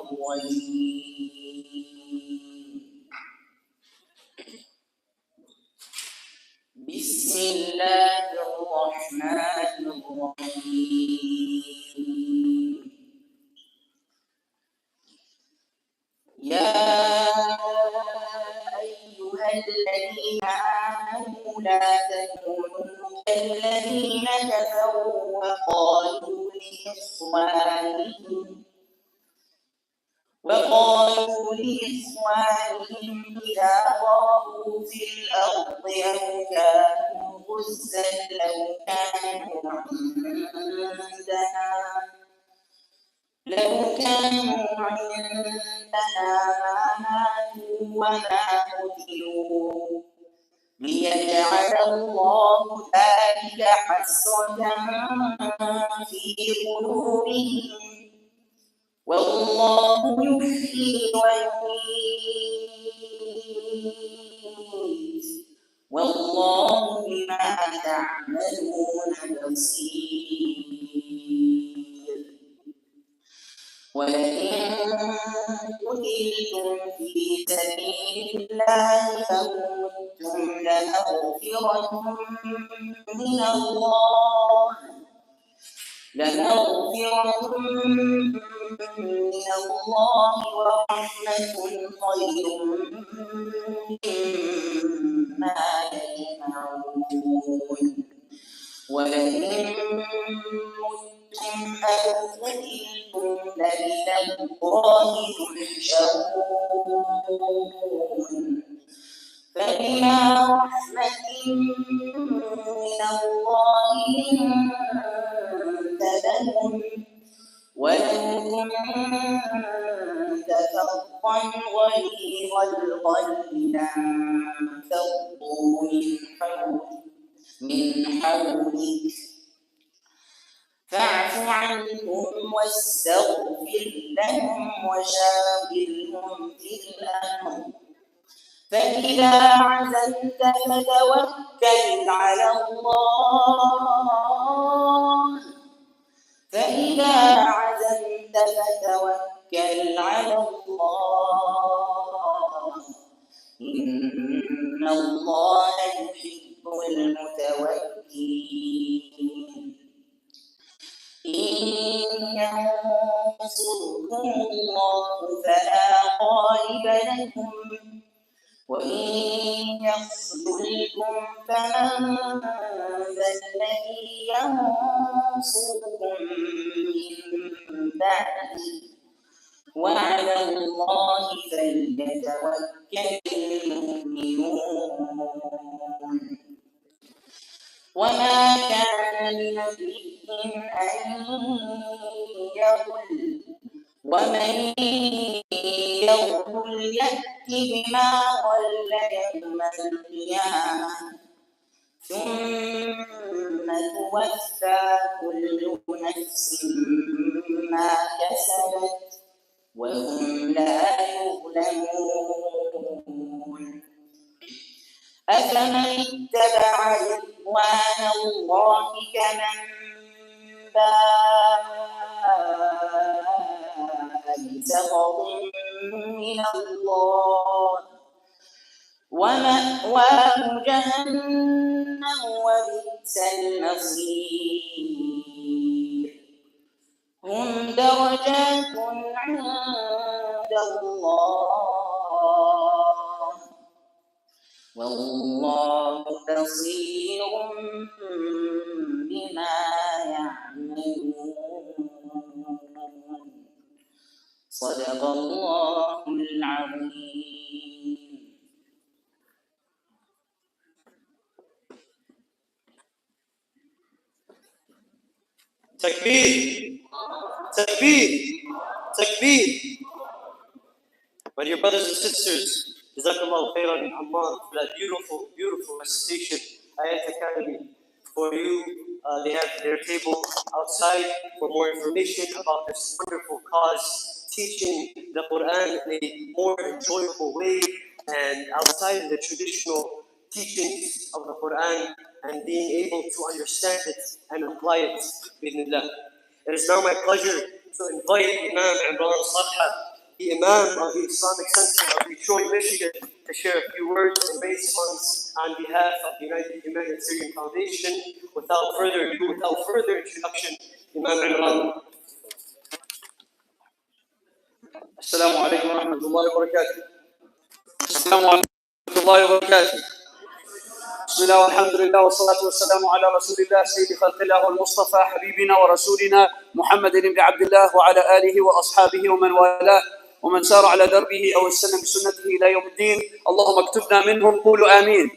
الرجيم. بسم الله الرحمن الرحيم. يا أيها الذين آمنوا لا تكونوا كالذين كفروا وقالوا لإخوانهم إذا ضربوا في الأرض أو كانوا غزا لو كانوا عندنا ما ماتوا وما قتلوا ليجعل الله ذلك حسرة في قلوبهم والله يحيي ويميت والله بما تعملون بصير. ولئن قتلتم في سبيل الله أو متم لمغفرة من الله ورحمة خير مما يجمعون. ولئن متم أو قتلتم لإلى الله تحشرون. فبما رحمة من الله لنت لهم ولو كنت فظا غليظ القلب لانفضوا من حولك فاعف عنهم واستغفر لهم وشاورهم في الأمر فإذا عزمت فتوكل على الله إن الله يحب المتوكلين. إن ينصركم الله فلا غالب لكم وإن يخذلكم فمن ذا الذي ينصركم من بعده وعلى الله فليتوكل المؤمنون. وما كان لنبي أن يغل ومن يغل يأت بما غل يوم القيامة ثم توفى كل نفس ما كسبت وهم لا يظلمون. أفمن اتبع رضوان الله كمن باء بسخط من الله ومأواه جهنم وبئس المصير. هم درجات عند الله والله بصير بما يعملون. صدق الله العظيم. Takbir! Takbir! Takbir! My dear brothers and sisters, Jazakallah khairan in Allah for that beautiful, beautiful recitation, Ayat Academy. For you, they have their table outside for more information about this wonderful cause, teaching the Quran in a more enjoyable way and outside of the traditional teachings of the Quran and being able to understand it and apply it. Bismillah. It is now my pleasure to invite Imam Imran Salha the Imam of the Islamic Center of Detroit, Michigan, to share a few words and raise funds on behalf of the United Humanitarian Foundation. Without further ado, without further introduction, Imam Imam. السلام عليكم ورحمة الله وبركاته. السلام عليكم ورحمة الله وبركاته. بسم الله والحمد لله والصلاة والسلام على رسول الله سيد خلق الله والمصطفى حبيبنا ورسولنا محمد بن عبد الله وعلى آله وأصحابه ومن والاه ومن سار على دربه أو استنى بسنته إلى يوم الدين. اللهم اكتبنا منهم قولوا آمين.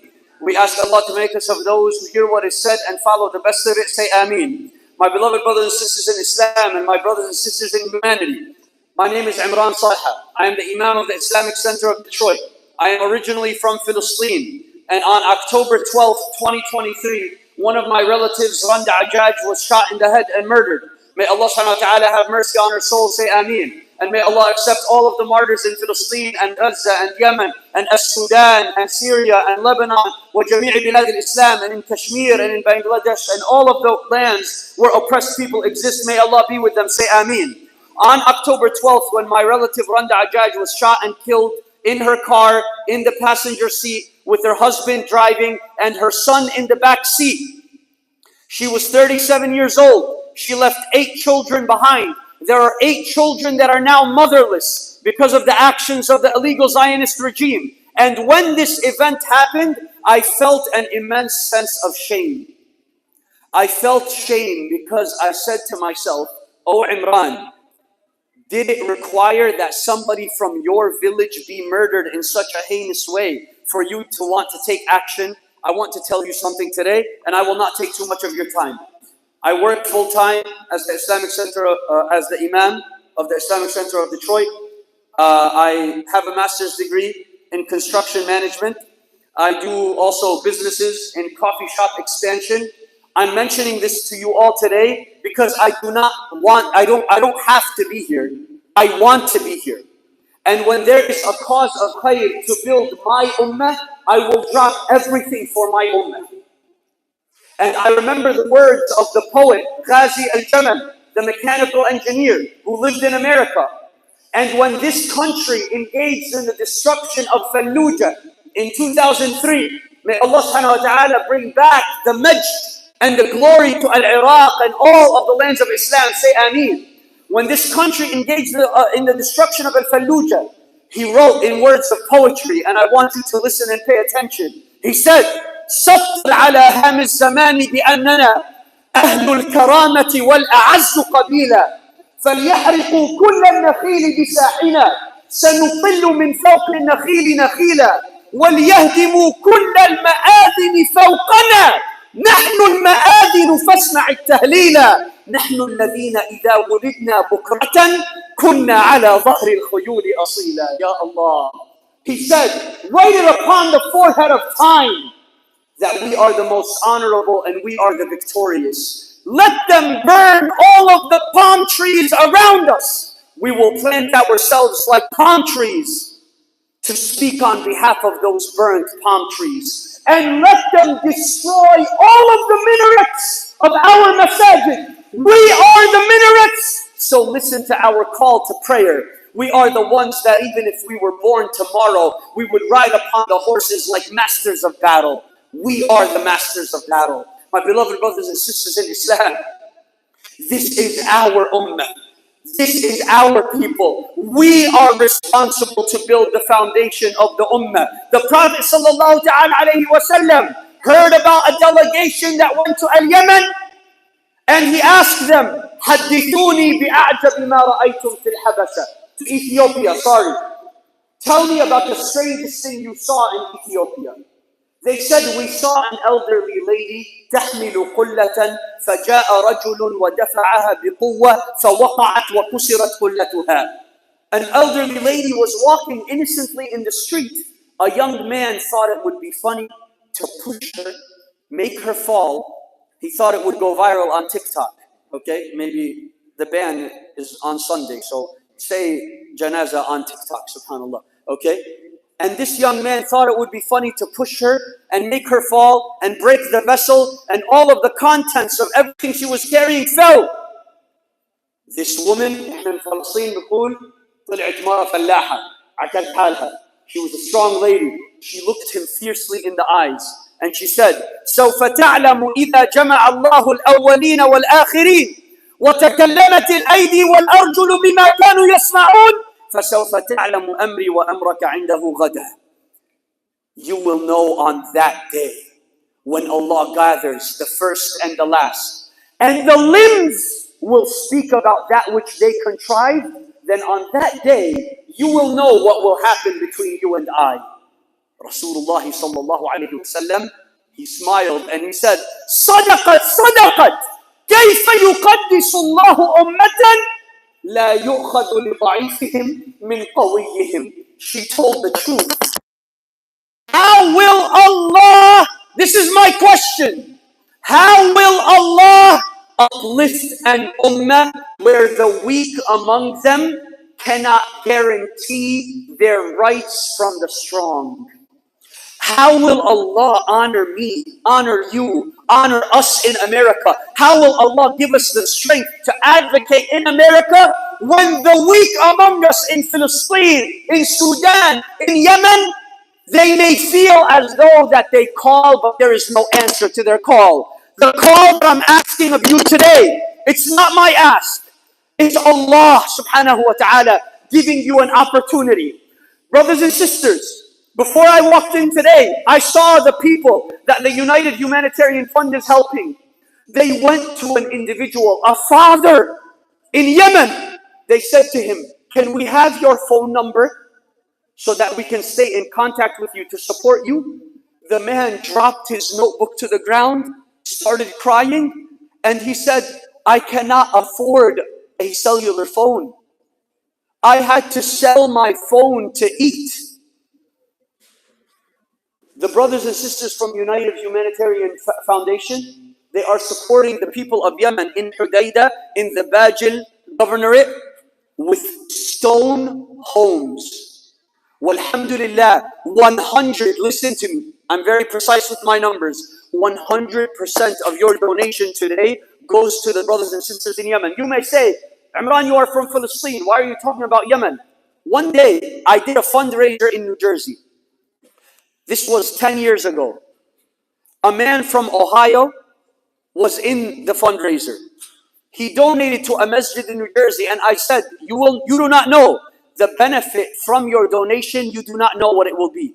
We ask Allah to make us of those who hear what is said and follow the best of it. Say Ameen. My beloved brothers and sisters in Islam and my brothers and sisters in humanity, my name is Imran Salha. I am the Imam of the Islamic Center of Detroit. I am originally from Palestine. And on October 12th, 2023, one of my relatives, Randa Ajaj, was shot in the head and murdered. May Allah subhanahu wa ta'ala have mercy on her soul. Say Ameen. And may Allah accept all of the martyrs in Palestine and Gaza and Yemen and Sudan and Syria and Lebanon, وجميع بلاد الإسلام, and in Kashmir and in Bangladesh and all of the lands where oppressed people exist. May Allah be with them. Say Ameen. On October 12th, when my relative Randa Ajaj was shot and killed in her car, in the passenger seat, with her husband driving and her son in the back seat. She was 37 years old. She left 8 children behind. There are 8 children that are now motherless because of the actions of the illegal Zionist regime. And when this event happened, I felt an immense sense of shame. I felt shame because I said to myself, "Oh Imran, did it require that somebody from your village be murdered in such a heinous way for you to want to take action?" I want to tell you something today, and I will not take too much of your time. I work full-time as the Islamic Center, as the Imam of the Islamic Center of Detroit. I have a master's degree in construction management. I do also businesses in coffee shop expansion. I'm mentioning this to you all today because I don't have to be here. I want to be here. And when there is a cause of khair to build my ummah, I will drop everything for my ummah. And I remember the words of the poet Ghazi al-Jamal, the mechanical engineer who lived in America. And when this country engaged in the destruction of Fallujah in 2003, may Allah subhanahu wa ta'ala bring back the majd and the glory to Al-Iraq and all of the lands of Islam. Say Ameen. When this country engaged in the destruction of Al-Fallujah, he wrote in words of poetry, and I want you to listen and pay attention. He said, "سطر على هام الزمان بأننا أهل الكرامة والأعز قبيلا فليحرقوا كل النخيل بساحنا سنطل من فوق النخيل نخيلا وليهدموا كل المآذن فوقنا نحن المآذن فاسمع التهليلا نحن الذين إذا ولدنا بكرة كنا على ظهر الخيول أصيلا." Ya Allah. He said, write it upon the forehead of time that we are the most honorable and we are the victorious. Let them burn all of the palm trees around us. We will plant ourselves like palm trees to speak on behalf of those burnt palm trees. And let them destroy all of the minarets of our masajid. We are the minarets. So listen to our call to prayer. We are the ones that even if we were born tomorrow, we would ride upon the horses like masters of battle. We are the masters of battle. My beloved brothers and sisters in Islam, this is our ummah. This is our people. We are responsible to build the foundation of the ummah. The Prophet ﷺ heard about a delegation that went to Yemen, and he asked them, "Hadithuni bi'a'jab ma ra'aytum fil Habasha." To Ethiopia, sorry. Tell me about the strangest thing you saw in Ethiopia. They said, "We saw an elderly lady تحمل قلة فجاء رجل ودفعها بقوة فوقعت وكسرت قلتها." An elderly lady was walking innocently in the street. A young man thought it would be funny to push her, make her fall. He thought it would go viral on TikTok. Okay, maybe the ban is on Sunday, so say janaza on TikTok, subhanallah. Okay? And this young man thought it would be funny to push her and make her fall and break the vessel, and all of the contents of everything she was carrying fell. This woman in Palestine, طلعت مرة فلاحة عكت حالها. She was a strong lady. She looked him fiercely in the eyes and she said, سوف تعلم إذا جمع الله الأولين والآخرين وتكلمت الأيدي والأرجل بما كانوا يصنعون فسوف تعلم أمري وأمرك عنده غدا. You will know on that day when Allah gathers the first and the last, and the limbs will speak about that which they contrived, then on that day you will know what will happen between you and I. Rasulullah sallallahu alayhi wa sallam, he smiled and he said, صدقت صدقت كيف يقدس الله أمة لا يؤخذ لضعيفهم من قويهم. She told the truth. How will Allah, this is my question, how will Allah uplift an ummah where the weak among them cannot guarantee their rights from the strong? How will Allah honor me, honor you, honor us in America? How will Allah give us the strength to advocate in America when the weak among us in Palestine, in Sudan, in Yemen, they may feel as though that they call, but there is no answer to their call. The call that I'm asking of you today, it's not my ask. It's Allah subhanahu wa ta'ala giving you an opportunity. Brothers and sisters, before I walked in today, I saw the people that the United Humanitarian Fund is helping. They went to an individual, a father in Yemen. They said to him, can we have your phone number so that we can stay in contact with you to support you? The man dropped his notebook to the ground, started crying, and he said, I cannot afford a cellular phone. I had to sell my phone to eat. The brothers and sisters from United Humanitarian Foundation, they are supporting the people of Yemen in Hudaydah, in the Bajil governorate, with stone homes. Walhamdulillah, 100, listen to me, I'm very precise with my numbers, 100% of your donation today goes to the brothers and sisters in Yemen. You may say, Imran, you are from Palestine, why are you talking about Yemen? One day, I did a fundraiser in New Jersey. This was 10 years ago. A man from Ohio was in the fundraiser. He donated to a masjid in New Jersey, and I said, you do not know the benefit from your donation, you do not know what it will be.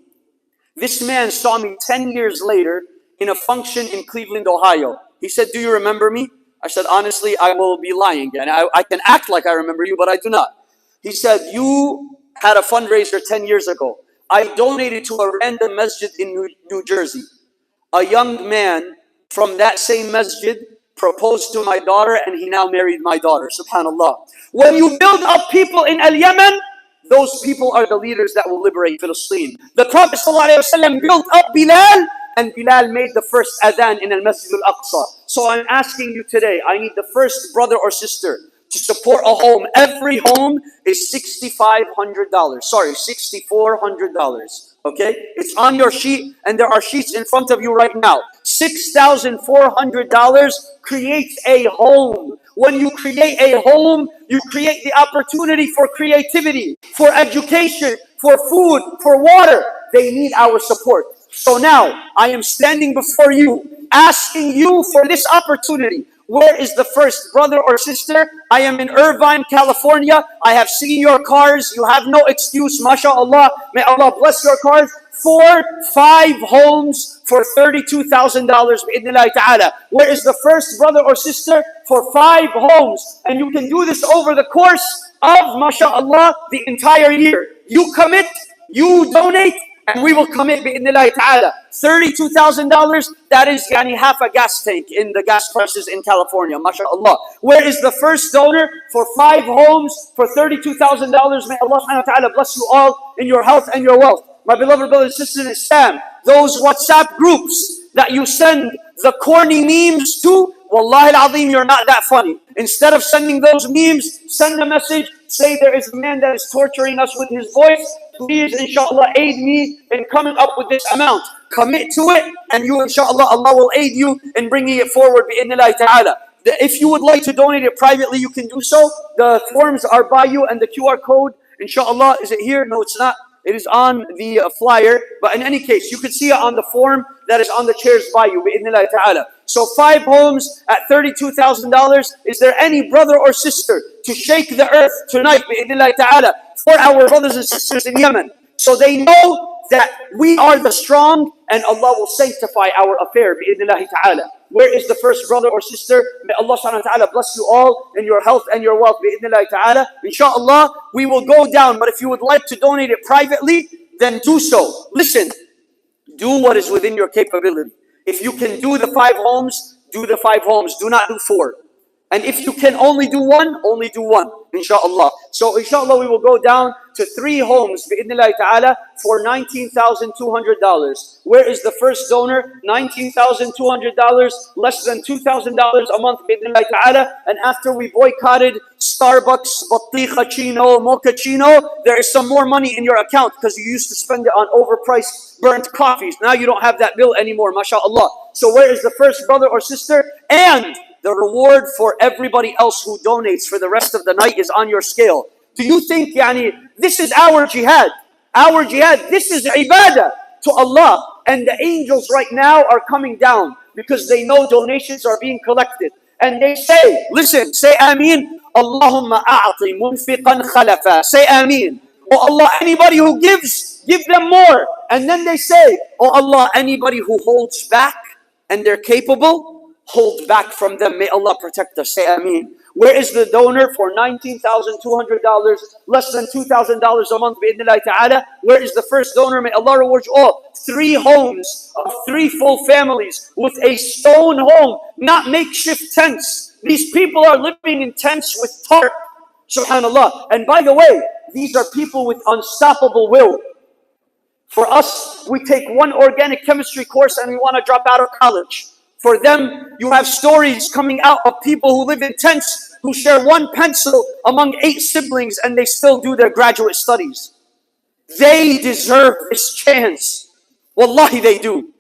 This man saw me 10 years later in a function in Cleveland, Ohio. He said, do you remember me? I said, honestly, I will be lying. And I can act like I remember you, but I do not. He said, you had a fundraiser 10 years ago. I donated to a random masjid in New Jersey. A young man from that same masjid proposed to my daughter, and he now married my daughter. Subhanallah. When you build up people in Yemen, those people are the leaders that will liberate Palestine. The Prophet ﷺ built up Bilal, and Bilal made the first adhan in al-Masjid al-Aqsa. So I'm asking you today, I need the first brother or sister to support a home. Every home is $6,500. Sorry, $6,400. Okay? It's on your sheet, and there are sheets in front of you right now. $6,400 creates a home. When you create a home, you create the opportunity for creativity, for education, for food, for water. They need our support. So now, I am standing before you, asking you for this opportunity. Where is the first brother or sister? I am in Irvine, California. I have seen your cars. You have no excuse. MashaAllah. May Allah bless your cars. 5 homes for $32,000. Bi'idhnillahi ta'ala. Where is the first brother or sister for 5 homes? And you can do this over the course of, MashaAllah, the entire year. You commit, you donate, and we will commit bi'idhnillahi ta'ala. $32,000, that is half a gas tank in the gas prices in California, mashallah. Where is the first donor for 5 homes for $32,000? May Allah subhanahu wa ta'ala bless you all in your health and your wealth. My beloved brothers and sisters in Islam, those WhatsApp groups that you send the corny memes to, wallahi al-azim, you're not that funny. Instead of sending those memes, send a message, say there is a man that is torturing us with his voice. Please, inshallah, aid me in coming up with this amount. Commit to it, and you, inshallah, Allah will aid you in bringing it forward, bi'idhnillahi ta'ala. If you would like to donate it privately, you can do so. The forms are by you, and the QR code Inshallah, is it here? No, it's not. It is on the flyer. But in any case, you can see it on the form that is on the chairs by you, bi'idhnillahi ta'ala. So 5 homes at $32,000. Is there any brother or sister to shake the earth tonight, bi'idhnillahi ta'ala, for our brothers and sisters in Yemen, so they know that we are the strong and Allah will sanctify our affair, bi'idhnillahi ta'ala. Where is the first brother or sister? May Allah subhanahu wa ta'ala bless you all in your health and your wealth, bi'idhnillahi ta'ala. Inshallah, we will go down, but if you would like to donate it privately, then do so. Listen, do what is within your capability. If you can do the 5 homes, do the 5 homes. Do not do 4. And if you can only do 1, only do 1, inshallah. So inshallah, we will go down to 3 homes, bi'idhnillahi ta'ala, for $19,200. Where is the first donor? $19,200, less than $2,000 a month, bi'idhnillahi ta'ala. And after we boycotted Starbucks, Battichino, Mochaccino, there is some more money in your account because you used to spend it on overpriced burnt coffees. Now you don't have that bill anymore, mashallah. So where is the first brother or sister? And the reward for everybody else who donates for the rest of the night is on your scale. Do you think, this is our jihad? Our jihad, this is ibadah to Allah. And the angels right now are coming down because they know donations are being collected. And they say, listen, say Ameen. Allahumma a'ati munfiqan khalafa. Say Ameen. Oh Allah, anybody who gives, give them more. And then they say, oh Allah, anybody who holds back and they're capable, hold back from them. May Allah protect us. Say Ameen. Where is the donor for $19,200, less than $2,000 a month, bi'idhnillahi ta'ala? Where is the first donor? May Allah reward you all. 3 homes of 3 full families with a stone home, not makeshift tents. These people are living in tents with tarp. Subhanallah. And by the way, these are people with unstoppable will. For us, we take 1 organic chemistry course and we want to drop out of college. For them, you have stories coming out of people who live in tents, who share 1 pencil among 8 siblings, and they still do their graduate studies. They deserve this chance. Wallahi, they do.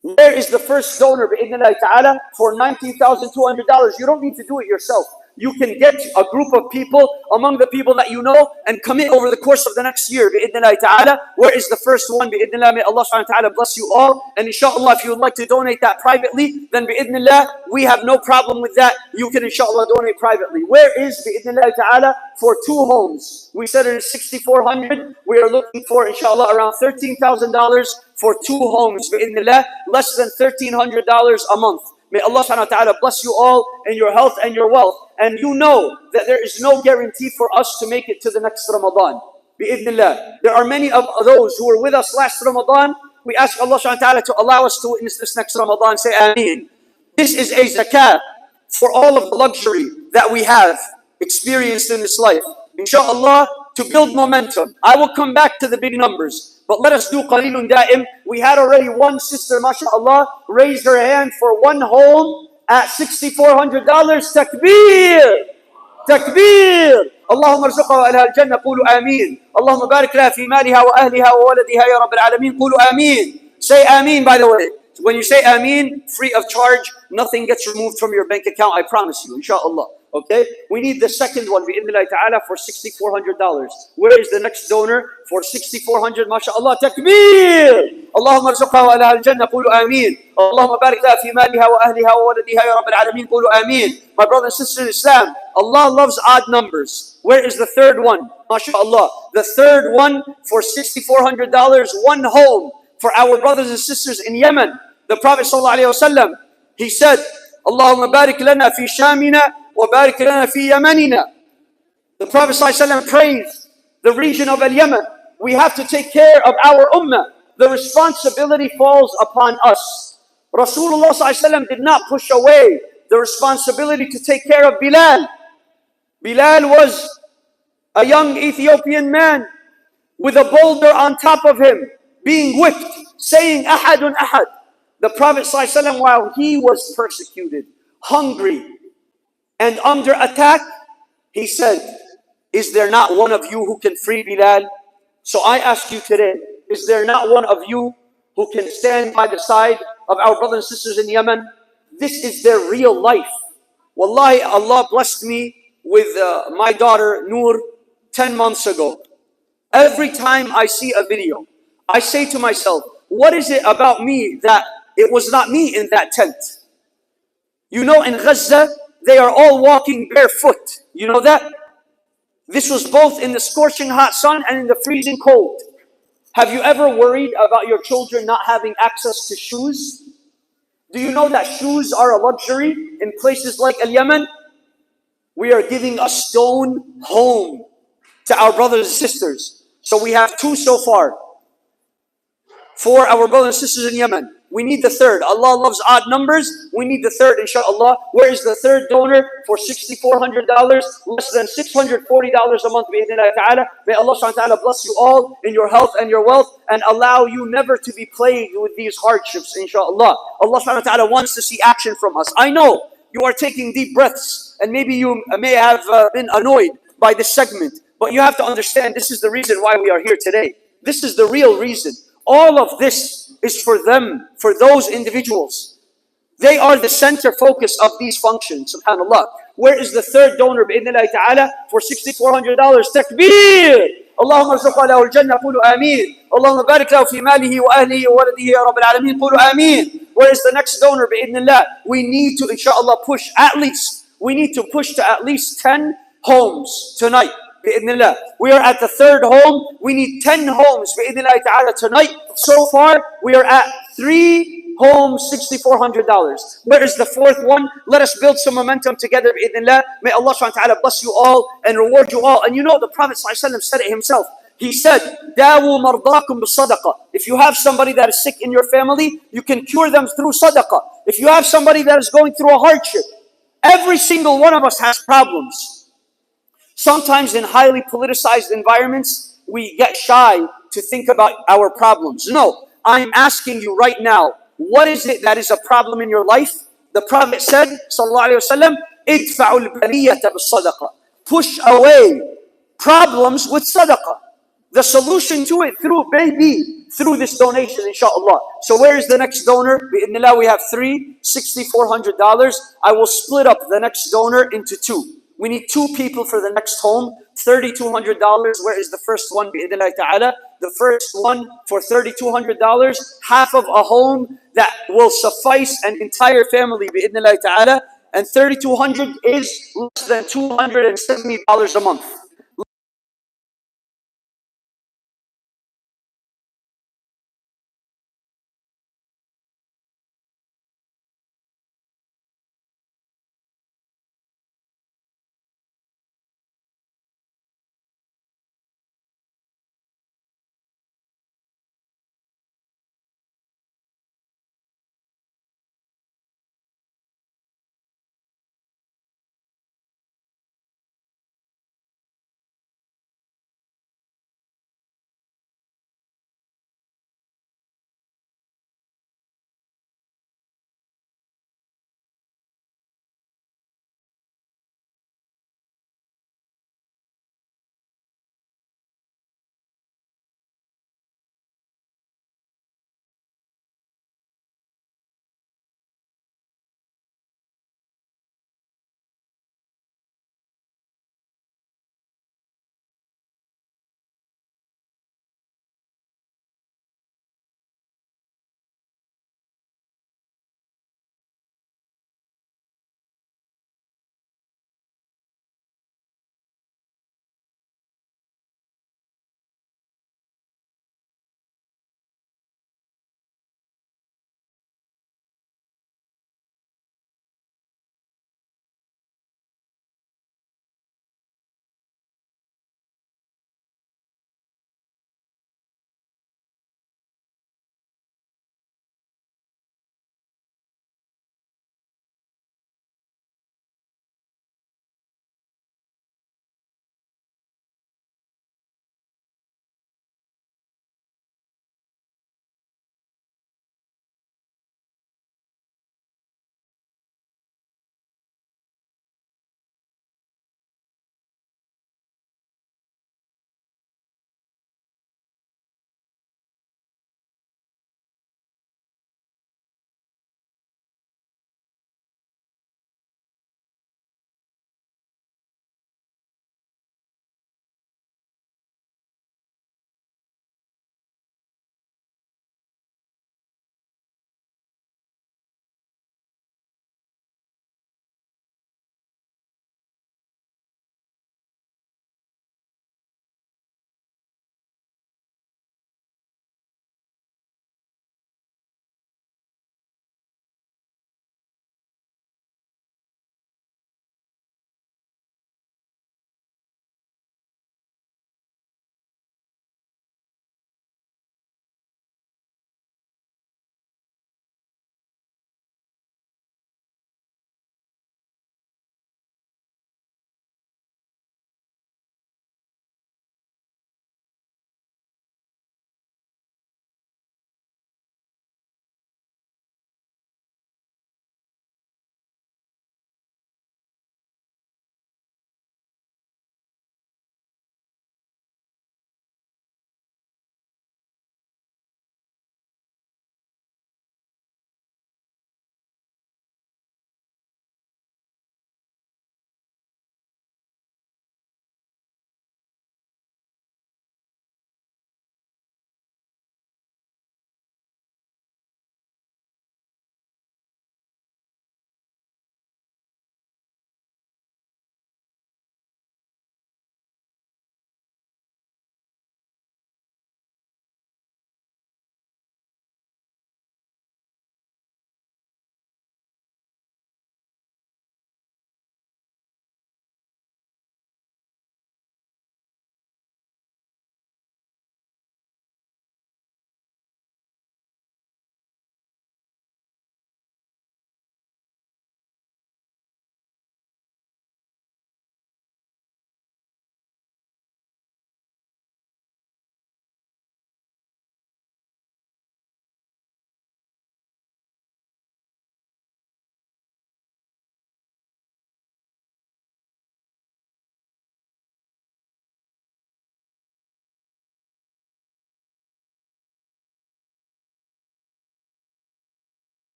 Where is the first donor, bi'idhnillahi ta'ala, for $19,200? You don't need to do it yourself. You can get a group of people among the people that you know and commit over the course of the next year, bi'idhnillahi ta'ala. Where is the first one, bi'idhnillah? May Allah subhanahu wa ta'ala bless you all. And inshallah, if you would like to donate that privately, then bi'idhnillah, we have no problem with that. You can inshallah donate privately. Where is, bi'idhnillahi ta'ala, for 2 homes? We said it is $6,400. We are looking for inshallah around $13,000 for 2 homes, bi'idhnillah, less than $1,300 a month. May Allah subhanahu wa ta'ala bless you all in your health and your wealth. And you know that there is no guarantee for us to make it to the next Ramadan. Bi'idhnillah. There are many of those who were with us last Ramadan. We ask Allah subhanahu wa ta'ala to allow us to witness this next Ramadan. Say Ameen. This is a zakat for all of the luxury that we have experienced in this life. Inshallah, to build momentum. I will come back to the big numbers. But let us do qalilun da'im. We had already 1 sister, mashallah, raise her hand for 1 home at $6,400. Takbir! Takbir! اللهم ارزقها أهل الجنة قولوا آمين. اللهم بارك لها في مالها وأهلها وولدها يا رب العالمين قولوا آمين. Say Ameen, by the way. When you say Ameen, free of charge, nothing gets removed from your bank account, I promise you, inshallah. Okay? We need the second one, bi'idhnillahi ta'ala, for $6,400. Where is the next donor for $6,400? MashaAllah, takbir! اللهم ارزقها وأهلها الجنة قولوا آمين. اللهم بارك لها في مالها وأهلها وولدها يا رب العالمين قولوا آمين. My brother and sister in Islam, Allah loves odd numbers. Where is the third one? MashaAllah. The third one for $6,400, 1 home for our brothers and sisters in Yemen. The Prophet ﷺ, he said, Allahumma barik lana fi shamina wa barik lana fi yamanina. The Prophet ﷺ praised the region of Yemen. We have to take care of our ummah. The responsibility falls upon us. Rasulullah ﷺ did not push away the responsibility to take care of Bilal. Bilal was a young Ethiopian man with a boulder on top of him, being whipped, saying, Ahadun Ahad. The Prophet ﷺ, while he was persecuted, hungry, and under attack, he said, is there not one of you who can free Bilal? So I ask you today, is there not one of you who can stand by the side of our brothers and sisters in Yemen? This is their real life. Wallahi, Allah blessed me with my daughter, Noor, 10 months ago. Every time I see a video, I say to myself, what is it about me that it was not me in that tent? You know, in Gaza, they are all walking barefoot. You know that? This was both in the scorching hot sun and in the freezing cold. Have you ever worried about your children not having access to shoes? Do you know that shoes are a luxury in places like Yemen? We are giving a stone home to our brothers and sisters. So we have two so far for our brothers and sisters in Yemen. We need the third. Allah loves odd numbers. We need the third, inshallah. Where is the third donor for $6,400, less than $640 a month, bi'idhnillahi ta'ala. May Allah subhanahu wa ta'ala bless you all in your health and your wealth and allow you never to be plagued with these hardships, inshallah. Allah subhanahu wa ta'ala wants to see action from us. I know you are taking deep breaths and maybe you may have been annoyed by this segment, but you have to understand this is the reason why we are here today. This is the real reason. All of this is for them, for those individuals. They are the center focus of these functions, subhanAllah. Where is the third donor, bi'idhnillahi ta'ala, for $6,400? Takbir! Allahumma arzuqna lahu al-jannah, qulu ameen. Allahumma barik lahu fi malihi wa ahlihi wa waladihi ya rabbil alameen, qulu ameen. Where is the next donor, bi'idhnillah? We need to, inshallah, push to at least 10 homes tonight. Bi'idhnillah. We are at the third home. We need 10 homes bi'idhnillah ta'ala tonight. So far, we are at 3 homes, $6,400. Where is the fourth one? Let us build some momentum together bi'idhnillah. May Allah subhanahu wa ta'ala bless you all and reward you all. And you know the Prophet ﷺ said it himself. He said, "Dawu mardakum bis-sadaqah." If you have somebody that is sick in your family, you can cure them through sadaqah. If you have somebody that is going through a hardship, every single one of us has problems. Sometimes in highly politicized environments, we get shy to think about our problems. No, I'm asking you right now, what is it that is a problem in your life? The Prophet said, sallallahu alaihi wasallam, "Idfa'ul baliyata bis-sadaqah." Push away problems with sadaqah. The solution to it may be through this donation, inshallah. So where is the next donor? Bi'idhnillah, we have 3, $6,400. I will split up the next donor into 2. We need 2 people for the next home, $3,200. Where is the first one? Bi'idhnillah ta'ala. The first one for $3,200, half of a home that will suffice an entire family, bi'idhnillah ta'ala. And $3,200 is less than $270 a month.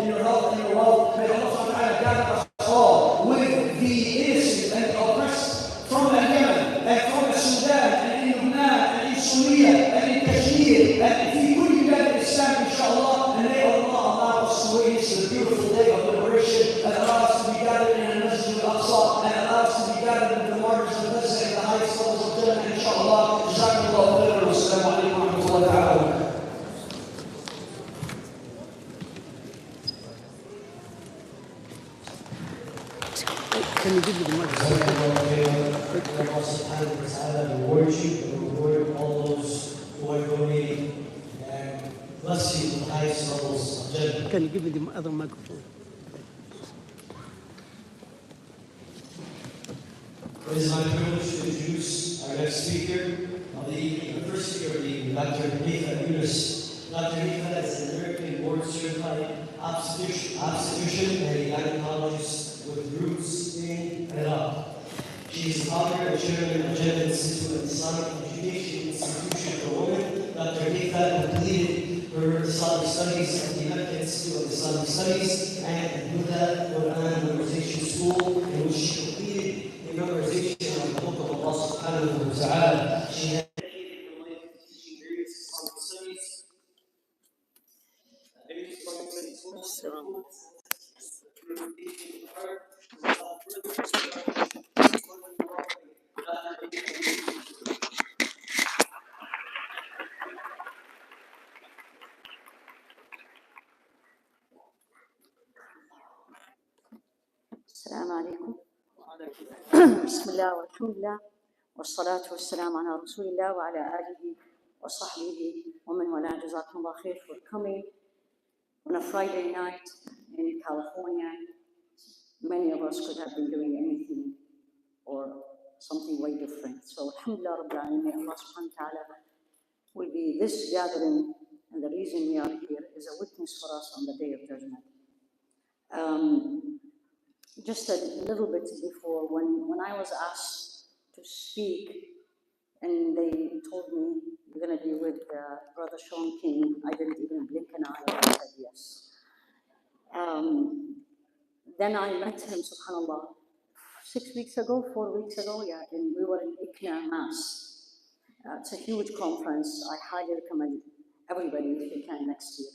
in your health and your wealth. May Allah subhanahu wa ta'ala gather us all with the innocent and the oppressed from the Yemen and from the Sudan and in Lebanon and in Syria and in Kashmir and in كل بلاد الإسلام inshallah. And may Allah allow us to witness the beautiful day of liberation and allow us to be gathered in the Masjid al-Aqsa and allow us to be gathered with the martyrs of Gaza and the highest levels of Jannah inshallah. Jazakumullahu khairan. Wassalamu alaikum wa rahmatullahi wa barakatuh. Can you give me the microphone? Allah subhanahu wa ta'ala reward you and reward all those who are donating and bless you with the highest levels of Jannah. Can you give me the other microphone? It is my privilege to introduce our next speaker of the evening, the first speaker of the evening, Dr. Haifaa Younis. Dr. Haifaa is an American board-certified obstetrician and a gynecologist with roots in Iraq. She is the founder and chairman of the Jeddah Institute of Islamic Education Institution for Women. Dr. Haifaa completed her Islamic studies at the Mecca Institute of Islamic Studies and the Buddha Quran Memorization School, in which she completed the memorization of the Book of Allah subhanahu wa ta'ala. She had dedicated her life to teaching various Islamic studies. السلام عليكم. بسم الله والحمد لله والصلاة والسلام على رسول الله وعلى آله وصحبه ومن والاه. جزاكم الله خير for coming on a Friday night in California. Many of us could have been doing anything or something way different. So alhamdulillah Rabbil Alameen, may Allah subhanahu wa ta'ala will be this gathering, and the reason we are here is a witness for us on the Day of Judgment. Just a little bit before, when I was asked to speak and they told me you're going to be with Brother Shaun King, I didn't even blink an eye. I said yes. Then I met him, subhanAllah, 4 weeks ago, yeah, and we were in Ikna, Mass. It's a huge conference. I highly recommend everybody if you can next year.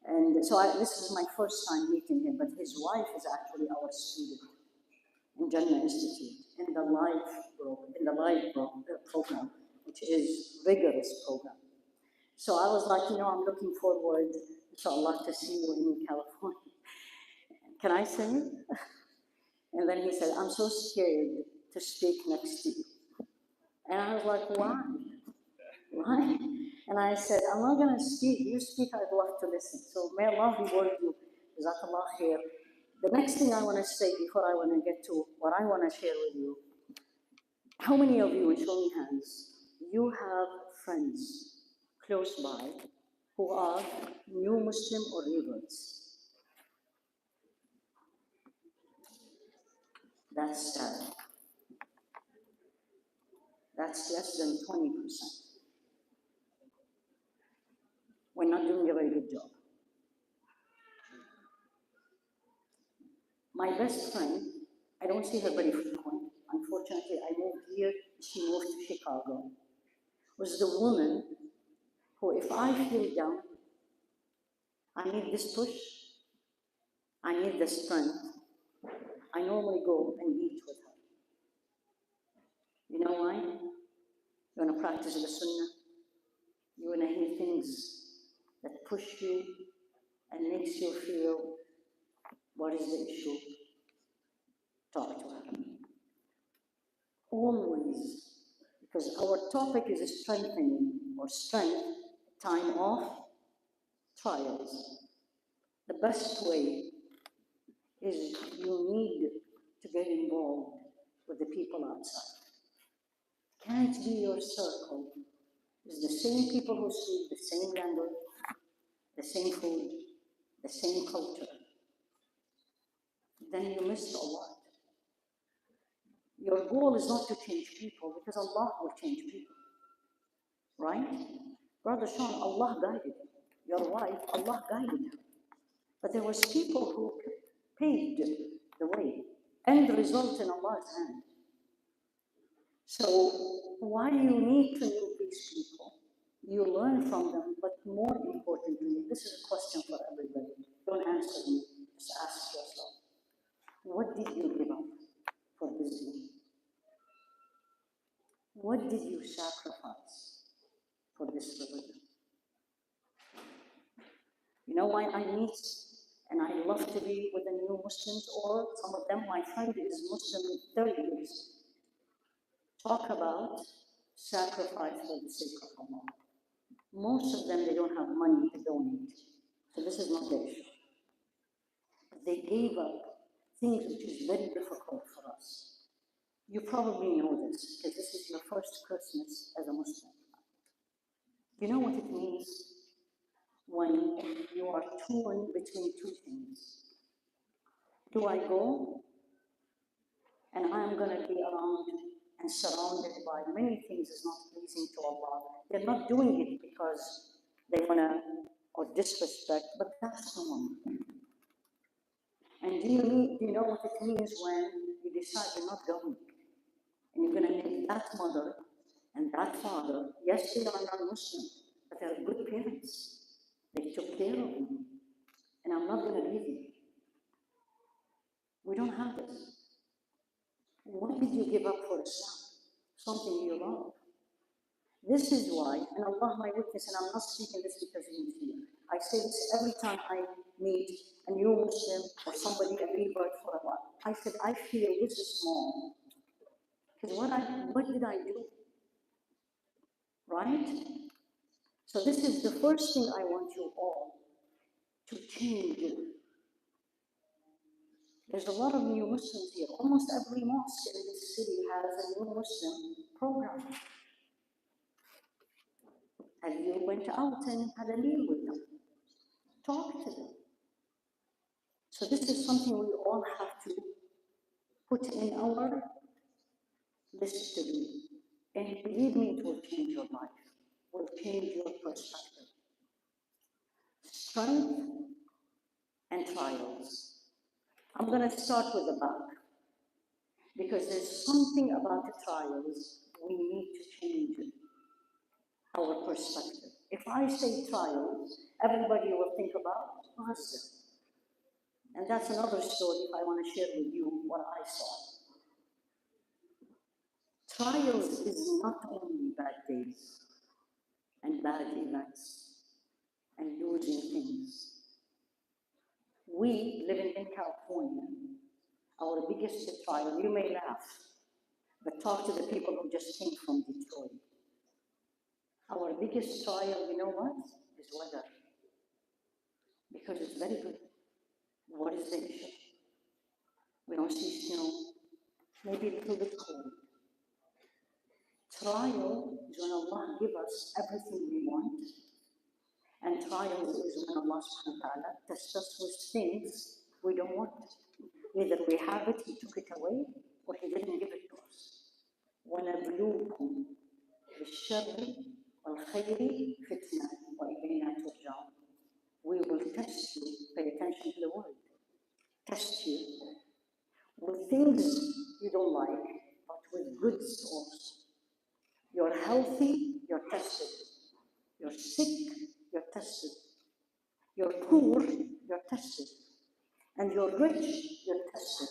And so this is my first time meeting him, but his wife is actually our student in Jannah Institute, in the live program, which is rigorous program. So I was like, I'm looking forward, inshallah, to see you in California. Can I say it? And then he said, I'm so scared to speak next to you. And I was like, why? Why? And I said, I'm not going to speak. You speak, I'd love to listen. So may Allah reward you. Jazakallah khair. The next thing I want to say before I want to get to what I want to share with you, how many of you, in show me hands, you have friends close by who are new Muslim or reverts? That's sad. That's less than 20%. We're not doing a very good job. My best friend, I don't see her very frequent. Unfortunately, I moved here, she moved to Chicago. Was the woman who, if I feel down, I need this push, I need the strength, I normally go and eat with her. You know why? You want to practice the sunnah. You want to hear things that push you and makes you feel, what is the issue? Talk to her. Always. Because our topic is strengthening or strength, time of trials. The best way is you need to get involved with the people outside. Can't be your circle. It's the same people who speak the same language, the same food, the same culture. Then you missed a lot. Your goal is not to change people, because Allah will change people. Right? Brother Shaun, Allah guided him. Your wife, Allah guided her. But there was people who paved the way. End result in Allah's hand. So why do you need to know these people? You learn from them, but more importantly, this is a question for everybody. Don't answer me, just ask yourself. What did you give up for this deen? What did you sacrifice for this religion? You know why I meet and I love to be with the new Muslims, or some of them, my friend is Muslim 30 years. Talk about sacrifice for the sake of Allah. Most of them, they don't have money to donate. So this is not the issue. But they gave up things which is very difficult for us. You probably know this, because this is your first Christmas as a Muslim. You know what it means when you are torn between two things? Do I go and I'm going to be around and surrounded by many things is not pleasing to Allah? They're not doing it because they want to or disrespect, but that's normal. And do you know what it means when you decide you're not going? And you're going to make that mother and that father, yes, they are non-Muslim, but they're good parents. They took care of me. And I'm not going to leave you. We don't have this. What did you give up for Islam? Something you love. This is why, and Allah my witness, and I'm not speaking this because he's here. I say this every time I meet a new Muslim or somebody, a revert for Allah. I said, I feel this is small. Because what did I do? Right? So this is the first thing I want you all to change. There's a lot of new Muslims here. Almost every mosque in this city has a new Muslim program. And you went out and had a meal with them. Talk to them. So this is something we all have to put in our list to do. And believe me, it will change your life. It will change your perspective. Strength and trials. I'm going to start with the back. Because there's something about the trials we need to change our perspective. If I say trials, everybody will think about us. And that's another story I want to share with you what I saw. Trials is not only bad days and bad events and losing things. We, living in California, our biggest trial, you may laugh, but talk to the people who just came from Detroit. Our biggest trial, you know what? Is weather. Because it's very good. What is the issue? We don't see snow. Maybe a little bit cold. Trial is when Allah gives us everything we want. And trial is when Allah subhanahu wa ta'ala tests us with things we don't want. Either we have it, He took it away, or He didn't give it to us. وَنَبْلُوكُمْ بِالشَّرِّ وَالْخَيْرِ فِتْنَةً وَإِلَيْنَا تُرْجَعُونَ. We will test you, pay attention to the word, test you with things you don't like, but with good also. You're healthy, you're tested. You're sick, you're tested. You're poor, you're tested. And you're rich, you're tested.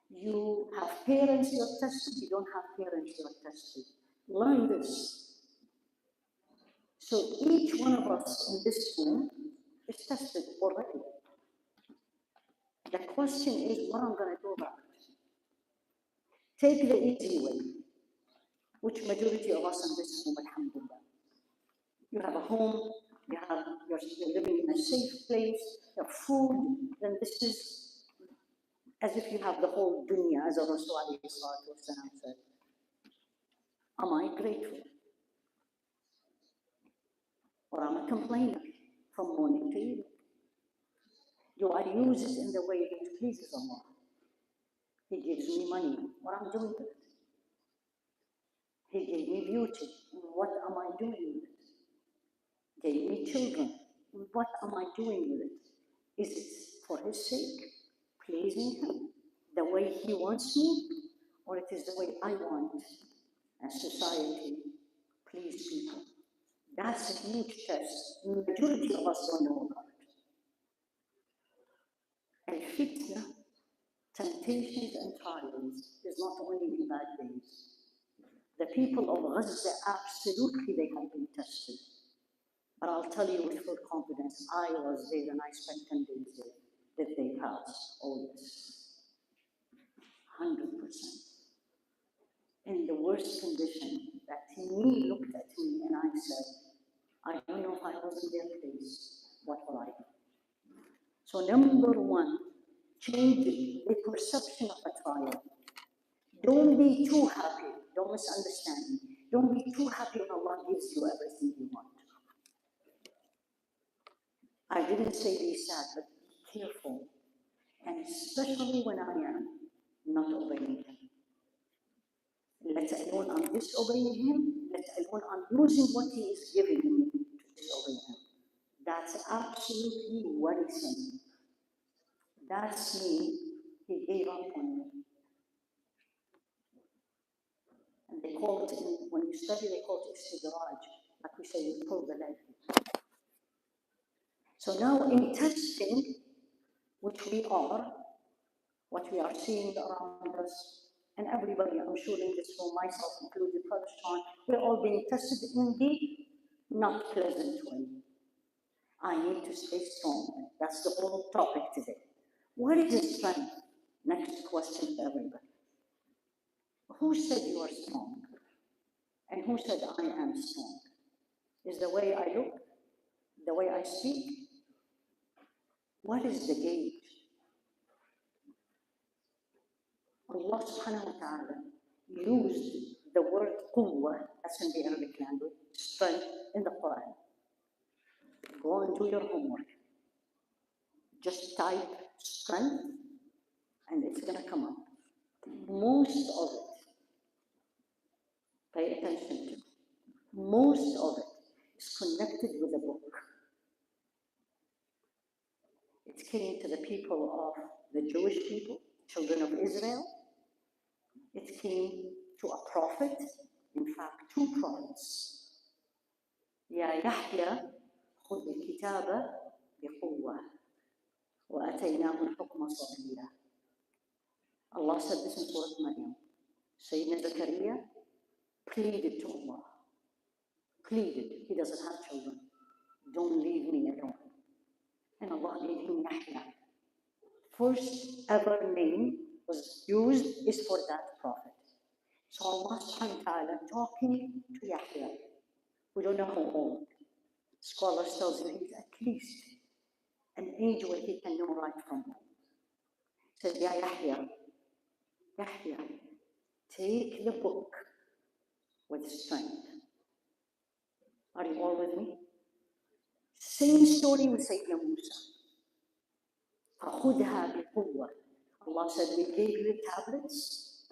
You have parents, you're tested. You don't have parents, you're tested. Learn this. So each one of us in this room is tested already. The question is what I'm going to do about it. Take the easy way, which majority of us in this room, alhamdulillah. You have a home, you're living in a safe place, you have food, then this is as if you have the whole dunya, as Rasul said. Am I grateful? Or am I complaining from morning to evening? Do I use it in the way that pleases Allah? He gives me money. What am I doing with it? He gave me beauty. What am I doing with it? Gave me children. what am I doing with it? Is it for his sake, pleasing him, the way he wants me, or it is the way I want as society, please people? That's a huge test. The majority of us don't know about it. And fitna, temptations and trials is not only in bad days. The people of Gaza, absolutely they have been tested. But I'll tell you with full confidence, I was there and I spent 10 days there. Did they pass all this? 100%. In the worst condition, that he looked at me and I said, I don't know if I was in their place, what will I do? So number one, change the perception of a trial. Don't be too happy. Don't misunderstand me. Don't be too happy when Allah gives you everything you want. I didn't say be sad, but be careful. And especially when I am not obeying him. Let alone I'm disobeying him, let alone I'm losing what he is giving me to disobey him. That's absolutely worrisome. That's me. He gave up on me. And they call it, when you study, they call it istidraj. Like we say, you pull the leg. So now in testing, which we are, what we are seeing around us, and everybody, I'm sure in this room, myself included, Brother Shaun, we're all being tested in the not pleasant way. I need to stay strong. That's the whole topic today. What is strength? Next question to everybody. Who said you are strong? And who said I am strong? Is the way I look? The way I speak? What is the gauge? Allah subhanahu wa ta'ala used the word quwwah, that's in the Arabic language, strength, in the Quran. Go and do your homework. Just type strength and it's going to come up. Most of it, pay attention to, most of it is connected with a book. It came to the people of the Jewish people, children of Israel. It came to a prophet, in fact, two prophets. يا يحيى خذ الكتاب بقوة وآتيناه الحكم صبيا. Allah said this in Surah Maryam. Sayyidina Zakaria pleaded to Allah. Pleaded. He doesn't have children. Don't leave me alone. And Allah gave him Yahya. First ever name was used is for that prophet. So Allah subhanahu wa ta'ala talking to Yahya. We don't know how old. Scholars tell you he's at least an age where he can know right from wrong. He said, Ya Yahya, Yahya, take the book with strength. Are you all with me? Same story with Sayyidina Musa. فَخُذْهَا بِقُوَّةٍ. Allah said, we gave you tablets,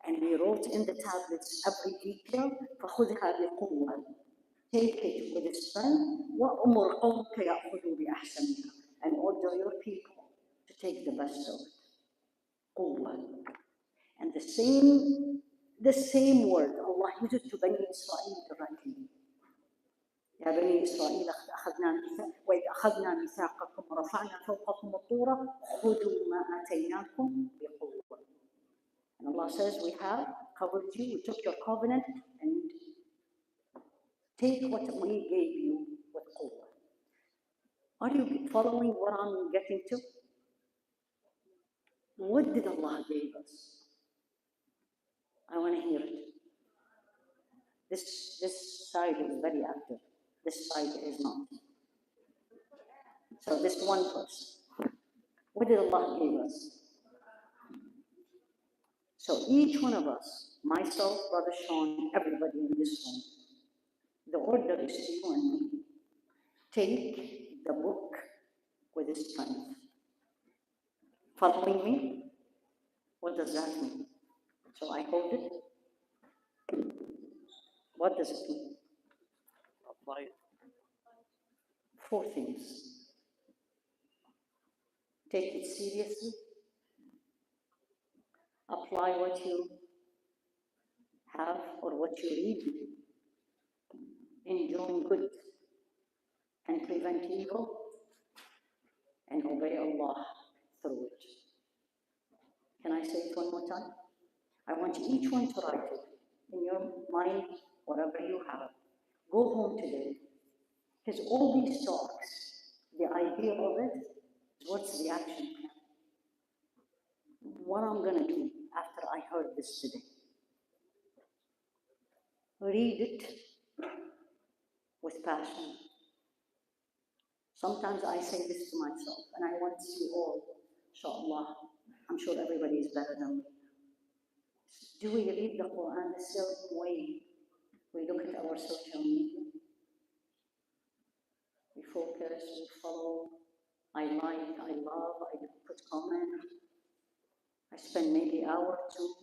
and we wrote in the tablets every detail. فَخُذْهَا بِقُوَّةٍ. Take it with strength. وَأُمُرْ قَوْمَكَ يَأْخُذُوا بِأَحْسَنِهَا. And order your people to take the best of it. قُوَّةٍ. And the same word, Allah used it to Bani Israel directly. يا بني إسرائيل وإذ أخذنا ميثاقكم ورفعنا فوقكم الطور خذوا ما آتيناكم بقوة. And Allah says, we have covered you, we took your covenant, and take what we gave you with قوة. Are you following what I'm getting to? What did Allah give us? I want to hear it. This side is very active. This side is not. So this one person. What did Allah give us? So each one of us, myself, Brother Shaun, everybody in this room, the order is to you and me. Take the book with strength. Following me? What does that mean? So I hold it. What does it mean? 4 things. Take it seriously. Apply what you have or what you read. Enjoy good and prevent evil, and obey Allah through it. Can I say it one more time? I want each one to write it in your mind, whatever you have. Go home today. Because all these talks, the idea of it is what's the action plan? What I'm going to do after I heard this today. Read it with passion. Sometimes I say this to myself, and I want you all, inshallah, I'm sure everybody is better than me. Do we read the Quran the same way we look at our social media? We focus, we follow, I like, I love, I put comment. I spend maybe an hour or 2,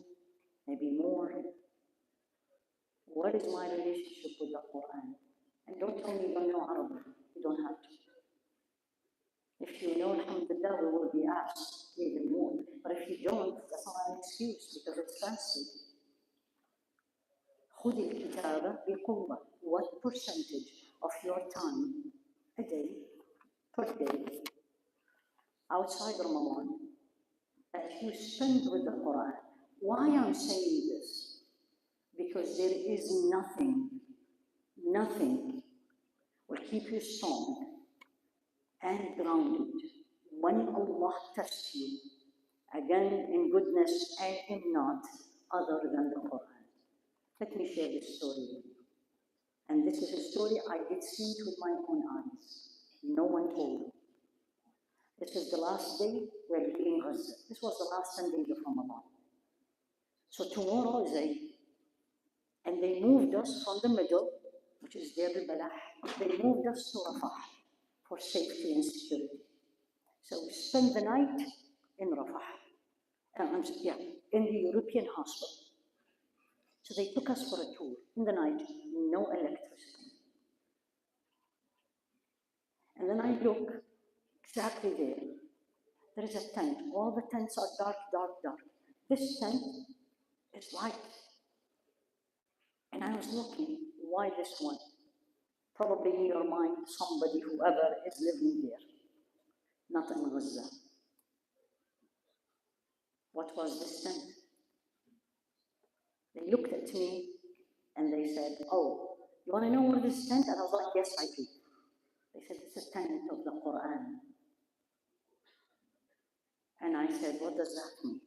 maybe more. What is my relationship with the Quran? And don't tell me you don't know Arabic. You don't have to. If you know, alhamdulillah, we will be asked even more. But if you don't, that's not an excuse because it's fancy. خذ الكتابة بقوة. What percentage of your time a day, per day, outside Ramadan, that you spend with the Quran? Why I'm saying this? Because there is nothing will keep you strong and grounded when Allah tests you, again in goodness and in not, other than the Quran. Let me share this story with you. And this is a story I did see it with my own eyes. No one told me. This is the last day we're leaving Gaza. This was the last 10 days of Ramadan. So tomorrow is Eid. And they moved us from the middle, which is Deir al-Balah, they moved us to Rafah for safety and security. So we spent the night in Rafah, in the European hospital. So they took us for a tour in the night, no electricity. And then I look exactly there. There is a tent. All the tents are dark, dark, dark. This tent is light. And I was looking, why this one? Probably in your mind, somebody, whoever is living there, not in Gaza. What was this tent? They looked at me and they said, oh, you want to know what this tent? And I was like, yes, I do. They said, it's a tent of the Quran. And I said, what does that mean?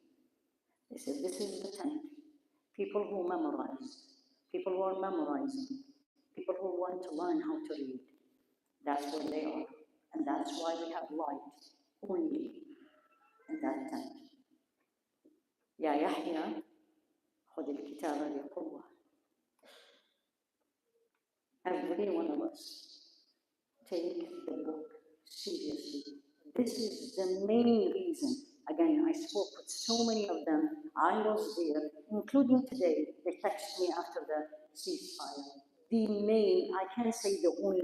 They said, this is the tent. People who memorize, people who are memorizing, people who want to learn how to read. That's where they are. And that's why we have light only in that tent. Ya Yahya, خذ الكتاب بقوة. Every one of us take the book seriously. This is the main reason. Again, I spoke with so many of them. I was there, including today. They texted me after the ceasefire. The main, I can't say the only,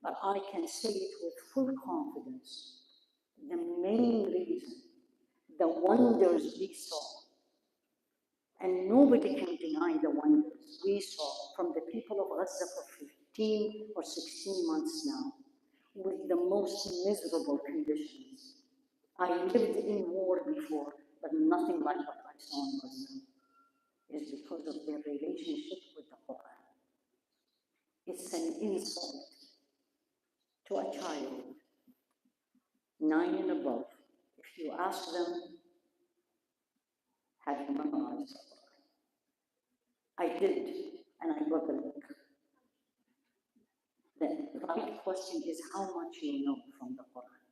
but I can say it with full confidence. The main reason, the wonders we saw, and nobody can deny the wonders we saw from the people of Gaza for 15 or 16 months now, with the most miserable conditions. I lived in war before, but nothing like what I saw in Gaza is because of their relationship with the Quran. It's an insult to a child, 9 and above, if you ask them, have you memorized the Quran? I did, and I got the look. The right question is how much you know from the Quran,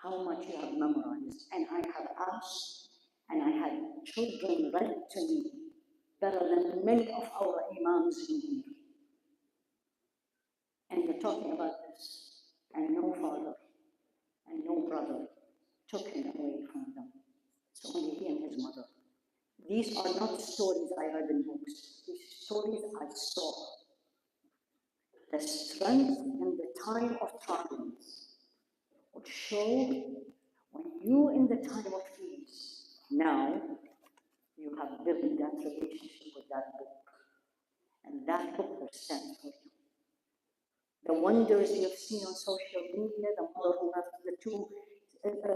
how much you have memorized. And I have asked, and I had children read to me better than many of our Imams in here. And we're talking about this, and no father and no brother took him away from them. It's only he and his mother. These are not stories I read in books. These stories I saw. The strength in the time of trials would show when you in the time of peace. Now you have built that relationship with that book, and that book will stand for you. The wonders you have seen on social media, the mother who has the two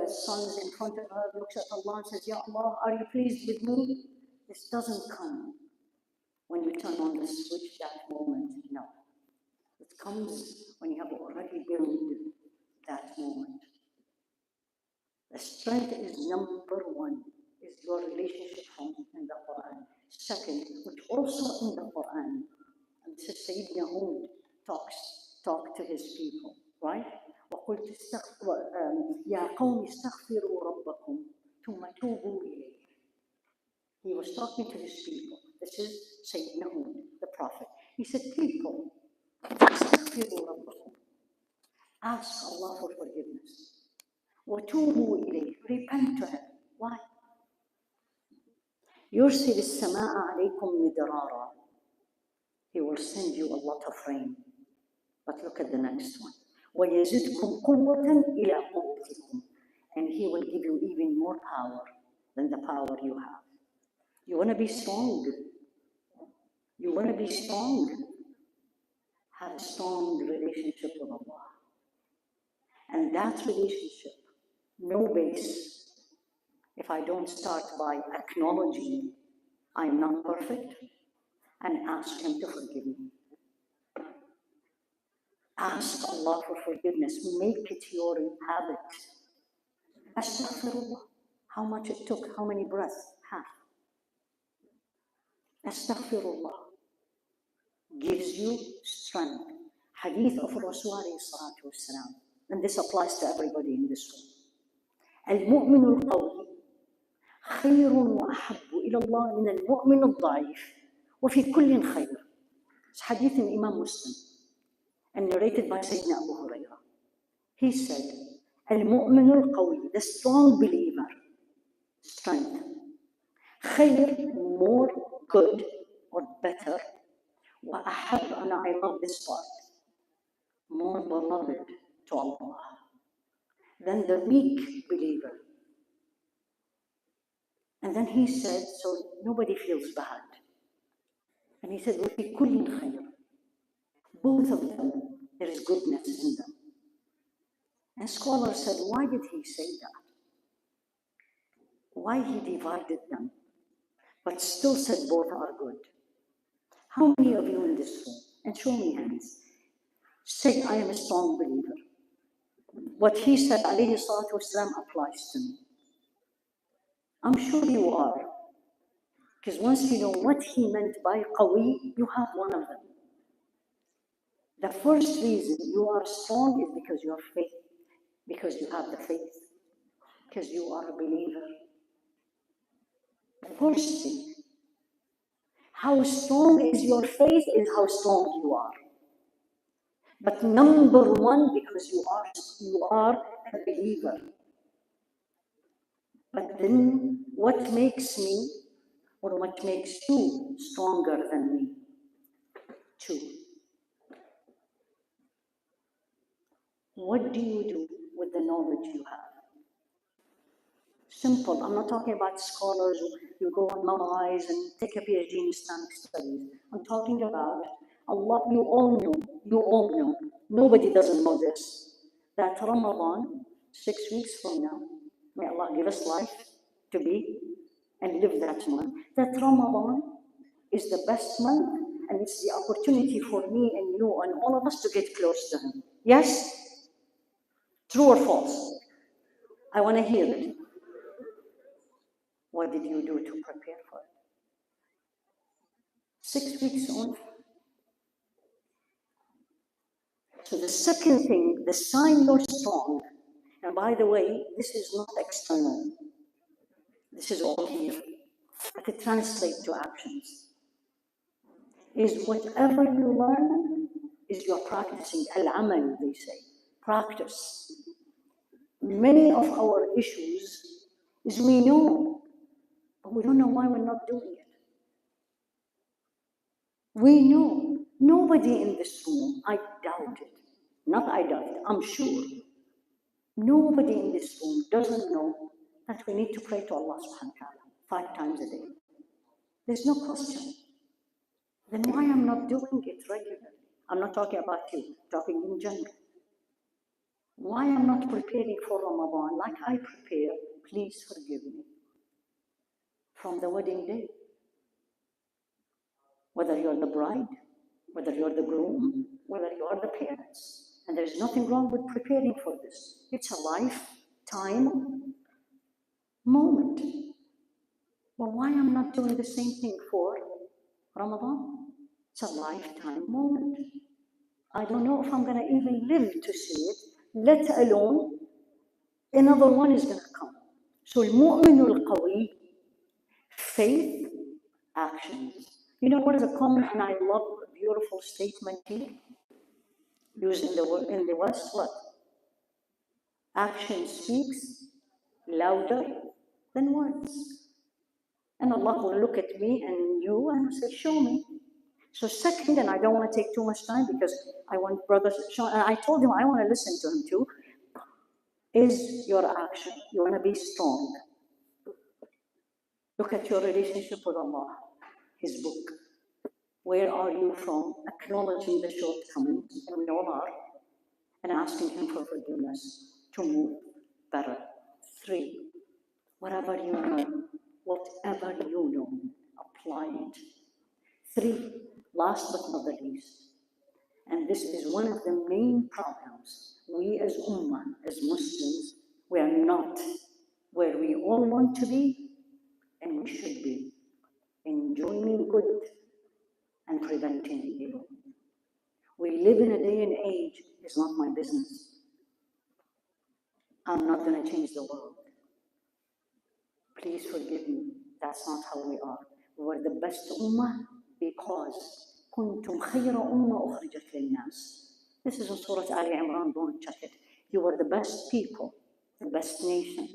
sons in front of her looks at Allah and says, Ya Allah, are you pleased with me? This doesn't come when you turn on the switch that moment, no. It comes when you have already built that moment. The strength is number one, is your relationship in the Quran. Second, which also in the Quran, and this is Sayyidina Hud talk to his people, right? وقلت يا قوم استغفروا ربكم ثم توبوا إليه. He was talking to his people. This is Sayyidina Hud, the prophet. He said, people, استغفروا ربكم. Ask Allah for forgiveness. وتوبوا إليه. Repent to him. Why? يرسل السماء عليكم مدرارا. He will send you a lot of rain. But look at the next one. ويزدكم قوة إلى قوتكم. And he will give you even more power than the power you have. You want to be strong? You want to be strong? Have a strong relationship with Allah. And that relationship, no base. If I don't start by acknowledging I'm not perfect and ask Him to forgive me. Ask Allah for forgiveness. Make it your habit. Astaghfirullah. How much it took, how many breaths? Half. Astaghfirullah gives you strength. Hadith of Rasul alayhi salatu wassalam. And this applies to everybody in this room. المؤمن القوي خير وأحب إلى الله من المؤمن الضعيف وفي كل خير. It's hadith in Imam Muslim and narrated by Sayyidina Abu Hurairah. He said, المؤمن القوي, the strong believer, strength. خير, more good or better. وأحب, and I love this part, more beloved to Allah than the weak believer. And then he said, so nobody feels bad. And he said, وَفِي كُلٍّ خَيْرٍ. Both of them, there is goodness in them. And scholars said, why did he say that? Why he divided them, but still said both are good? How many of you in this room, and show me hands, say, I am a strong believer? What he said, alayhi salatu wasalam, applies to me. I'm sure you are. Because once you know what he meant by qawi, you have one of them. The first reason you are strong is because you have faith, because you have the faith, because you are a believer. The first thing. How strong is your faith is how strong you are. But number one, because you are a believer. But then what makes me, or what makes you stronger than me? Two. What do you do with the knowledge you have? Simple. I'm not talking about scholars who go and memorize and take a PhD in Islamic studies. I'm talking about Allah. You all know, nobody doesn't know this, that Ramadan, 6 weeks from now, may Allah give us life to be and live that month, that Ramadan is the best month and it's the opportunity for me and you and all of us to get close to Him. Yes? True or false? I want to hear it. What did you do to prepare for it? 6 weeks on. So the second thing, the sign you're strong, and by the way, this is not external. This is all here. I could translate to actions. Is whatever you learn is you're practicing. Al-amal, they say. Practice. Many of our issues is we know, but we don't know why we're not doing it. We know, Nobody in this room, I doubt it, not I doubt it, I'm sure, nobody in this room doesn't know that we need to pray to Allah subhanahu wa ta'ala 5 times a day. There's no question. Then why I'm not doing it regularly? I'm not talking about you, I'm talking in general. Why I'm not preparing for Ramadan like I prepare, please forgive me. From the wedding day, whether you're the bride, whether you're the groom, whether you are the parents. And there's nothing wrong with preparing for this. It's a lifetime moment. Well, why I'm not doing the same thing for Ramadan? It's a lifetime moment. I don't know if I'm going to even live to see it, let alone another one is going to come. So al-mu'min al-qawi, faith, actions. You know what is a common, and I love a beautiful statement here, used in the West, what? Action speaks louder than words. And Allah will look at me and you and say, show me. So second, and I don't want to take too much time because I want Brother Shaun, and I told him I want to listen to him too, is your action. You want to be strong. Look at your relationship with Allah, His book. Where are you from? Acknowledging the shortcomings, and we all are, and asking Him for forgiveness to move better. 3, whatever you know, apply it. 3, last but not the least, and this is one of the main problems, we as Ummah, as Muslims, we are not where we all want to be, and we should be, enjoying good and preventing evil. We live in a day and age, it's not my business. I'm not going to change the world. Please forgive me, that's not how we are. We were the best ummah because كنتم خير أمة أخرجت للناس. This is in Surah Ali Imran, go and check it. You were the best people, the best nation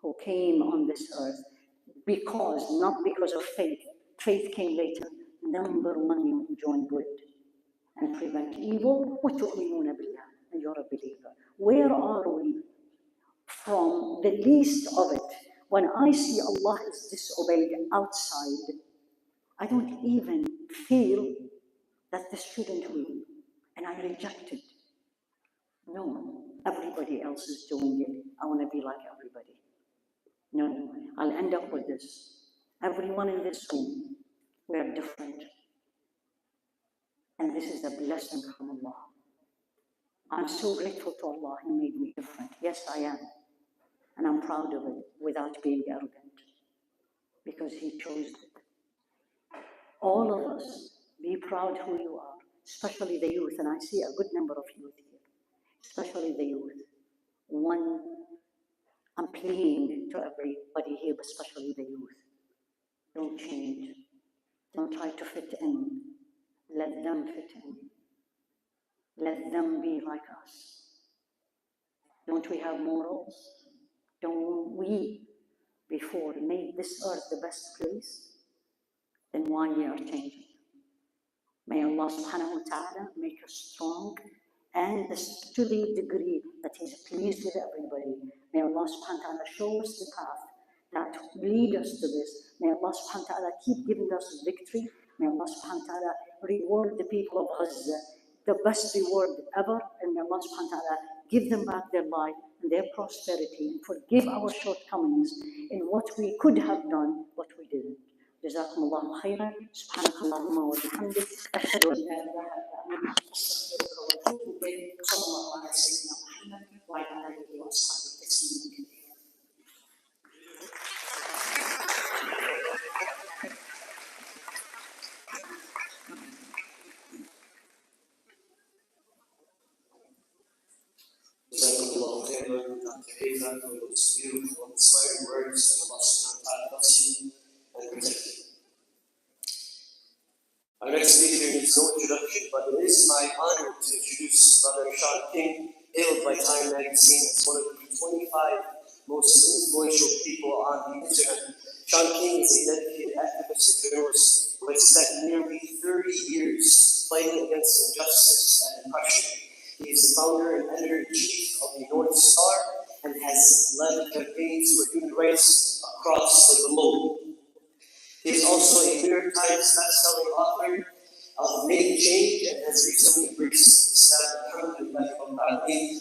who came on this earth because, not because of faith. Faith came later. Number 1, you enjoy good and prevent evil. وَتُؤْمِنُونَ بِاللَّهِ, and you're a believer. Where are we from the least of it? When I see Allah is disobeyed outside, I don't even feel that this shouldn't be, and I reject it. No, everybody else is doing it. I want to be like everybody. No, I'll end up with this. Everyone in this room, we are different. And this is a blessing from Allah. I'm so grateful to Allah, He made me different. Yes, I am. And I'm proud of it without being arrogant. Because He chose it. All of us, be proud who you are, especially the youth. And I see a good number of youth here, especially the youth. 1, I'm pleading to everybody here, but especially the youth. Don't change. Don't try to fit in. Let them fit in. Let them be like us. Don't we have morals? Don't we, before, made this earth the best place? Then why we are changing? May Allah subhanahu wa ta'ala make us strong, and to the degree that He's pleased with everybody. May Allah subhanahu wa ta'ala show us the path that lead us to this. May Allah subhanahu wa ta'ala keep giving us victory. May Allah subhanahu wa ta'ala reward the people of Gaza the best reward ever, and may Allah subhanahu wa ta'ala give them back their life and their prosperity, and forgive our shortcomings in what we could have done, but we didn't. جزاكم الله خيرا. سبحانك اللهم وبحمدك أشهد أن لا إله إلا أنت أستغفرك وأتوب إليك. صلى الله على سيدنا محمد وعلى آله وأصحابه تسليما كثيرا. Jazakallah khairan, Dr. Haifaa, for those beautiful, inspiring words. Allah subhanahu wa ta'ala bless you and protect you. Our next speaker needs no introduction, but it is my honor to introduce Brother Shaun King, hailed by Time Magazine as one of the 25 most influential people on the internet. Shaun King is a dedicated activist and journalist who has spent nearly 30 years fighting against also a New York Times best-selling author of Make Change and has recently embraced Islam.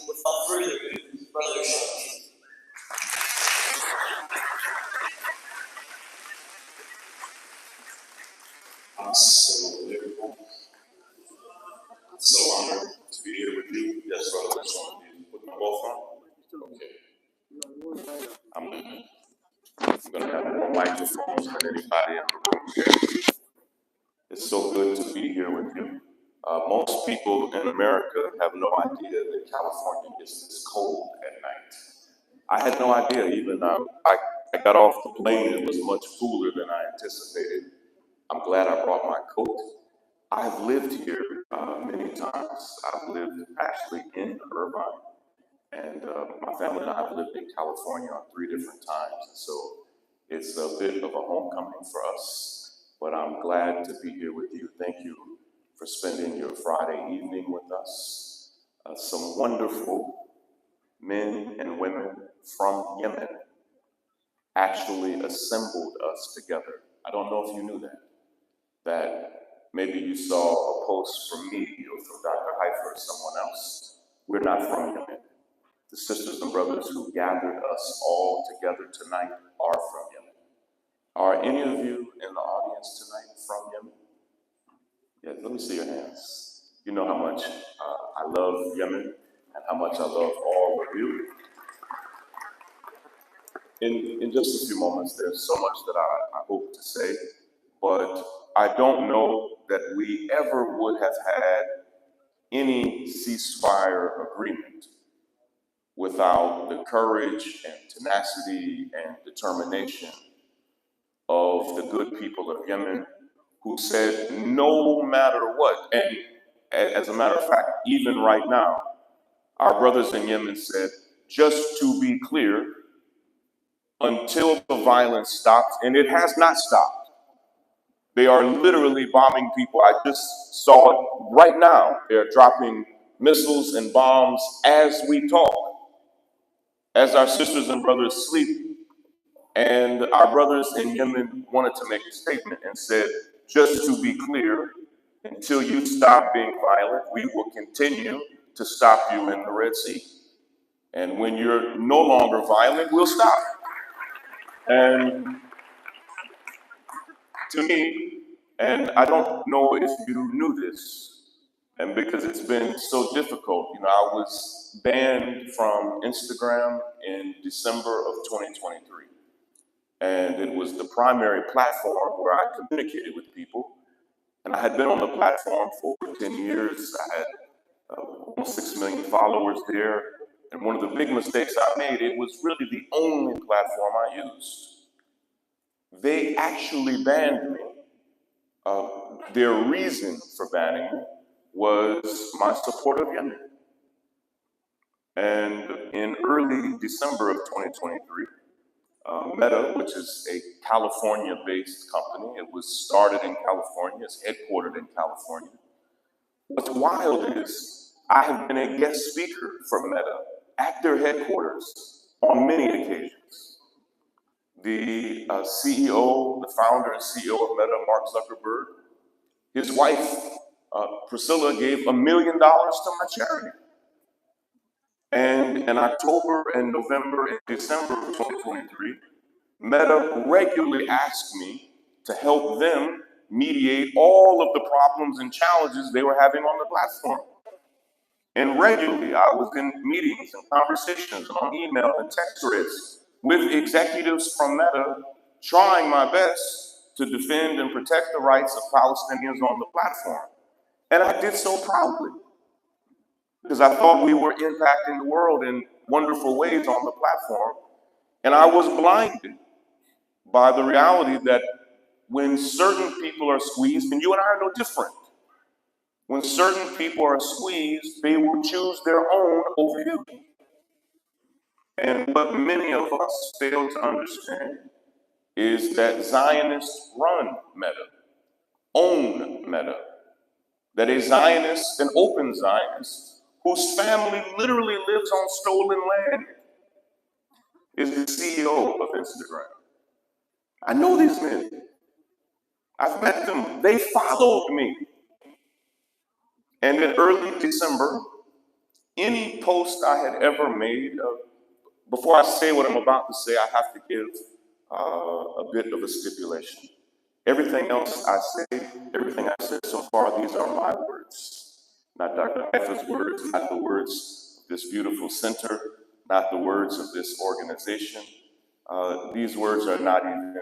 Without further ado, Brother Shaun. I'm so grateful. I'm so honored to be here with you. Yes, brother. Put my both on. Okay. I'm gonna have more microphones than anybody in the room here. It's so good to be here with you. Most people in America have no idea that California is this cold at night. I had no idea even. I got off the plane, it was much cooler than I anticipated. I'm glad I brought my coat. I've lived here many times. I've lived actually in Irvine, and my family and I have lived in California on 3 different times. So it's a bit of a homecoming for us, but I'm glad to be here with you. Thank you for spending your Friday evening with us. Some wonderful men and women from Yemen actually assembled us together. I don't know if you knew that maybe you saw a post from me or from Dr. Haifaa or someone else. We're not from Yemen. The sisters and brothers who gathered us all together tonight are from Yemen. Are any of you in the audience tonight from Yemen? Yeah, let me see your hands. You know how much I love Yemen and how much I love all of you. In just a few moments, there's so much that I hope to say, but I don't know that we ever would have had any ceasefire agreement without the courage and tenacity and determination of the good people of Yemen who said no matter what. And as a matter of fact, even right now, our brothers in Yemen said, just to be clear, until the violence stops, and it has not stopped. They are literally bombing people. I just saw it right now. They're dropping missiles and bombs as we talk, as our sisters and brothers sleep. And our brothers in Yemen wanted to make a statement and said, just to be clear, until you stop being violent, we will continue to stop you in the Red Sea. And when you're no longer violent, we'll stop. And to me, and I don't know if you knew this, and because it's been so difficult, I was banned from Instagram in December of 2023. And it was the primary platform where I communicated with people. And I had been on the platform for over 10 years. I had almost 6 million followers there. And one of the big mistakes I made, it was really the only platform I used. They actually banned me. Their reason for banning me was my support of Yemen. And in early December of 2023, Meta, which is a California-based company, it was started in California, it's headquartered in California. What's wild is I have been a guest speaker for Meta at their headquarters on many occasions. The CEO, the founder and CEO of Meta, Mark Zuckerberg, his wife, Priscilla, gave $1 million to my charity. And in October and November and December of 2023, Meta regularly asked me to help them mediate all of the problems and challenges they were having on the platform. And regularly, I was in meetings and conversations on email and text threads with executives from Meta, trying my best to defend and protect the rights of Palestinians on the platform. And I did so proudly, because I thought we were impacting the world in wonderful ways on the platform. And I was blinded by the reality that when certain people are squeezed, and you and I are no different, when certain people are squeezed, they will choose their own over you. And what many of us fail to understand is that Zionists run Meta, own Meta, that a Zionist, an open Zionist, whose family literally lives on stolen land, is the CEO of Instagram. I know these men. I've met them. They followed me. And in early December, any post I had ever made, before I say what I'm about to say, I have to give a bit of a stipulation. Everything else I say, everything I've said so far, these are my words. Not Dr. Haifaa's words, not the words of this beautiful center, not the words of this organization. These words are not even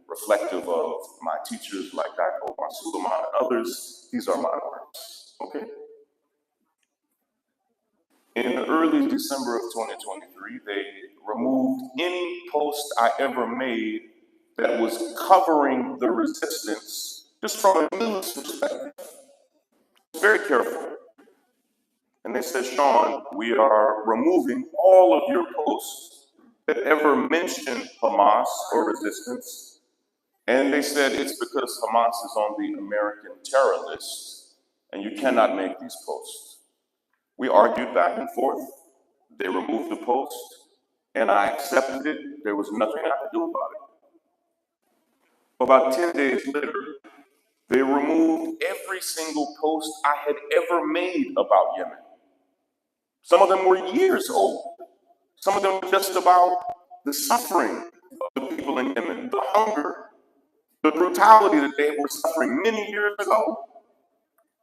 reflective of my teachers like Dr. Omar Suleiman and others. These are my words, okay? In early December of 2023, they removed any post I ever made that was covering the resistance, just from a news perspective. Very careful. And they said, Shaun, we are removing all of your posts that ever mention Hamas or resistance. And they said it's because Hamas is on the American terror list, and you cannot make these posts. We argued back and forth. They removed the post, and I accepted it. There was nothing I could do about it. About 10 days later, they removed every single post I had ever made about Yemen. Some of them were years old. Some of them were just about the suffering of the people in Yemen, the hunger, the brutality that they were suffering many years ago.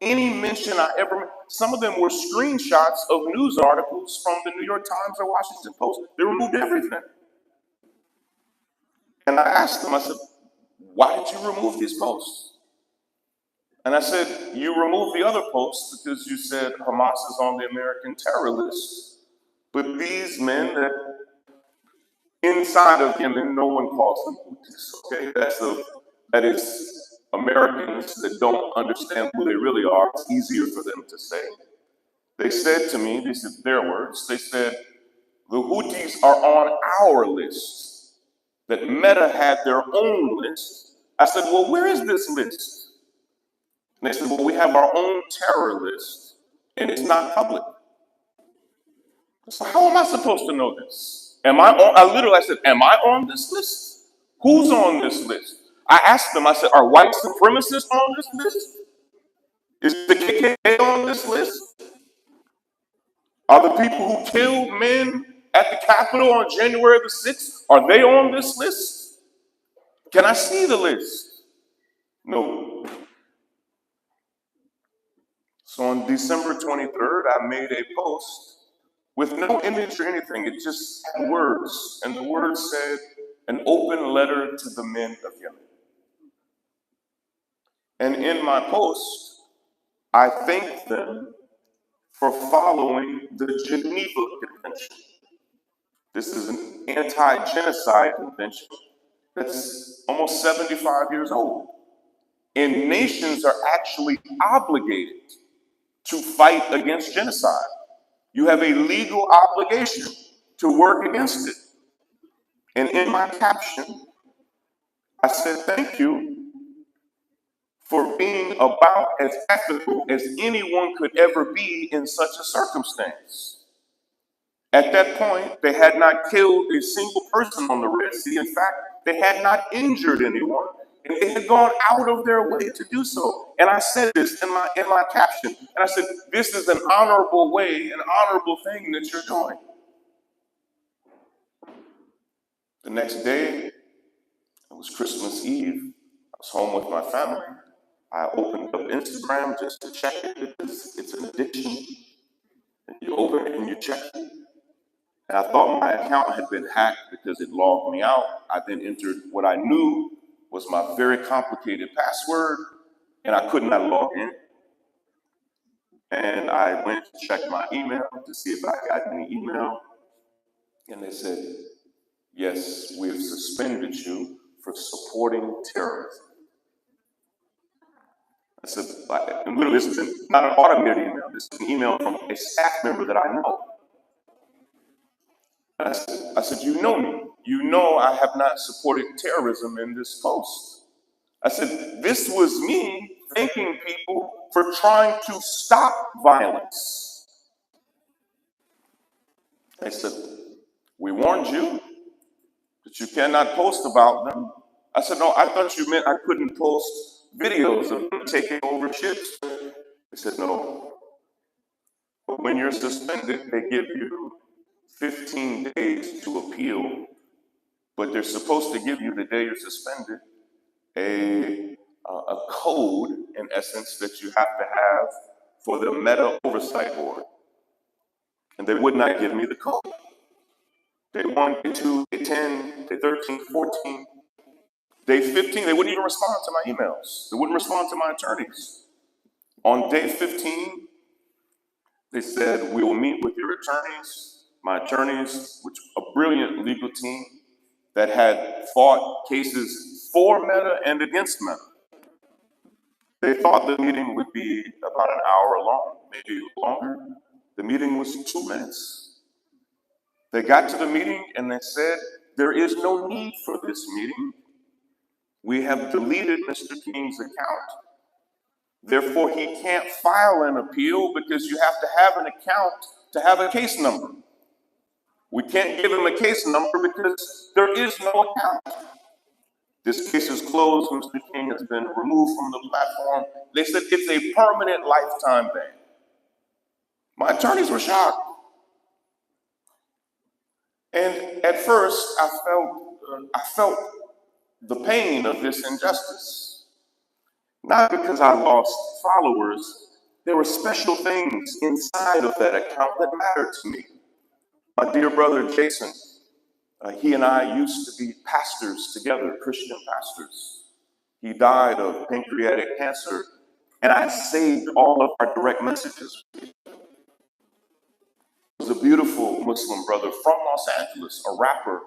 Any mention I ever made, some of them were screenshots of news articles from the New York Times or Washington Post. They removed everything. And I asked them, I said, why did you remove these posts? And I said, you removed the other posts because you said Hamas is on the American terror list. But these men that inside of Yemen, no one calls them Houthis, okay? That is Americans that don't understand who they really are. It's easier for them to say. They said to me, these are their words, they said, the Houthis are on our list, that Meta had their own list. I said, well, where is this list? And they said, well, we have our own terror list, and it's not public. So how am I supposed to know this? I said, am I on this list? Who's on this list? I asked them, I said, are white supremacists on this list? Is the KKK on this list? Are the people who killed men at the Capitol on January the 6th, are they on this list? Can I see the list? No. So on December 23rd, I made a post with no image or anything. It just had words. And the words said, an open letter to the men of Yemen. And in my post, I thanked them for following the Geneva Convention. This is an anti-genocide convention that's almost 75 years old. And nations are actually obligated to fight against genocide. You have a legal obligation to work against it. And in my caption, I said, thank you for being about as ethical as anyone could ever be in such a circumstance. At that point, they had not killed a single person on the Red Sea. In fact, they had not injured anyone. And they had gone out of their way to do so. And I said this in my caption. And I said, this is an honorable way, an honorable thing that you're doing. The next day, it was Christmas Eve. I was home with my family. I opened up Instagram just to check it because it's an addiction. And you open it and you check it. And I thought my account had been hacked because it logged me out. I then entered what I knew was my very complicated password, and I could not log in. And I went to check my email to see if I got any email. And they said, yes, we have suspended you for supporting terrorism. I said, and literally, this is not an automated email. This is an email from a staff member that I know. And I said, you know me. You know I have not supported terrorism in this post. I said, this was me thanking people for trying to stop violence. They said, we warned you that you cannot post about them. I said, no, I thought you meant I couldn't post videos of them taking over ships. They said, no. But when you're suspended, they give you 15 days to appeal. But they're supposed to give you, the day you're suspended, a code, in essence, that you have to have for the Meta Oversight Board. And they would not give me the code. Day 1, day 2, day 10, day 13, 14. Day 15, they wouldn't even respond to my emails. They wouldn't respond to my attorneys. On day 15, they said, we will meet with your attorneys. My attorneys, which a brilliant legal team that had fought cases for Meta and against Meta. They thought the meeting would be about an hour long, maybe longer. The meeting was 2 minutes. They got to the meeting and they said, there is no need for this meeting. We have deleted Mr. King's account. Therefore, he can't file an appeal because you have to have an account to have a case number. We can't give him a case number because there is no account. This case is closed. Mr. King has been removed from the platform. They said it's a permanent lifetime ban. My attorneys were shocked. And at first, I felt the pain of this injustice. Not because I lost followers. There were special things inside of that account that mattered to me. My dear brother, Jason, he and I used to be pastors together, Christian pastors. He died of pancreatic cancer, and I saved all of our direct messages. He was a beautiful Muslim brother from Los Angeles, a rapper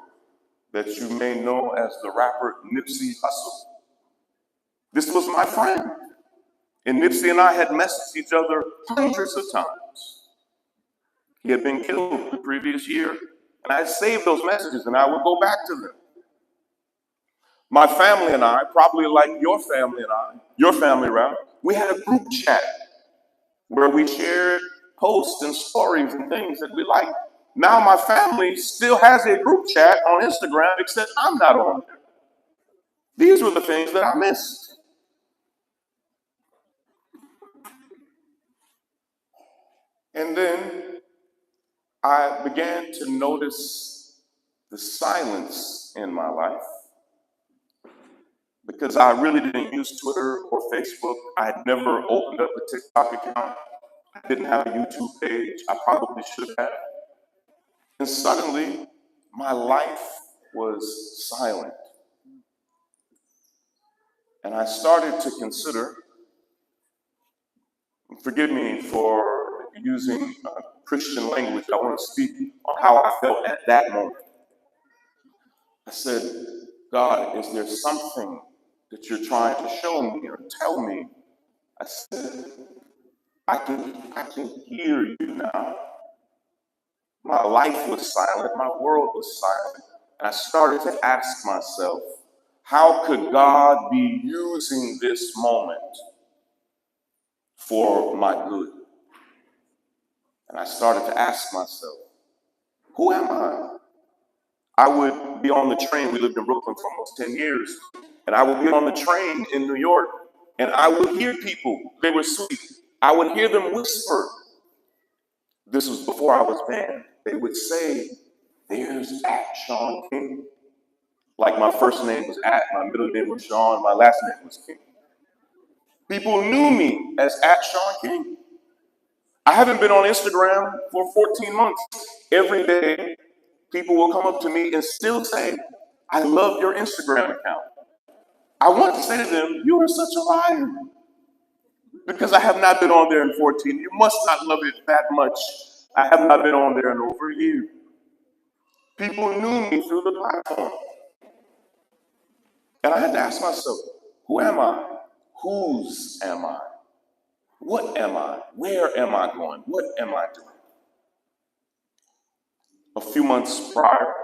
that you may know as the rapper Nipsey Hussle. This was my friend. And Nipsey and I had messaged each other hundreds of times. He had been killed the previous year, and I had saved those messages, and I would go back to them. My family and I, probably like your family rather, we had a group chat where we shared posts and stories and things that we liked. Now my family still has a group chat on Instagram, except I'm not on there. These were the things that I missed. And then I began to notice the silence in my life because I really didn't use Twitter or Facebook. I had never opened up a TikTok account. I didn't have a YouTube page. I probably should have. And suddenly, my life was silent. And I started to consider, forgive me for using Christian language, I want to speak on how I felt at that moment. I said, God, is there something that you're trying to show me or tell me? I said, I can hear you now. My life was silent, my world was silent. And I started to ask myself, how could God be using this moment for my good? And I started to ask myself, who am I? I would be on the train. We lived in Brooklyn for almost 10 years. And I would be on the train in New York, and I would hear people. They were sweet. I would hear them whisper. This was before I was banned. They would say, there's Shaun King. Like my first name was my middle name was Shaun, my last name was King. People knew me as Shaun King. I haven't been on Instagram for 14 months. Every day, people will come up to me and still say, I love your Instagram account. I want to say to them, you are such a liar. Because I have not been on there in 14. You must not love it that much. I have not been on there in over a year. People knew me through the platform. And I had to ask myself, who am I? Whose am I? What am I? Where am I going? What am I doing? A few months prior,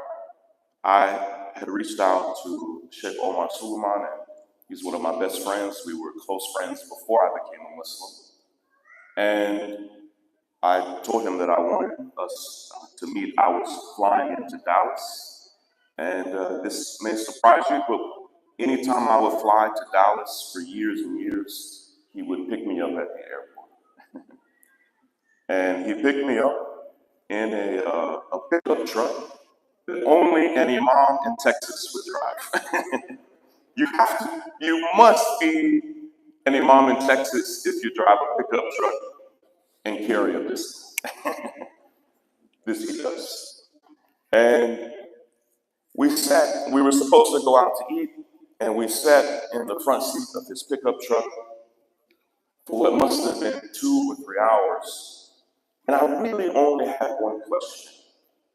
I had reached out to Sheikh Omar Suleiman, and he's one of my best friends. We were close friends before I became a Muslim. And I told him that I wanted us to meet. I was flying into Dallas. And this may surprise you, but anytime I would fly to Dallas for years and years, he would pick me up at the airport. And he picked me up in a pickup truck that only an Imam in Texas would drive. You must be an Imam in Texas if you drive a pickup truck and carry a pistol. This he does. And we were supposed to go out to eat, and we sat in the front seat of his pickup truck for what must have been 2 or 3 hours. And I really only had one question.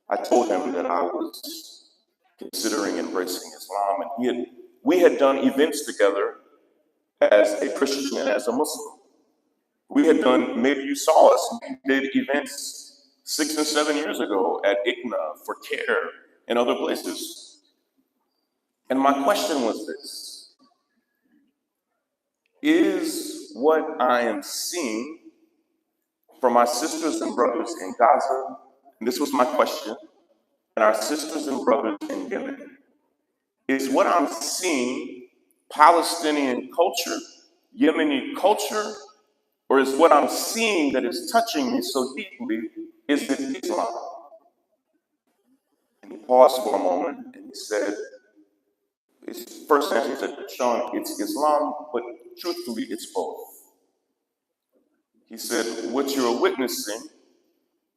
I told him that I was considering embracing Islam, and we had done events together as a Christian and as a Muslim. We had done, maybe you saw us, we did events 6 and 7 years ago at ICNA for CARE and other places. And my question was this: is what I am seeing from my sisters and brothers in Gaza, and this was my question, and our sisters and brothers in Yemen, is what I'm seeing Palestinian culture, Yemeni culture, or is what I'm seeing that is touching me so deeply, is it Islam? And he paused for a moment and he said, his first answer, he said, Shaun, it's Islam, but truthfully, it's both. He said, what you're witnessing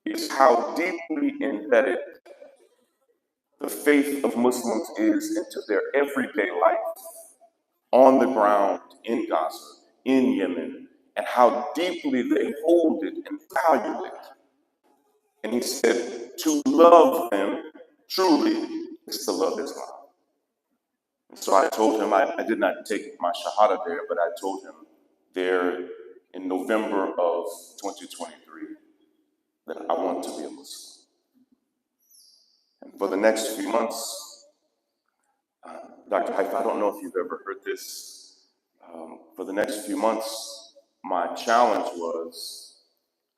is how deeply embedded the faith of Muslims is into their everyday life on the ground in Gaza, in Yemen, and how deeply they hold it and value it. And he said, to love them truly is to love Islam. And so I told him, I did not take my Shahada there, but I told him there in November of 2023 that I want to be a Muslim. And for the next few months, Dr. Haifaa, I don't know if you've ever heard this. For the next few months, my challenge was,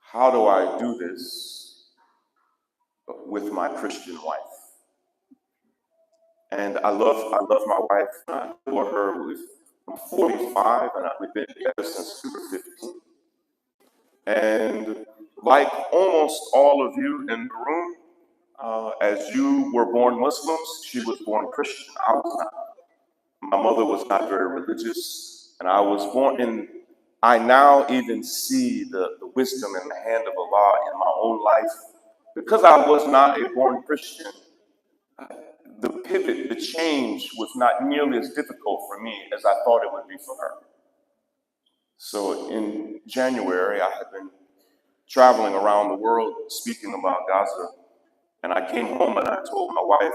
how do I do this with my Christian wife? And I love my wife. I adore her. I'm 45, and we've been together since we were 15. And like almost all of you in the room, as you were born Muslims, she was born Christian. I was not. My mother was not very religious, and I was born in. I now even see the wisdom in the hand of Allah in my own life. Because I was not a born Christian, the pivot, the change was not nearly as difficult for me as I thought it would be for her. So in January, I had been traveling around the world speaking about Gaza, and I came home and I told my wife,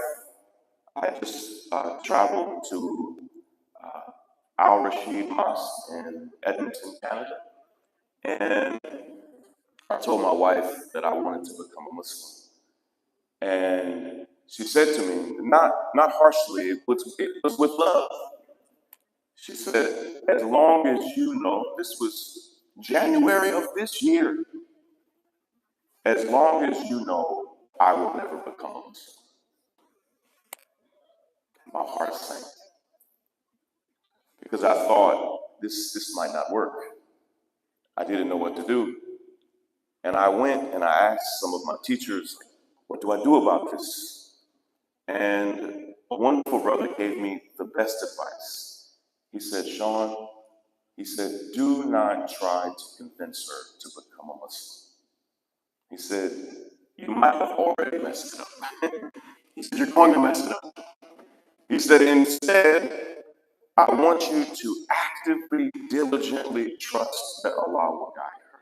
I just traveled to Al Rashid Mosque in Edmonton, Canada, and I told my wife that I wanted to become a Muslim. And she said to me, not harshly, it was with love. She said, as long as you know, this was January of this year, as long as you know, I will never become a Muslim. My heart sank. Because I thought, this might not work. I didn't know what to do. And I went and I asked some of my teachers, what do I do about this? And a wonderful brother gave me the best advice. He said, Shaun, he said, do not try to convince her to become a Muslim. He said, you might have already messed it up. He said, you're going to mess it up. He said, instead, I want you to actively, diligently trust that Allah will guide her.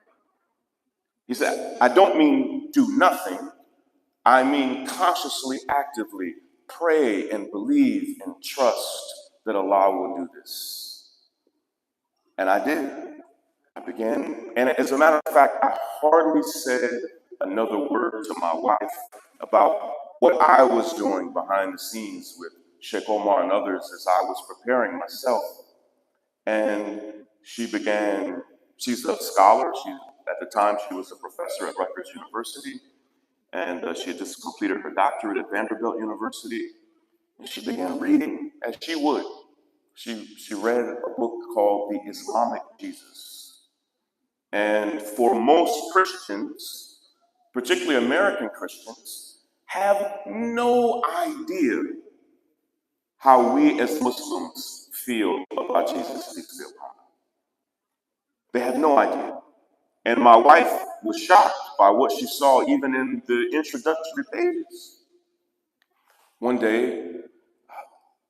He said, I don't mean do nothing. I mean consciously, actively pray and believe and trust that Allah will do this. And I did. I began, and as a matter of fact, I hardly said another word to my wife about what I was doing behind the scenes with Sheikh Omar and others as I was preparing myself. And she's a scholar. At the time, she was a professor at Rutgers University. And she had just completed her doctorate at Vanderbilt University. And she began reading, as she would, she read a book called The Islamic Jesus. And for most Christians, particularly American Christians, have no idea how we as Muslims feel about Jesus' peace be upon him. They have no idea. And my wife was shocked by what she saw even in the introductory pages. One day,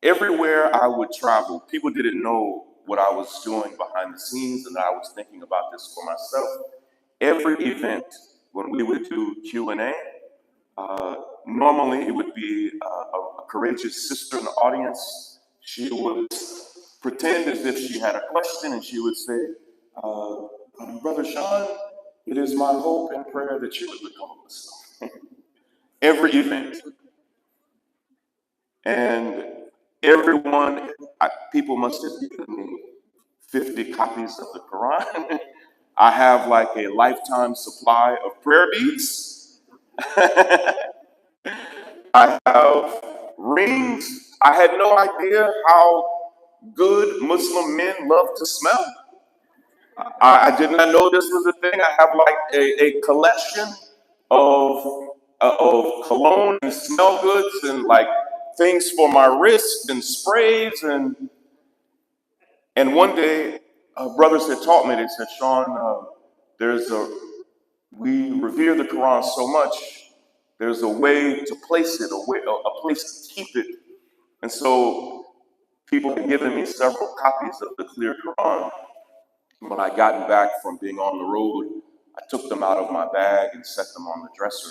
everywhere I would travel, people didn't know what I was doing behind the scenes, and I was thinking about this for myself. Every event, when we would do Q&A, normally it would be a courageous sister in the audience. She would pretend as if she had a question, and she would say, Brother Shaun, it is my hope and prayer that you would become a Muslim. Every event. And everyone, people must have given me 50 copies of the Quran. I have like a lifetime supply of prayer beads. I have rings. I had no idea how good Muslim men love to smell. I did not know this was a thing. I have like a collection of cologne and smell goods and like things for my wrist and sprays. And one day, brothers had taught me, they said, Shaun, we revere the Quran so much, there's a way to place it, a place to keep it. And so people had given me several copies of the clear Quran. When I gotten back from being on the road, I took them out of my bag and set them on the dresser.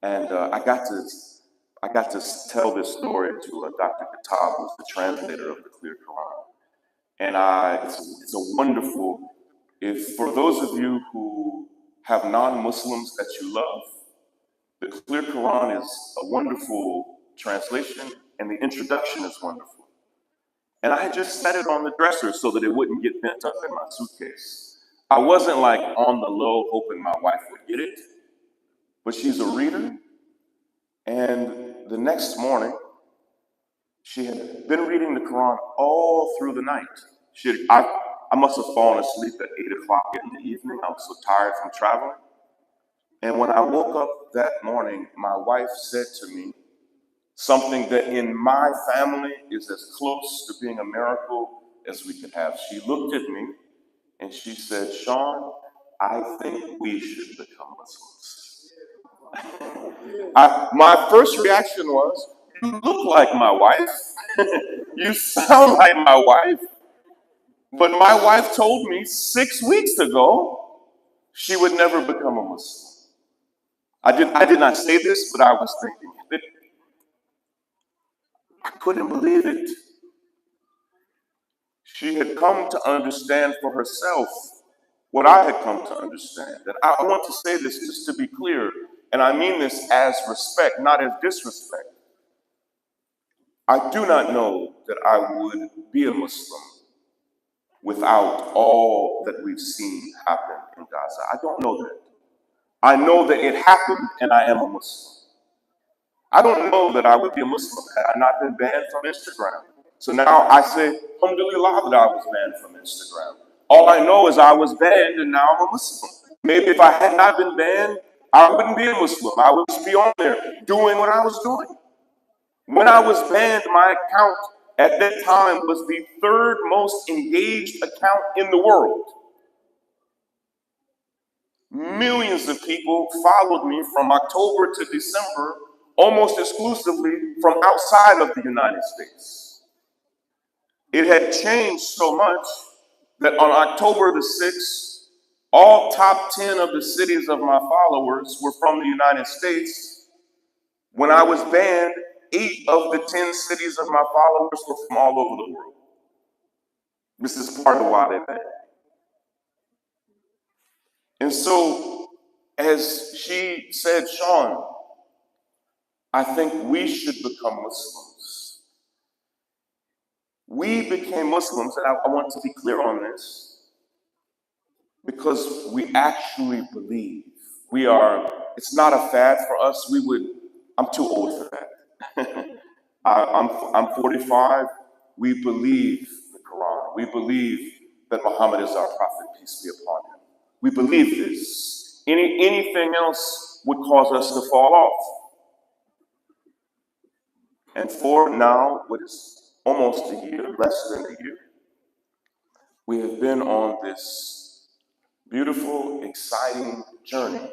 And I got to tell this story to Dr. Khattab, who's the translator of the clear Quran. And it's a wonderful, for those of you who have non-Muslims that you love, the clear Quran is a wonderful translation, and the introduction is wonderful. And I had just set it on the dresser so that it wouldn't get bent up in my suitcase. I wasn't like on the low hoping my wife would get it, but she's a reader. And the next morning, she had been reading the Quran all through the night. I must have fallen asleep at 8 o'clock in the evening. I was so tired from traveling. And when I woke up that morning, my wife said to me something that in my family is as close to being a miracle as we could have. She looked at me and she said, Shaun, I think we should become Muslims. My first reaction was, you look like my wife. You sound like my wife. But my wife told me 6 weeks ago she would never become a Muslim. I did not say this, but I was thinking it. I couldn't believe it. She had come to understand for herself what I had come to understand. And I want to say this just to be clear, and I mean this as respect, not as disrespect. I do not know that I would be a Muslim without all that we've seen happen in Gaza. I don't know that. I know that it happened and I am a Muslim. I don't know that I would be a Muslim had I not been banned from Instagram. So now I say, alhamdulillah, that I was banned from Instagram. All I know is I was banned and now I'm a Muslim. Maybe if I had not been banned, I wouldn't be a Muslim. I would just be on there doing what I was doing. When I was banned, my account at that time was the third most engaged account in the world. Millions of people followed me from October to December, almost exclusively from outside of the United States. It had changed so much that on October the 6th, all top 10 of the cities of my followers were from the United States. When I was banned, 8 of the 10 cities of my followers were from all over the world. This is part of why they banned. And so, as she said, Shaun, I think we should become Muslims. We became Muslims, and I want to be clear on this, because we actually believe. It's not a fad for us. I'm too old for that. I'm 45. we believe the Quran. We believe that Muhammad is our prophet, peace be upon him. We believe this. Anything else would cause us to fall off. And for now, what is almost a year, less than a year, we have been on this beautiful, exciting journey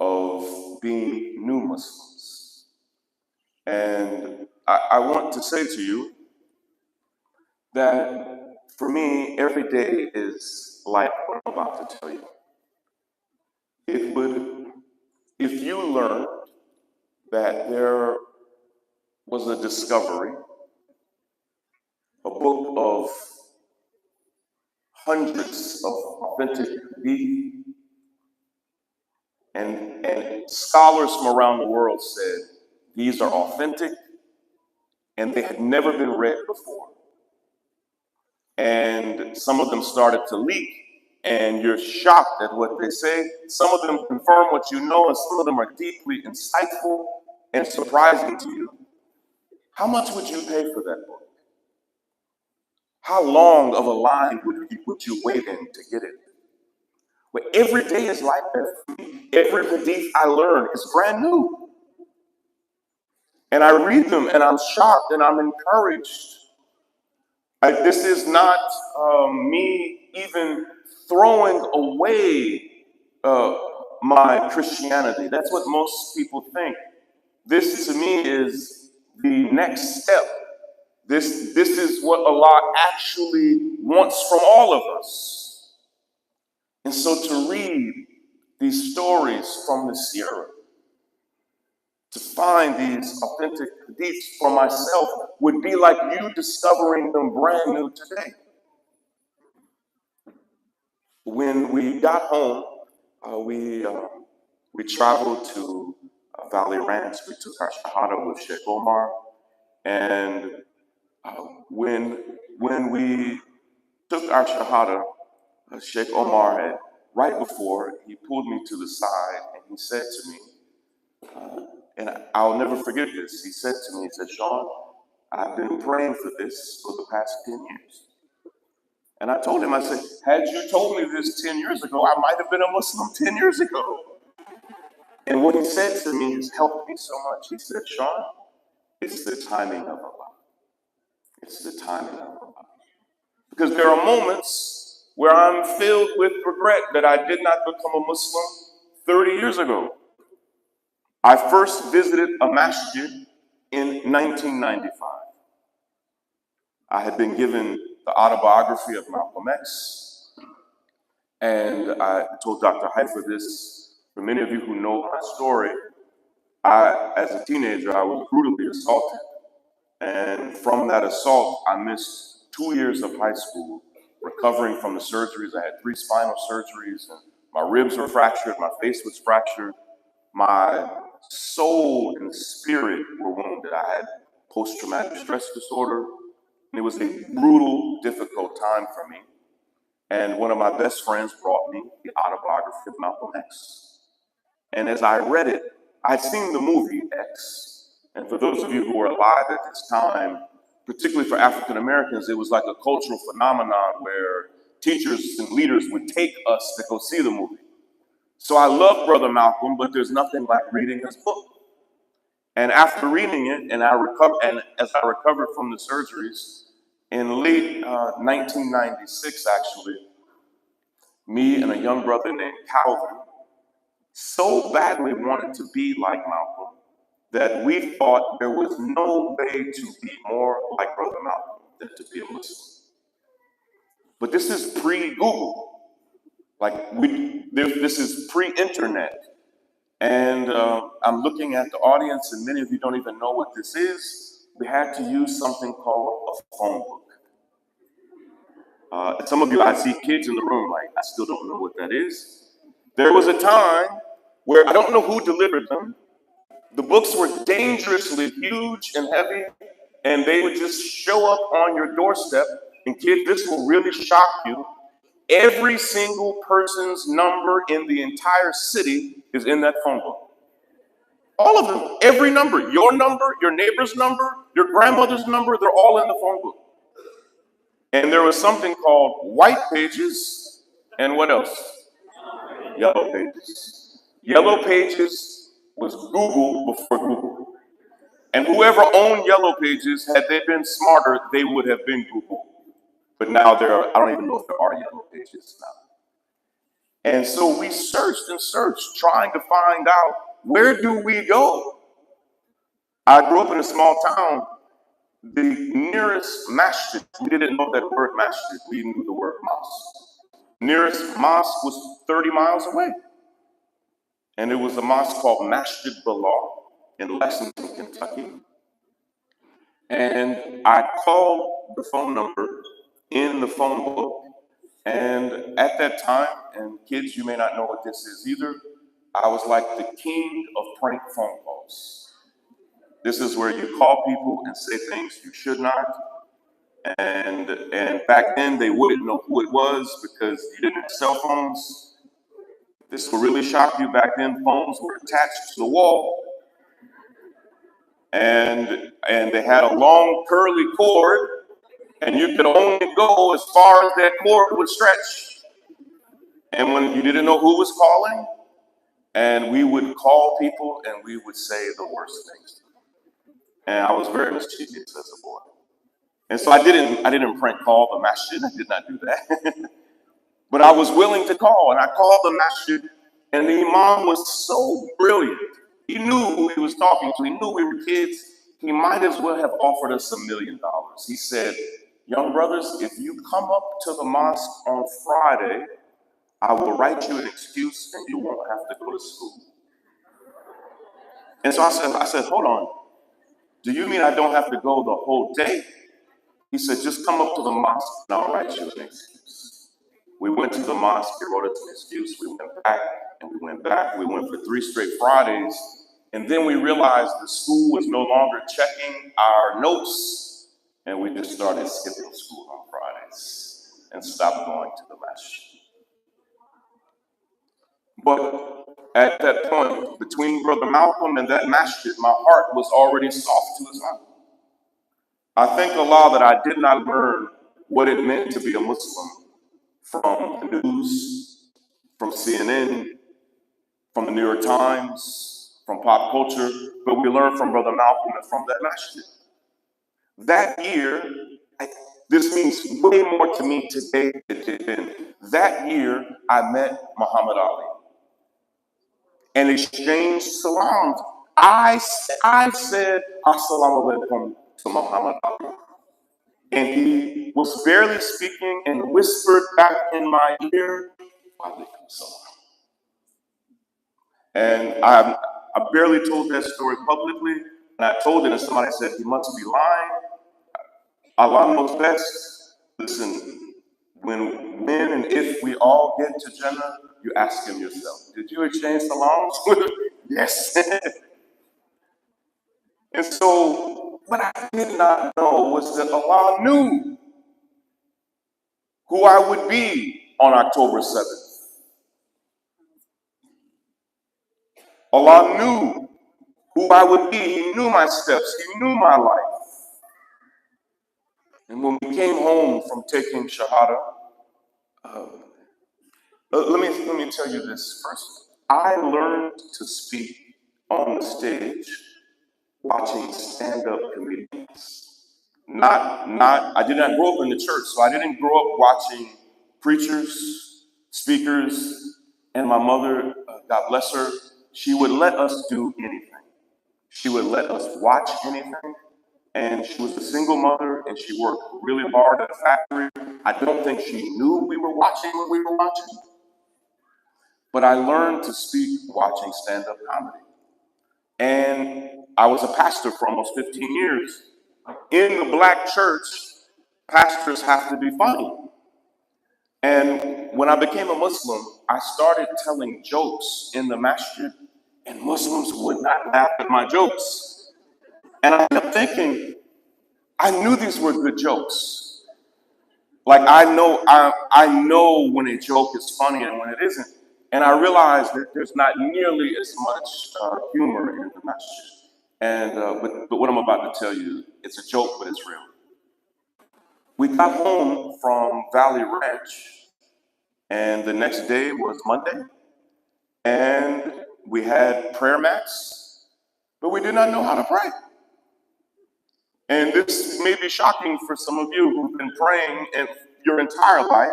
of being new Muslims. And I want to say to you that for me, every day is like what I'm about to tell you. If you learn that there was a discovery, a book of hundreds of authentic hadith, and scholars from around the world said these are authentic and they had never been read before. And some of them started to leak, and you're shocked at what they say. Some of them confirm what you know, and some of them are deeply insightful and surprising to you. How much would you pay for that book? How long of a line would you wait in to get it? Well, every day is like that for me. Every hadith I learn is brand new. And I read them and I'm shocked and I'm encouraged. This is not me even throwing away my Christianity. That's what most people think. This to me is the next step. This is what Allah actually wants from all of us. And so to read these stories from the Sirah, to find these authentic hadiths for myself would be like you discovering them brand new today. When we got home, we traveled to Valley Ranch. We took our shahada with Sheikh Omar, and when we took our shahada, Sheikh Omar had, right before, he pulled me to the side and he said to me, and I'll never forget this. He said to me, he said, Shaun, I've been praying for this for the past 10 years. And I told him, I said, had you told me this 10 years ago, I might have been a Muslim 10 years ago. And what he said to me has helped me so much. He said, Shaun, it's the timing of Allah. It's the timing of Allah. Because there are moments where I'm filled with regret that I did not become a Muslim 30 years ago. I first visited a masjid in 1995. I had been given the autobiography of Malcolm X, and I told Dr. Haifaa this. For many of you who know my story, as a teenager, I was brutally assaulted. And from that assault, I missed 2 years of high school, recovering from the surgeries. I had 3 spinal surgeries, and my ribs were fractured, my face was fractured, my soul and spirit were wounded. I had post-traumatic stress disorder, and it was a brutal, difficult time for me. And one of my best friends brought me the autobiography of Malcolm X. And as I read it, I'd seen the movie X. And for those of you who were alive at this time, particularly for African Americans, it was like a cultural phenomenon where teachers and leaders would take us to go see the movie. So I love Brother Malcolm, but there's nothing like reading his book. And after reading it, and as I recovered from the surgeries, in late 1996, actually, me and a young brother named Calvin so badly wanted to be like Malcolm that we thought there was no way to be more like Brother Malcolm than to be a Muslim. But this is pre-Google. This is pre-internet. And I'm looking at the audience, and many of you don't even know what this is. We had to use something called a phone book. Some of you, I see kids in the room, like, I still don't know what that is. There was a time where I don't know who delivered them. The books were dangerously huge and heavy, and they would just show up on your doorstep. And kids, this will really shock you. Every single person's number in the entire city is in that phone book. All of them, every number, your neighbor's number, your grandmother's number, they're all in the phone book. And there was something called white pages and what else? Yellow pages. Yellow pages was Google before Google. And whoever owned Yellow Pages, had they been smarter, they would have been Google. But now I don't even know if there are Yellow Pages now. And so we searched and searched, trying to find out, where do we go? I grew up in a small town. The nearest masjid, we didn't know that word masjid, we knew the word mosque. Nearest mosque was 30 miles away. And it was a mosque called Masjid Bilal in Lexington, Kentucky. And I called the phone number in the phone book. And at that time, and kids, you may not know what this is either, I was like the king of prank phone calls. This is where you call people and say things you should not. And back then, they wouldn't know who it was because you didn't have cell phones. This will really shock you. Back then, phones were attached to the wall. And they had a long curly cord, and you could only go as far as that cord would stretch. And when you didn't know who was calling, and we would call people and we would say the worst things. And I was very mischievous as a boy. And so I didn't prank call the masjid. I did not do that. But I was willing to call, and I called the masjid, and the imam was so brilliant. He knew who he was talking to. He knew we were kids. He might as well have offered us $1 million. He said, young brothers, if you come up to the mosque on Friday, I will write you an excuse and you won't have to go to school. And so I said, hold on. Do you mean I don't have to go the whole day? He said, just come up to the mosque and I'll write you an excuse. We went to the mosque, he wrote us an excuse. We went back and we went back. We went for 3 straight Fridays. And then we realized the school was no longer checking our notes. And we just started skipping school on Fridays and stopped going to the masjid. But at that point, between Brother Malcolm and that masjid, my heart was already soft to Islam. I thank Allah that I did not learn what it meant to be a Muslim from the news, from CNN, from the New York Times, from pop culture, but we learned from Brother Malcolm and from that masjid. That year, this means way more to me today than it did then. That year, I met Muhammad Ali and exchanged salams. I said assalamu alaikum to Muhammad Ali. And he was barely speaking and whispered back in my ear, alaikum salam. And I barely told that story publicly. And I told it, and somebody said, he must be lying. Allah knows best. Listen, when and if we all get to Jannah, you ask him yourself, did you exchange salams with him? Yes. And so what I did not know was that Allah knew who I would be on October 7th. Allah knew who I would be. He knew my steps. He knew my life. And when we came home from taking Shahada, let me tell you this first. I learned to speak on the stage watching stand-up comedians. I did not grow up in the church, so I didn't grow up watching preachers, speakers, and my mother, God bless her, she would let us do anything. She would let us watch anything. And she was a single mother, and she worked really hard at a factory. I don't think she knew we were watching what we were watching. But I learned to speak watching stand-up comedy. And I was a pastor for almost 15 years. In the black church, pastors have to be funny. And when I became a Muslim, I started telling jokes in the masjid, and Muslims would not laugh at my jokes. And I kept thinking, I knew these were good jokes. Like I know when a joke is funny and when it isn't. And I realized that there's not nearly as much humor in the message. And but what I'm about to tell you, it's a joke, but it's real. We got home from Valley Ranch, and the next day was Monday, and we had prayer mats, but we did not know how to pray. And this may be shocking for some of you who've been praying in your entire life,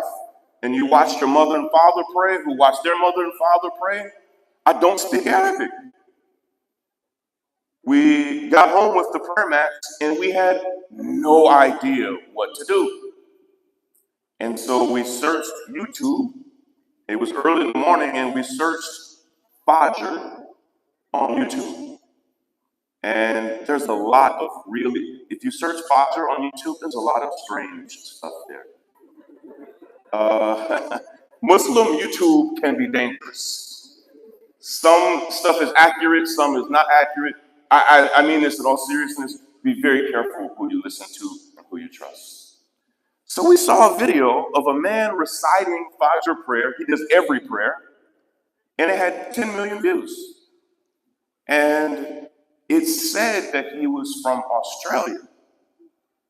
and you watched your mother and father pray, who watched their mother and father pray. I don't speak Arabic. We got home with the prayer mats, and we had no idea what to do. And so we searched YouTube. It was early in the morning, and we searched Fajr on YouTube. And there's a lot of really, if you search Fajr on YouTube, there's a lot of strange stuff there. Muslim YouTube can be dangerous. Some stuff is accurate, some is not accurate. I mean this in all seriousness. Be very careful who you listen to and who you trust. So we saw a video of a man reciting Fajr prayer. He does every prayer. And it had 10 million views. And it said that he was from Australia.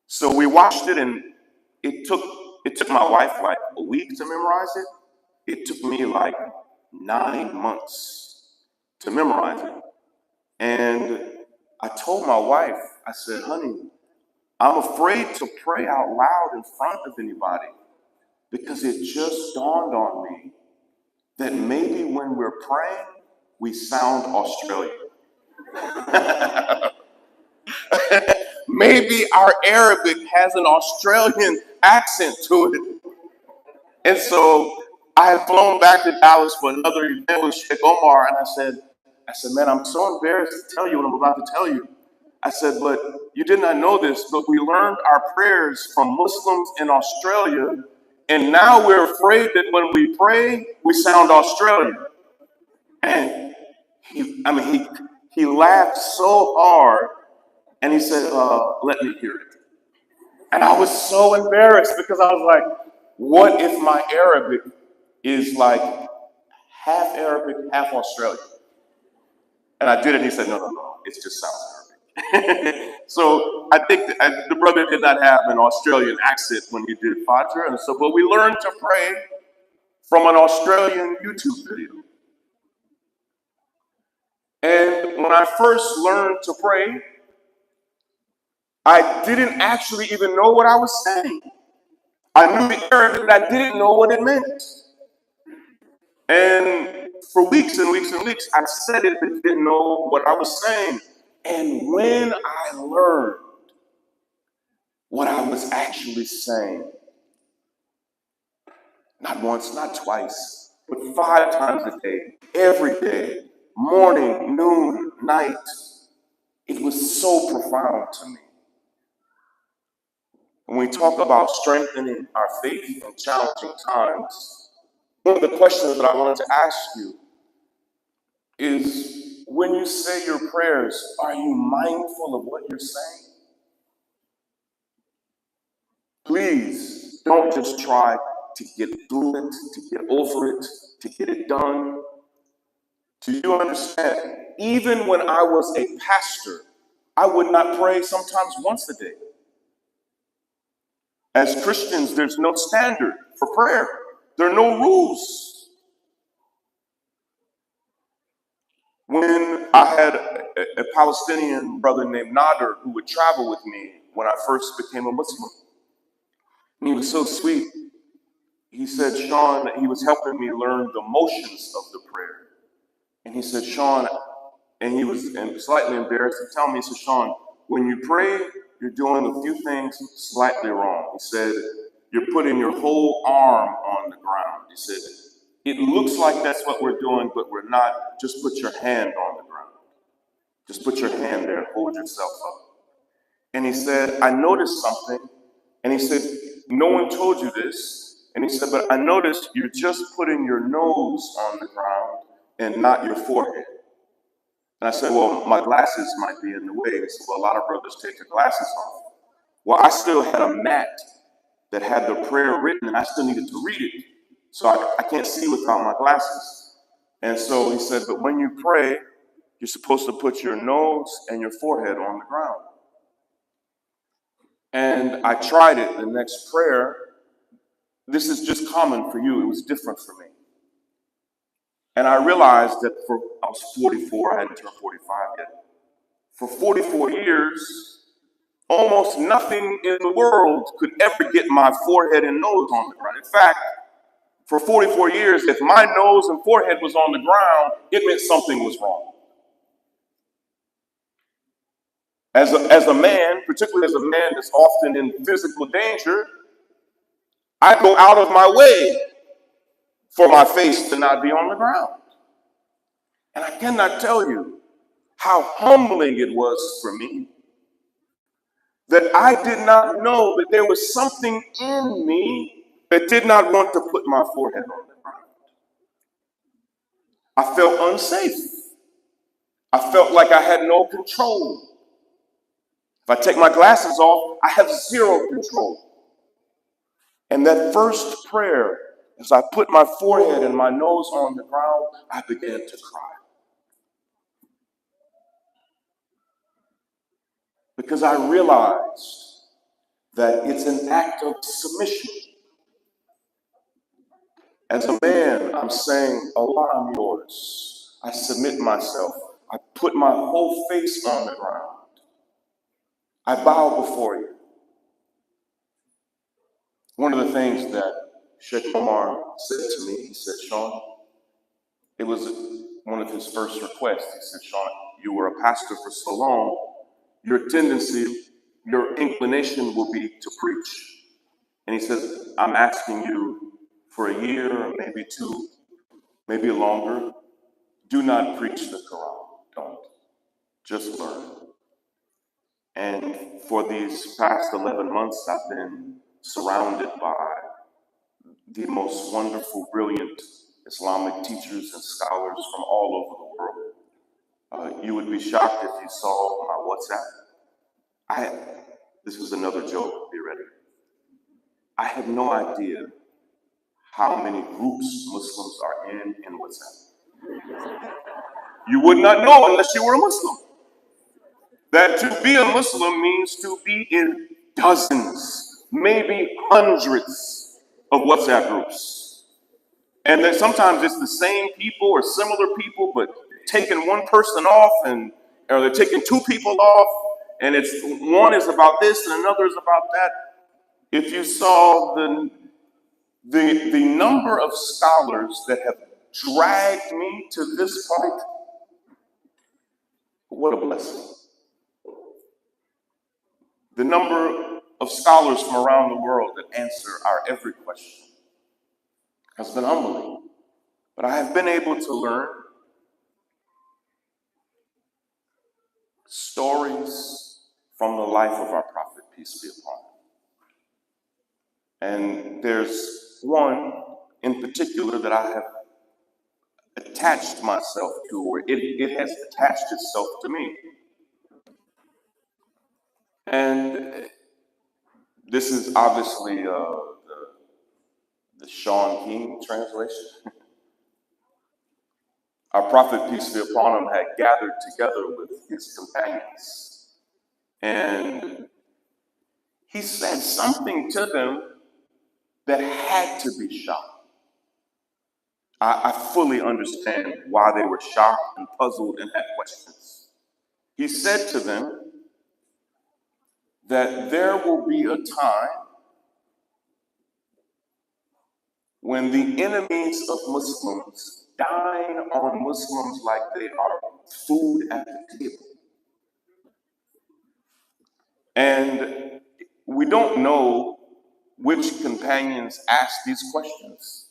So we watched it, and it took my wife like a week to memorize it. It took me like 9 months to memorize it. And I told my wife, I said, honey, I'm afraid to pray out loud in front of anybody because it just dawned on me that maybe when we're praying, we sound Australian. Maybe our Arabic has an Australian accent to it. And so I had flown back to Dallas for another event with Sheikh Omar, and I said, man, I'm so embarrassed to tell you what I'm about to tell you. I said, but you did not know this, but we learned our prayers from Muslims in Australia, and now we're afraid that when we pray, we sound Australian. And he laughed so hard, and he said, let me hear it. And I was so embarrassed because I was like, what if my Arabic is like half Arabic, half Australian? And I did it, and he said, no, it just sounds Arabic. So I think the brother did not have an Australian accent when he did Fajr. And so, but we learned to pray from an Australian YouTube video. And when I first learned to pray, I didn't actually even know what I was saying. I knew the Arabic, but I didn't know what it meant. And for weeks and weeks and weeks, I said it, but didn't know what I was saying. And when I learned what I was actually saying, not once, not twice, but 5 times a day, every day, morning, noon, night, it was so profound to me. When we talk about strengthening our faith in challenging times, one of the questions that I wanted to ask you is, when you say your prayers, are you mindful of what you're saying? Please don't just try to get through it, to get over it, to get it done. Do you understand? Even when I was a pastor, I would not pray sometimes once a day. As Christians, there's no standard for prayer. There are no rules. When I had a Palestinian brother named Nader who would travel with me when I first became a Muslim, and he was so sweet. He said, Shaun, he was helping me learn the motions of the prayer. And he said, Shaun, and he was slightly embarrassed to tell me, he said, Shaun, when you pray, you're doing a few things slightly wrong. He said, you're putting your whole arm on the ground. He said, it looks like that's what we're doing, but we're not. Just put your hand on the ground. Just put your hand there and hold yourself up. And he said, I noticed something. And he said, no one told you this. And he said, but I noticed you're just putting your nose on the ground and not your forehead. And I said, well, my glasses might be in the way. He said, well, a lot of brothers take their glasses off. Well, I still had a mat that had the prayer written, and I still needed to read it. So I can't see without my glasses. And so he said, but when you pray, you're supposed to put your nose and your forehead on the ground. And I tried it the next prayer. This is just common for you. It was different for me. And I realized that I was 44, I hadn't turned 45 yet. For 44 years, almost nothing in the world could ever get my forehead and nose on the ground. In fact, for 44 years, if my nose and forehead was on the ground, it meant something was wrong. As a man, particularly as a man that's often in physical danger, I go out of my way for my face to not be on the ground. And I cannot tell you how humbling it was for me that I did not know that there was something in me that did not want to put my forehead on the ground. I felt unsafe. I felt like I had no control. If I take my glasses off, I have zero control. And that first prayer, as I put my forehead and my nose on the ground, I began to cry. Because I realized that it's an act of submission. As a man, I'm saying, Allah, I'm yours. I submit myself. I put my whole face on the ground. I bow before you. One of the things that Sheikh Omar said to me, he said, Shaun, it was one of his first requests. He said, Shaun, you were a pastor for so long, your tendency, your inclination will be to preach. And he says, I'm asking you for a year, or maybe two, maybe longer, do not preach the Quran. Don't. Just learn. And for these past 11 months, I've been surrounded by the most wonderful, brilliant Islamic teachers and scholars from all over the world. You would be shocked if you saw my WhatsApp. This was another joke, be ready. I have no idea how many groups Muslims are in WhatsApp. You would not know unless you were a Muslim. That to be a Muslim means to be in dozens, maybe hundreds of WhatsApp groups. And then sometimes it's the same people or similar people, but taking one person off, or they're taking two people off, and it's one is about this and another is about that. If you saw the number of scholars that have dragged me to this point, what a blessing. The number of scholars from around the world that answer our every question has been humbling. But I have been able to learn stories from the life of our prophet, peace be upon him. And there's one in particular that I have attached myself to, or it has attached itself to me. And this is obviously the Shaun King translation. Our prophet, peace be upon him, had gathered together with his companions. And he said something to them that had to be shocked. I fully understand why they were shocked and puzzled and had questions. He said to them that there will be a time when the enemies of Muslims dine on Muslims like they are food at the table. And we don't know which companions asked these questions.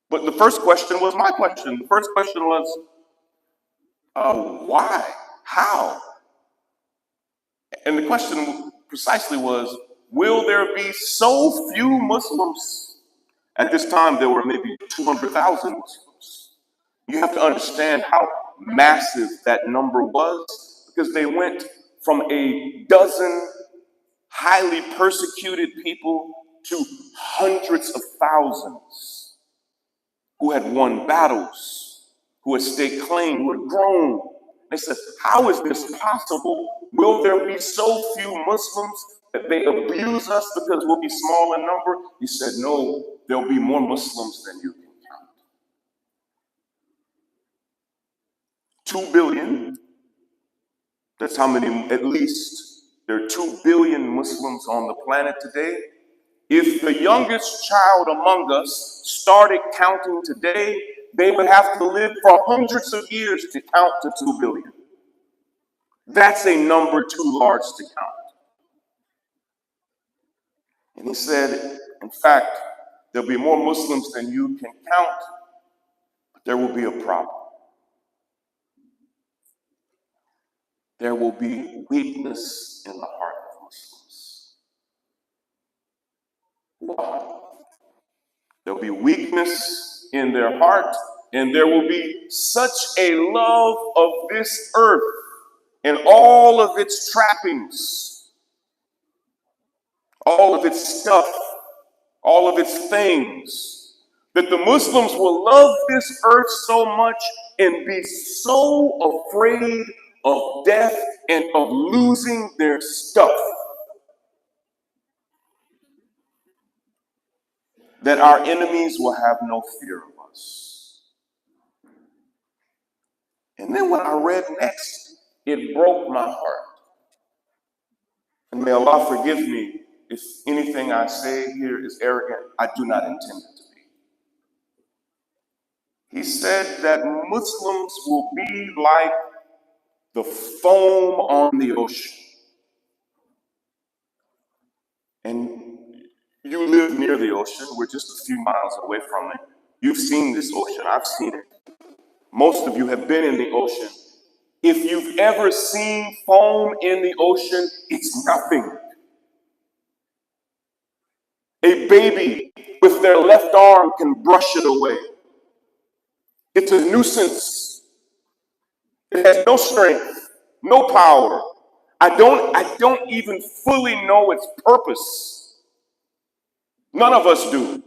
But the first question was my question. The first question was, why? How? And the question precisely was, will there be so few Muslims? At this time, there were maybe 200,000 Muslims. You have to understand how massive that number was, because they went from a dozen highly persecuted people to hundreds of thousands who had won battles, who had stayed clean, who had grown. They said, how is this possible? Will there be so few Muslims that they abuse us because we'll be small in number? He said, no, there'll be more Muslims than you can count. 2 billion, that's how many, at least, there are 2 billion Muslims on the planet today. If the youngest child among us started counting today, they would have to live for hundreds of years to count to 2 billion. That's a number too large to count. And he said, in fact, there'll be more Muslims than you can count, but there will be a problem. There will be weakness in the heart of Muslims. Why? There'll be weakness in their heart, and there will be such a love of this earth and all of its trappings, all of its stuff, all of its things, that the Muslims will love this earth so much and be so afraid of death and of losing their stuff that our enemies will have no fear of us. And then what I read next, it broke my heart. And may Allah forgive me if anything I say here is arrogant. I do not intend it to be. He said that Muslims will be like the foam on the ocean. And you live near the ocean. We're just a few miles away from it. You've seen this ocean. I've seen it. Most of you have been in the ocean. If you've ever seen foam in the ocean, it's nothing. A baby with their left arm can brush it away. It's a nuisance. It has no strength, no power. I don't even fully know its purpose. None of us do.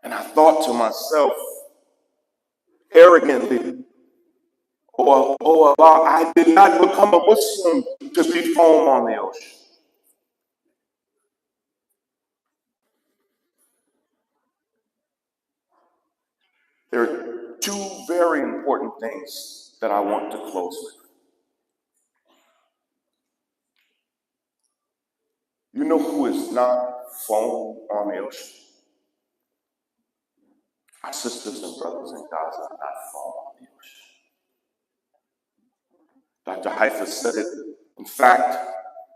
And I thought to myself, arrogantly, oh Allah, I did not become a Muslim to be foam on the ocean. There are two very important things that I want to close with. You know who is not foam on the ocean? Our sisters and brothers in Gaza are not foam on the ocean. Dr. Haifaa said it. In fact,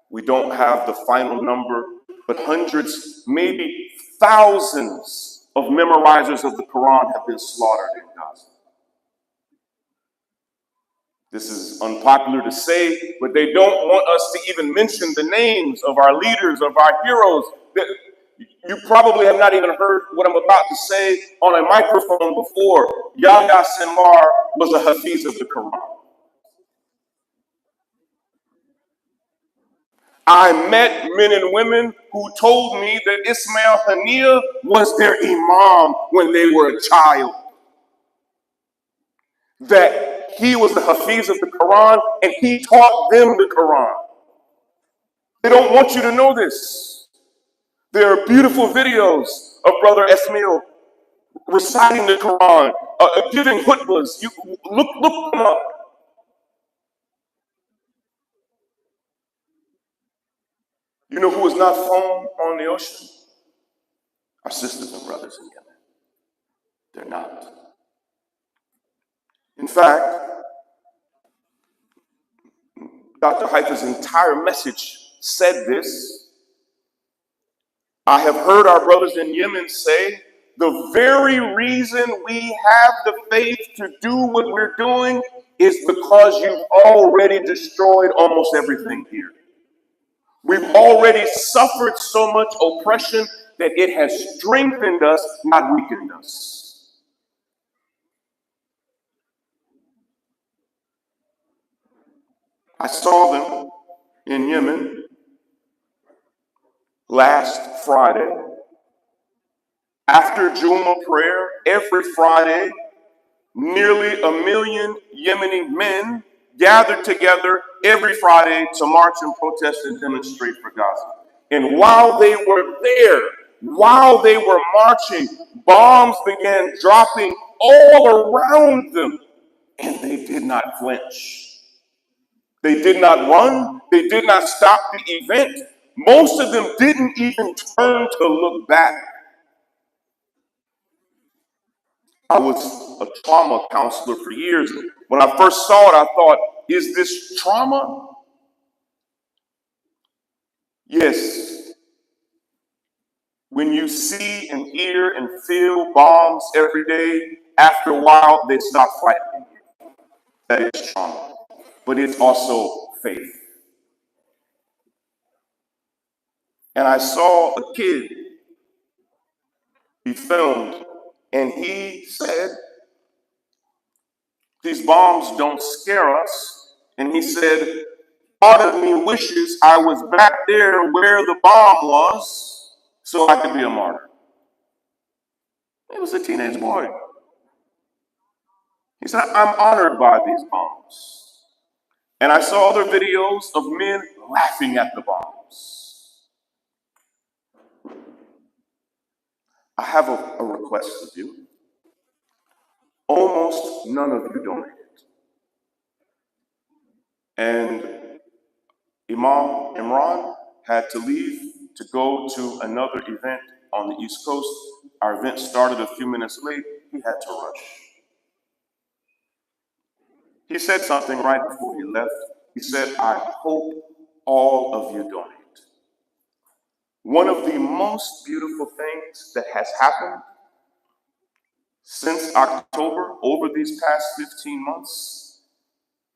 we don't have the final number, but hundreds, maybe thousands of memorizers of the Quran have been slaughtered in Gaza. This is unpopular to say, but they don't want us to even mention the names of our leaders, of our heroes. You probably have not even heard what I'm about to say on a microphone before. Yahya Sinwar was a Hafiz of the Quran. I met men and women who told me that Ismail Haniyeh was their Imam when they were a child. That he was the Hafiz of the Quran and he taught them the Quran. They don't want you to know this. There are beautiful videos of Brother Ismail reciting the Quran, giving khutbahs. You look them up. You know who is not foam on the ocean? Our sisters and brothers in Yemen. They're not. In fact, Dr. Haifaa's entire message said this. I have heard our brothers in Yemen say, the very reason we have the faith to do what we're doing is because you've already destroyed almost everything here. We've already suffered so much oppression that it has strengthened us, not weakened us. I saw them in Yemen last Friday. After Juma prayer, every Friday, nearly 1 million Yemeni men gathered together every Friday to march and protest and demonstrate for Gaza. And while they were there, while they were marching, bombs began dropping all around them, and they did not flinch. They did not run. They did not stop the event. Most of them didn't even turn to look back. I was a trauma counselor for years. When I first saw it, I thought, is this trauma? Yes. When you see and hear and feel bombs every day, after a while, they stop fighting. That is trauma. But it's also faith. And I saw a kid be filmed, and he said, these bombs don't scare us. And he said, part of me wishes I was back there where the bomb was so I could be a martyr. He was a teenage boy. He said, I'm honored by these bombs. And I saw other videos of men laughing at the bombs. I have a request of you. Almost none of you donated. And Imam had to leave to go to another event on the East Coast. Our event started a few minutes late. He had to rush. He said something right before he left. He said, I hope all of you donate. One of the most beautiful things that has happened since October, over these past 15 months,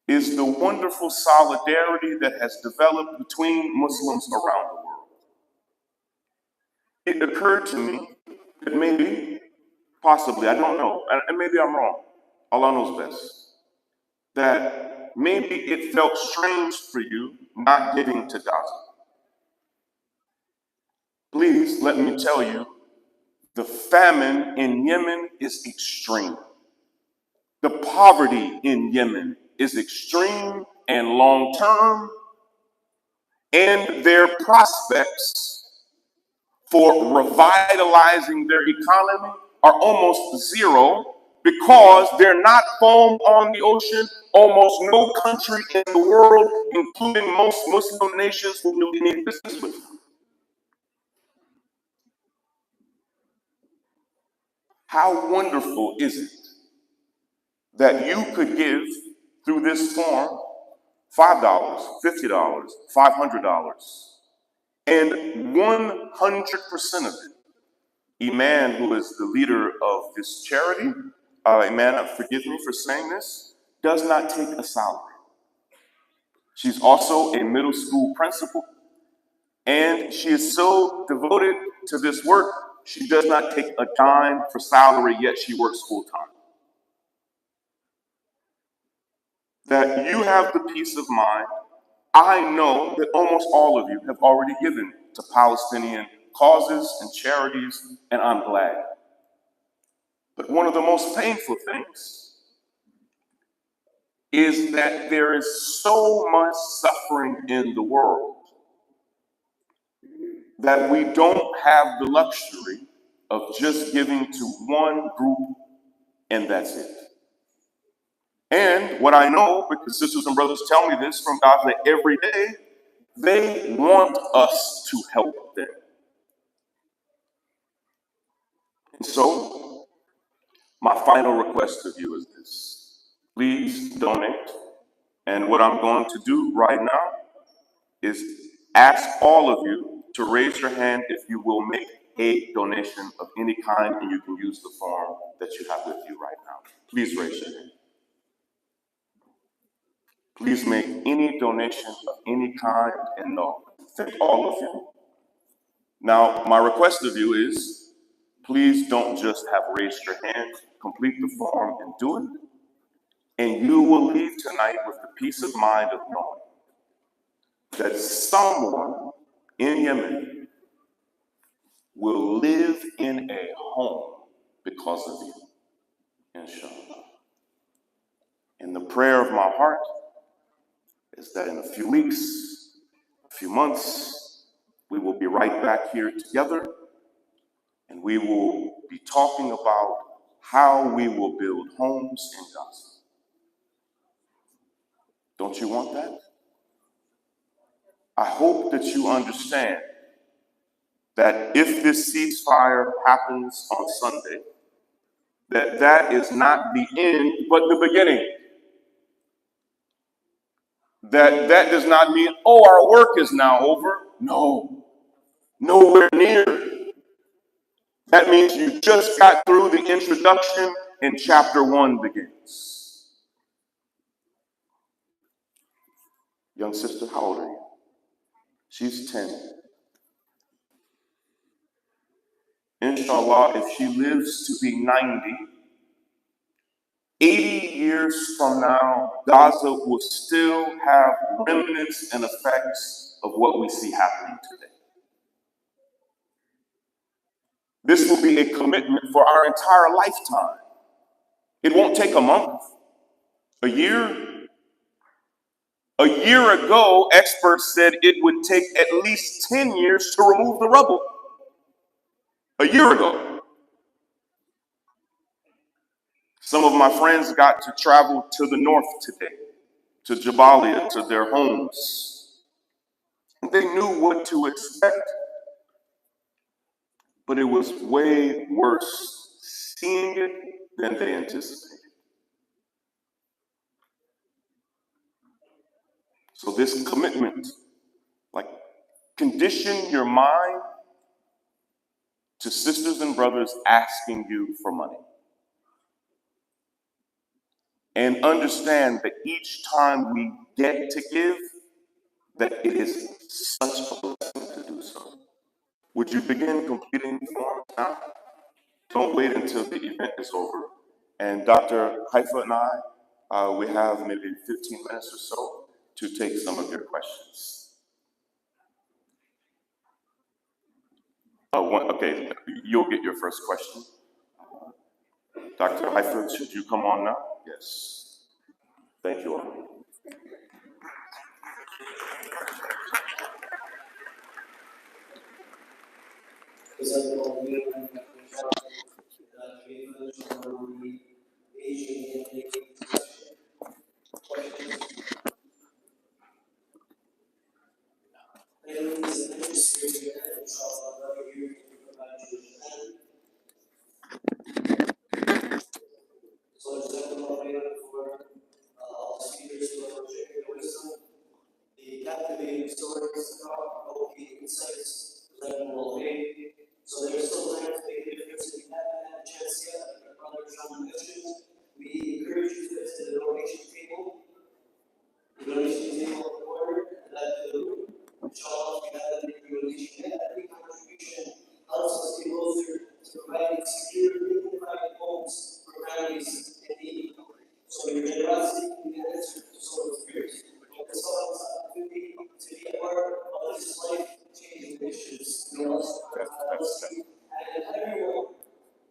is the wonderful solidarity that has developed between Muslims around the world. It occurred to me that maybe, possibly, I don't know, and maybe I'm wrong, Allah knows best, that maybe it felt strange for you not giving to Gaza. Please let me tell you, the famine in Yemen is extreme. The poverty in Yemen is extreme and long-term, and their prospects for revitalizing their economy are almost zero because they're not foam on the ocean. Almost no country in the world, including most Muslim nations, will do any business with them. How wonderful is it that you could give through this form $5, $50, $500, and 100% of it. Imam, who is the leader of this charity, Imam, forgive me for saying this, does not take a salary. She's also a middle school principal, and she is so devoted to this work, she does not take a dime for salary, yet she works full time. That you have the peace of mind. I know that almost all of you have already given to Palestinian causes and charities, and I'm glad. But one of the most painful things is that there is so much suffering in the world that we don't have the luxury of just giving to one group and that's it. And what I know, because sisters and brothers tell me this from Gaza every day, they want us to help them. And so, my final request of you is this. Please donate. And what I'm going to do right now is ask all of you to raise your hand if you will make a donation of any kind, and you can use the form that you have with you right now. Please raise your hand. Please make any donation of any kind and no. Thank all of you. Now, my request of you is, please don't just have raised your hand, complete the form and do it. And you will leave tonight with the peace of mind of knowing that someone in Yemen will live in a home because of you, inshallah. And the prayer of my heart is that in a few weeks, a few months, we will be right back here together, and we will be talking about how we will build homes in Gaza. Don't you want that? I hope that you understand that if this ceasefire happens on Sunday, that is not the end, but the beginning. That does not mean, oh, our work is now over. No, nowhere near. That means you just got through the introduction and chapter 1 begins. Young sister, how old are you? She's 10. Inshallah, if she lives to be 90, 80 years from now, Gaza will still have remnants and effects of what we see happening today. This will be a commitment for our entire lifetime. It won't take a month, a year. A year ago, experts said it would take at least 10 years to remove the rubble. A year ago. Some of my friends got to travel to the north today, to Jabalia, to their homes. They knew what to expect, but it was way worse seeing it than they anticipated. So this commitment, like, condition your mind to sisters and brothers asking you for money. And understand that each time we get to give, that it is such a blessing to do so. Would you begin completing the form now? Don't wait until the event is over. And Dr. Haifaa and I, we have maybe 15 minutes or so to take some of your questions. Okay, you'll get your first question. Dr. Haifaa, should you come on now? Yes. Thank you all. So there's still time to make a difference. If you haven't had a chance yet, like our brother Shaun mentioned, we encourage you to visit the donation table. The donation table in the corner, and that's the room. Inshallah, if you haven't made your donation yet, every contribution helps us get closer to providing secure, dignified homes for families in need. So your generosity can be an answer to someone's prayers. This allows us to be a part of this life-changing issues. We also and everyone,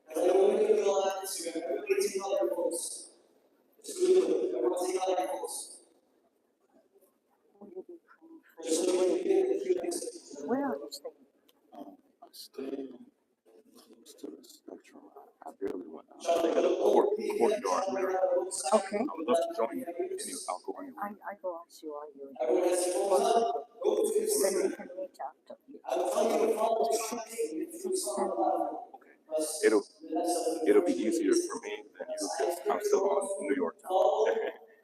and everyone can do all that this year. Everybody take all their votes. It's really good. Everyone take all their votes. Just so we can get the Q&A. Where are you staying? I stay close to the spectrum. I barely went out. Courtyard. Okay. I would love to join you. I'll go anywhere. I go ask you, are you? Everyone has their votes up. Go to this Then we room. can meet after. I'm telling you, follow the training. It's Okay. It'll be easier for me than you because I'm still on New York time.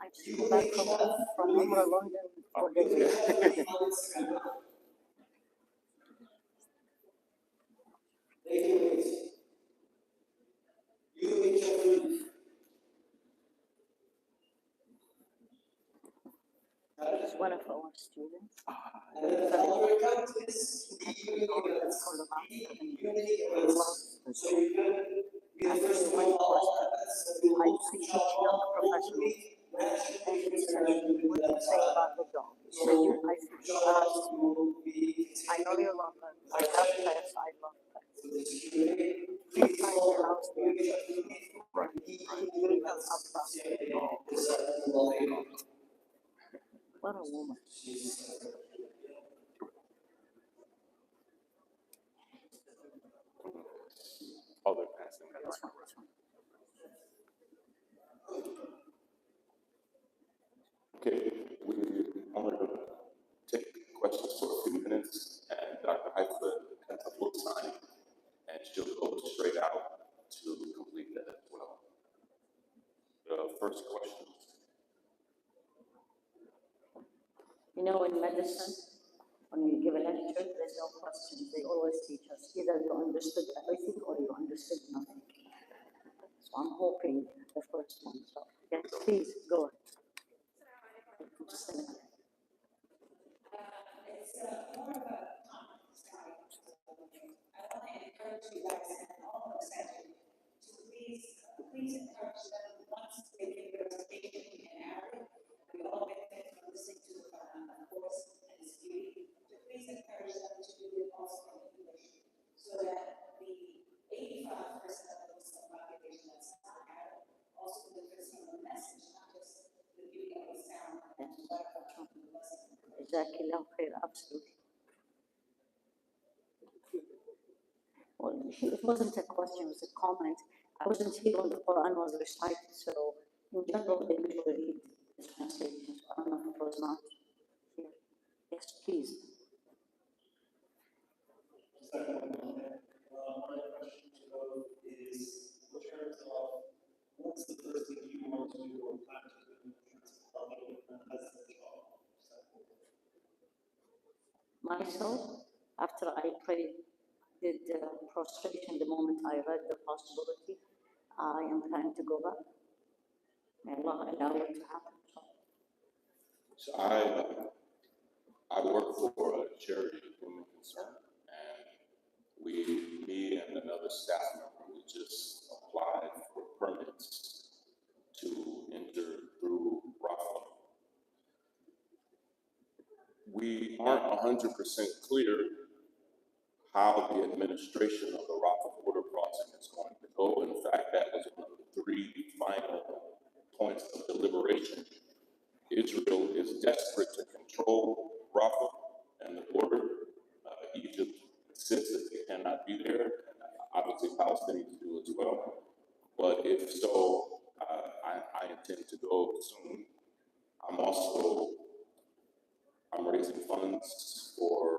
I just came back from Umrah, London, 4 days ago. He's one of our students. I teach young professionals, and he said, what do you say about the job? So I said, I know you love them. I have pets, I love pets. for this Q&A. Please follow our What a woman. Oh, they're passing. This one, this one. Okay, I'm going to take questions for a few minutes, and Dr. Haifaa has a book signing, and she'll go straight out to complete that as well. The first question. You know, in medicine, when you give a lecture, there's no questions. They always teach us either you understood everything or you understood nothing. So I'm hoping the first one. So, yes, please go ahead. Jazakallah khair, absolutely. Well, it wasn't a question, it was a comment. I wasn't here when the Quran was recited, so in general, they usually read this translation. So I don't know if it was not here. Yes, please. My question to both is, in terms of what's the first thing you want to do or plan to do in terms of helping as a job? Myself, after I prayed, did prostration the moment I read the possibility, I am planning to go back. May Allah allow it to happen. So I work for a charity, Human Concern, and me and another staff member, we just applied for permits to enter through Rafah. We aren't 100% clear how the administration of the Rafah border crossing is going to go. In fact, that was one of the 3 final points of deliberation. Israel is desperate to control Rafah and the border. Egypt insists that they cannot be there. Obviously, Palestinians do as well. But if so, I intend to go soon. I'm raising funds for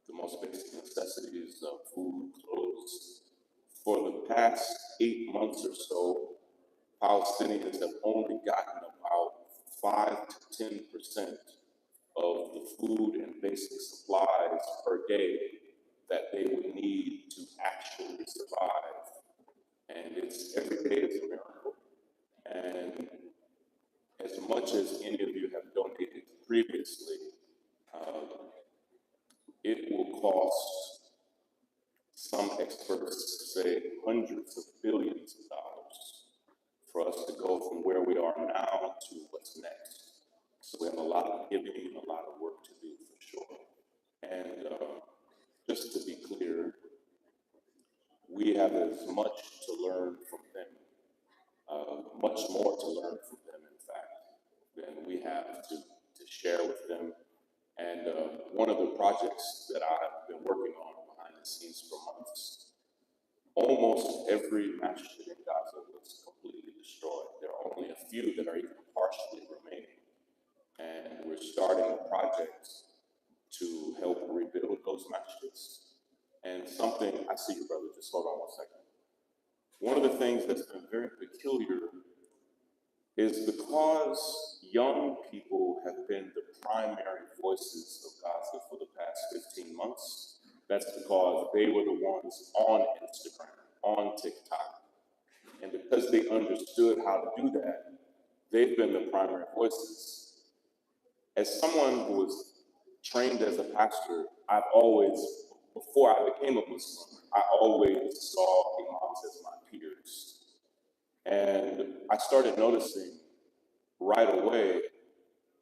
the most basic necessities of food, clothes. For the past 8 months or so, Palestinians have only gotten about 5 to 10% of the food and basic supplies per day that they would need to actually survive. And it's every day is a miracle. And as much as any of you have donated previously, it will cost, some experts say, hundreds of billions of dollars for us to go from where we are now to what's next. So we have a lot of giving and a lot of work to do for sure. And just to be clear, we have as much to learn from them, much more to learn from them, in fact, than we have to share with them. And one of the projects that I've been working on behind the scenes for months, almost every masjid in Gaza was completely destroyed. There are only a few that are even partially remaining. And we're starting a project to help rebuild those masjids. And something, I see you, brother, just hold on 1 second. One of the things that's been very peculiar is because young people have been the primary voices of Gaza for the past 15 months, that's because they were the ones on Instagram, on TikTok. And because they understood how to do that, they've been the primary voices. As someone who was trained as a pastor, I've always, before I became a Muslim, I always saw imams as my peers. And I started noticing right away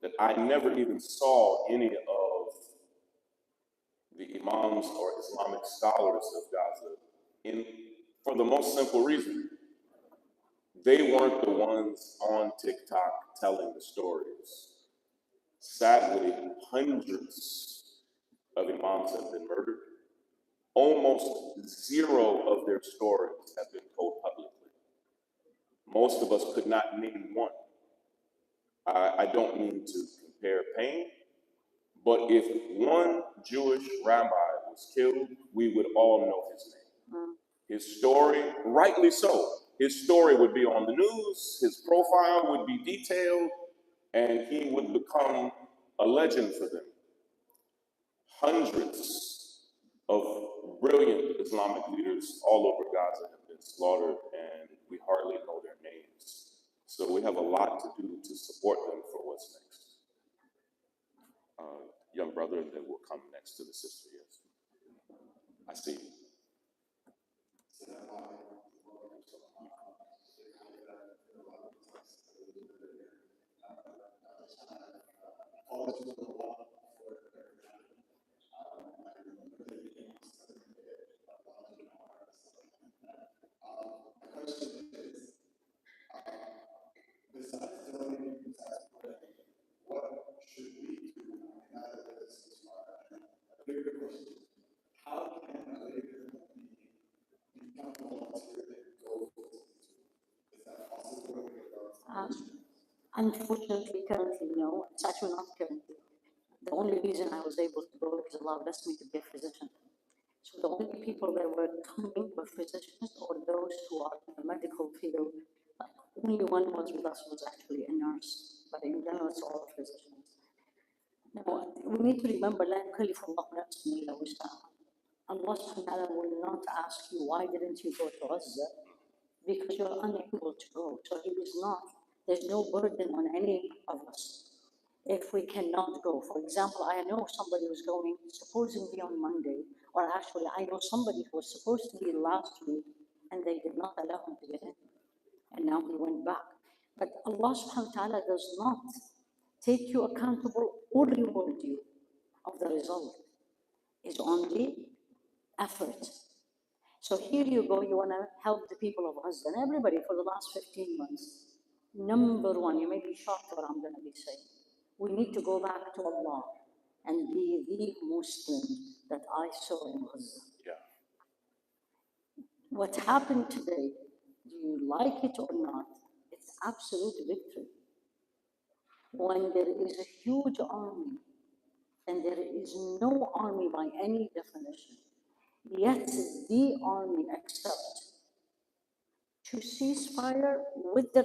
that I never even saw any of the Imams or Islamic scholars of Gaza, for the most simple reason. They weren't the ones on TikTok telling the stories. Sadly, hundreds of Imams have been murdered. Almost zero of their stories have been told publicly. Most of us could not name one. I don't mean to compare pain, but if one Jewish rabbi was killed, we would all know his name. His story, rightly so, his story would be on the news, his profile would be detailed, and he would become a legend for them. Hundreds of brilliant Islamic leaders all over Gaza have been slaughtered, and we hardly know their names. So we have a lot to do to support them for what's next. Young brother that will come next to the sister, yes. I see you. Unfortunately, currently, no. It's actually not currently. The only reason I was able to go is Allah blessed me to be a physician. So the only people that were coming were physicians or those who are in the medical field. Only one was with us was actually a nurse, but in general, it's all physicians. Now, we need to remember, لا يكلف الله نفسا إلا وسعها. Allah subhanahu wa ta'ala will not ask you, why didn't you go to Gaza? Because you're unable to go. So it is not, there's no burden on any of us if we cannot go. For example, I know somebody who's going supposedly on Monday, or actually I know somebody who was supposed to be last week and they did not allow him to get in. And now he went back. But Allah subhanahu wa ta'ala does not take you accountable or reward you of the result. It's only effort. So here you go, you want to help the people of Gaza and everybody for the last 15 months. Number one, you may be shocked what I'm going to be saying. We need to go back to Allah and be the Muslim that I saw in Gaza. Yeah. What happened today, do you like it or not, it's absolute victory. When there is a huge army, and there is no army by any definition, yet the army accepts to cease fire with the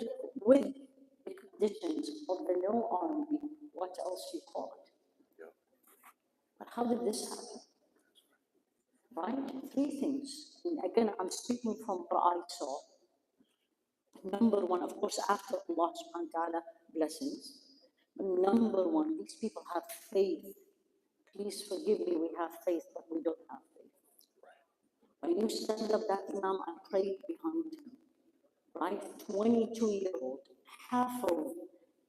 conditions of the no army, what else you call it. Yeah. But how did this happen? Right? Three things. And again, I'm speaking from what I saw. Number one, of course, after Allah subhanahu wa ta'ala blessings. Number one, these people have faith. Please forgive me, we have faith, but we don't have faith. When you stand up that Imam and pray behind him, right? 22-year-old, half of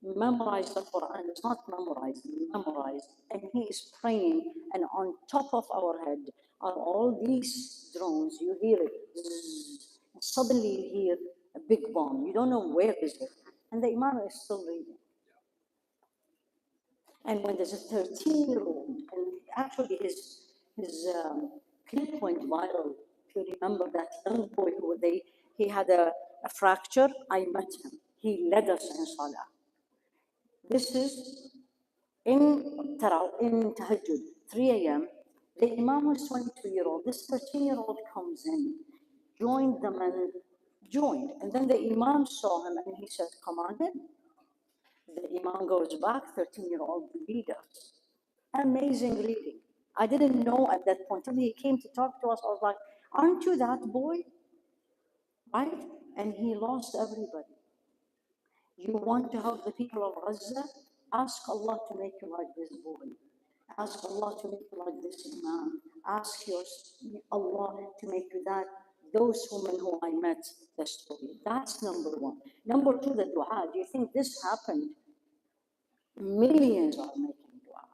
memorized the Quran, it's not memorized, and he is praying, and on top of our head are all these drones, you hear it, zzz, and suddenly you hear a big bomb, you don't know where is it, and the Imam is still reading. And when there's a 13-year-old, and actually his clip went viral, if you remember that young boy who he had a fracture, I met him. He led us in Salah. This is in Tahajjud, 3 a.m. The Imam was 22-year-old. This 13-year-old comes in, joined them and joined. And then the Imam saw him and he said, come on in. The Imam goes back, 13-year-old leader. Amazing reading. I didn't know at that point. Until he came to talk to us, I was like, aren't you that boy? Right? And he lost everybody. You want to help the people of Gaza? Ask Allah to make you like this boy. Ask Allah to make you like this Imam. Ask Allah to make you those women who I met the story. That's number one. Number two, the dua. Do you think this happened? Millions are making dua.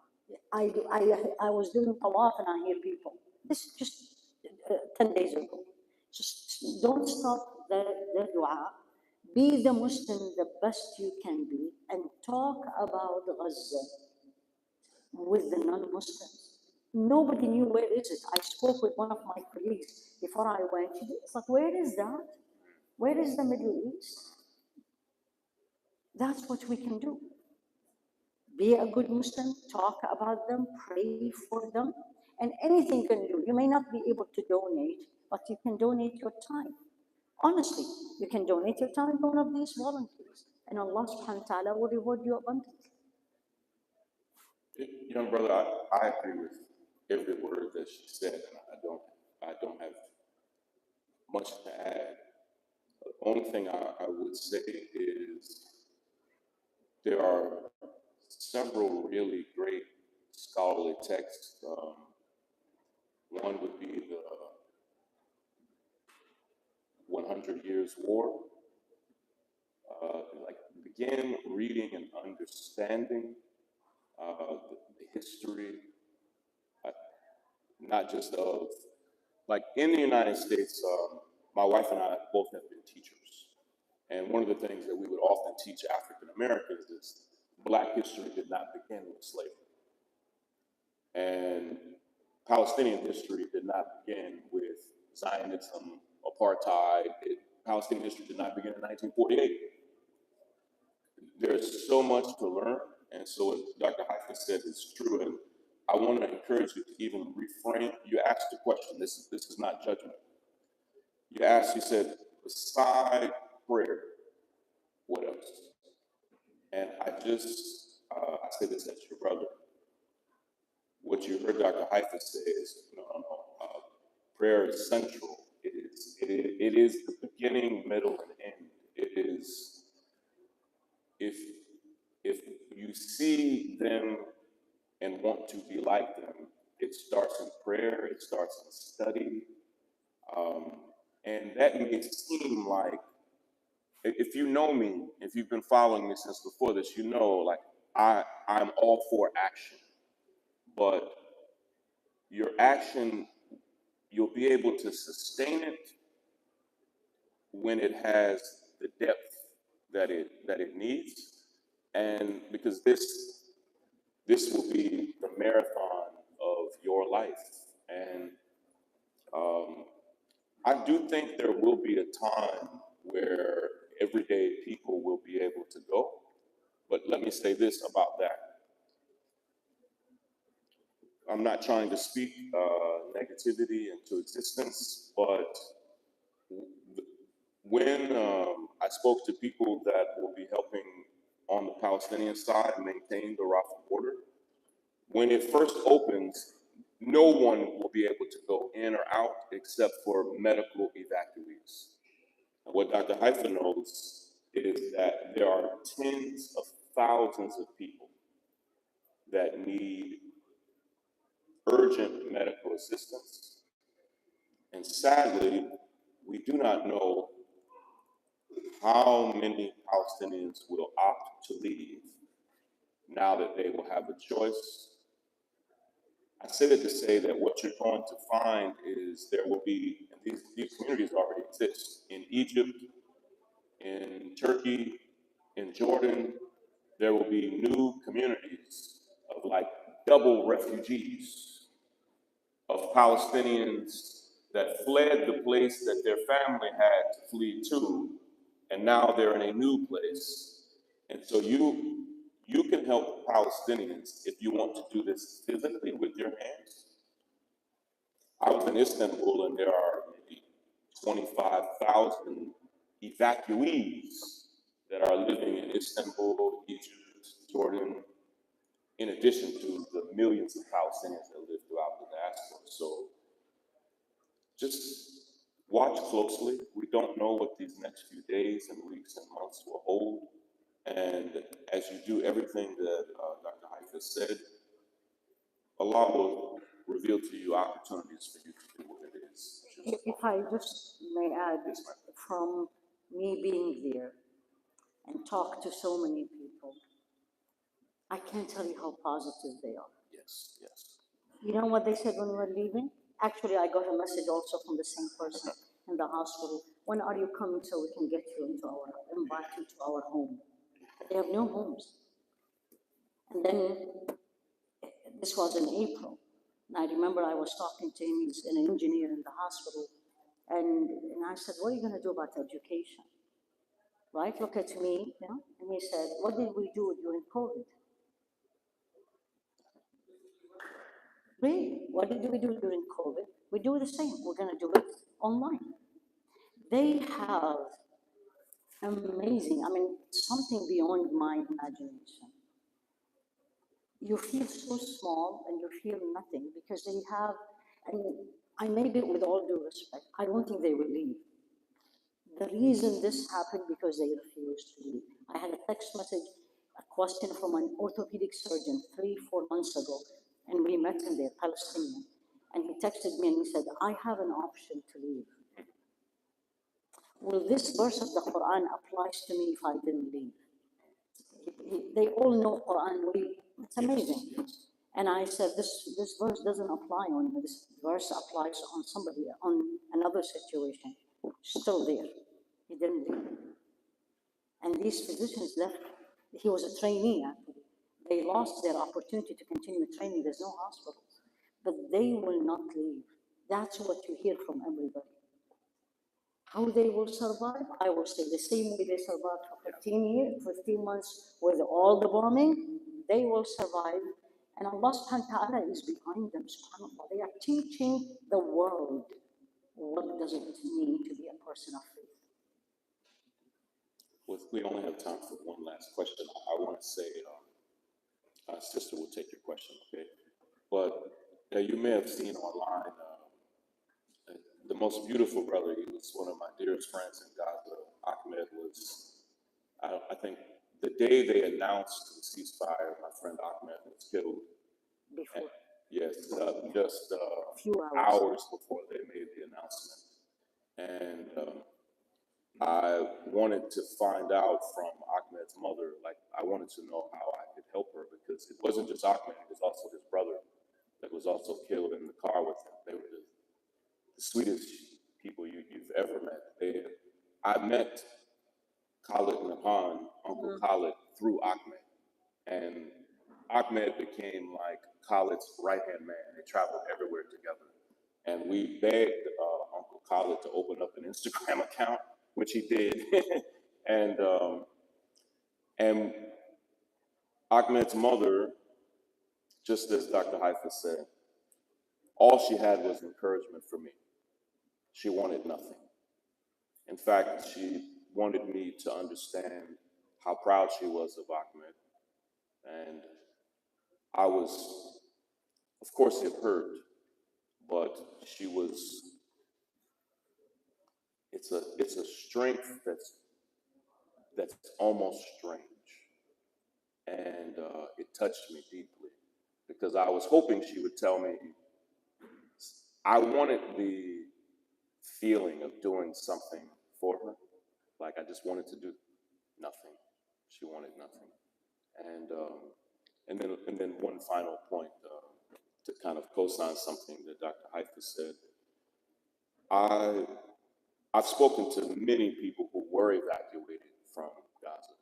I was doing tawaf and I hear people. This just 10 days ago. Just don't stop the dua. Be the Muslim the best you can be and talk about Gaza with the non-Muslims. Nobody knew where is it. I spoke with one of my colleagues before I went. It's like, where is that? Where is the Middle East? That's what we can do. Be a good Muslim, talk about them, pray for them, and anything you can do. You may not be able to donate, but you can donate your time. Honestly, you can donate your time to one of these volunteers, and Allah subhanahu wa ta'ala will reward you abundantly. Young brother, I agree with every word that she said, and I don't have much to add. The only thing I would say is there are several really great scholarly texts. One would be the 100 Years' War. Like begin reading and understanding the history, not just of, like in the United States, my wife and I both have been teachers. And one of the things that we would often teach African Americans is Black history did not begin with slavery. And Palestinian history did not begin with Zionism, apartheid. Palestinian history did not begin in 1948. There's so much to learn, and so what Dr. Haifaa said is true, and I want to encourage you to even reframe. You asked the question, this is not judgment. You said, beside prayer, what else? And I say this as your brother. What you heard Dr. Haifaa say is, no, prayer is central. It is the beginning, middle, and end. It is, if you see them and want to be like them, it starts in prayer, it starts in study. And that may seem like, if you know me, if you've been following me since before this, you know, like I'm all for action. But your action, you'll be able to sustain it when it has the depth that it needs. And because this will be the marathon of your life. And I do think there will be a time where everyday people will be able to go. But let me say this about that. I'm not trying to speak negativity into existence, but when I spoke to people that will be helping on the Palestinian side maintain the Rafah border, when it first opens, no one will be able to go in or out except for medical evacuees. And what Dr. Haifaa knows is that there are tens of thousands of people that need urgent medical assistance. And sadly, we do not know how many Palestinians will opt to leave now that they will have a choice. I say that to say that what you're going to find is there will be, and these communities already exist, in Egypt, in Turkey, in Jordan. There will be new communities of like double refugees, of Palestinians that fled the place that their family had to flee to, and now they're in a new place. And so you can help Palestinians if you want to do this physically with your hands. I was in Istanbul, and there are maybe 25,000 evacuees that are living in Istanbul, Egypt, Jordan, in addition to the millions of Palestinians that live throughout the diaspora. So just watch closely. We don't know what these next few days and weeks and months will hold. And as you do everything that Dr. Haifaa said, Allah will reveal to you opportunities for you to do what it is. If I just may add, from me being there and talk to so many people, I can't tell you how positive they are. Yes. Yes, yes. You know what they said when we were leaving? Actually, I got a message also from the same person in the hospital. When are you coming so we can get you invite you to our home? They have no homes. And then this was in April. And I remember I was talking to him, he's an engineer in the hospital. And I said, what are you going to do about education? Right? Look at me, you know? And he said, what did we do during COVID? Really? What did we do during COVID? We do the same. We're going to do it online. They have amazing, I mean, something beyond my imagination. You feel so small and you feel nothing because they have, and I maybe with all due respect, I don't think they will leave. The reason this happened because they refused to leave. I had a text message, a question from an orthopedic surgeon 3-4 months ago, and we met in there, Palestinian. And he texted me and he said, I have an option to leave. Will this verse of the Quran applies to me if I didn't leave? They all know Quran. It's amazing. And I said, this verse doesn't apply on me. This verse applies on somebody, on another situation. Still there. He didn't leave. And these physicians left. He was a trainee, actually. They lost their opportunity to continue training. There's no hospitals. But they will not leave. That's what you hear from everybody. How they will survive, I will say the same way they survived for 15 months with all the bombing, they will survive. And Allah subhanahu wa ta'ala is behind them, subhanAllah. They are teaching the world what does it mean to be a person of faith. Well, we only have time for one last question. I want to say, sister will take your question, okay? But you may have seen online, the most beautiful brother, he was one of my dearest friends in Gaza, Ahmed, was, I think, the day they announced the ceasefire, my friend Ahmed was killed. Before. Yes, just few hours before they made the announcement. And I wanted to find out from Ahmed's mother, like, I wanted to know how I could help her, because it wasn't just Ahmed, it was also his brother that was also killed in the car with him. They were the sweetest people you've ever met. I met Khalid Nahan, Uncle Khalid, through Ahmed. And Ahmed became like Khalid's right-hand man. They traveled everywhere together. And we begged Uncle Khalid to open up an Instagram account, which he did. and Ahmed's mother, just as Dr. Haifaa said, all she had was encouragement for me. She wanted nothing. In fact, she wanted me to understand how proud she was of Ahmed. And I was, of course, it hurt, but she was, it's a strength that's almost strange. And it touched me deeply, because I was hoping she would tell me, I wanted the feeling of doing something for her. Like, I just wanted to do nothing. She wanted nothing. And then one final point, to kind of co-sign something that Dr. Haifaa said. I've spoken to many people who were evacuated from Gaza.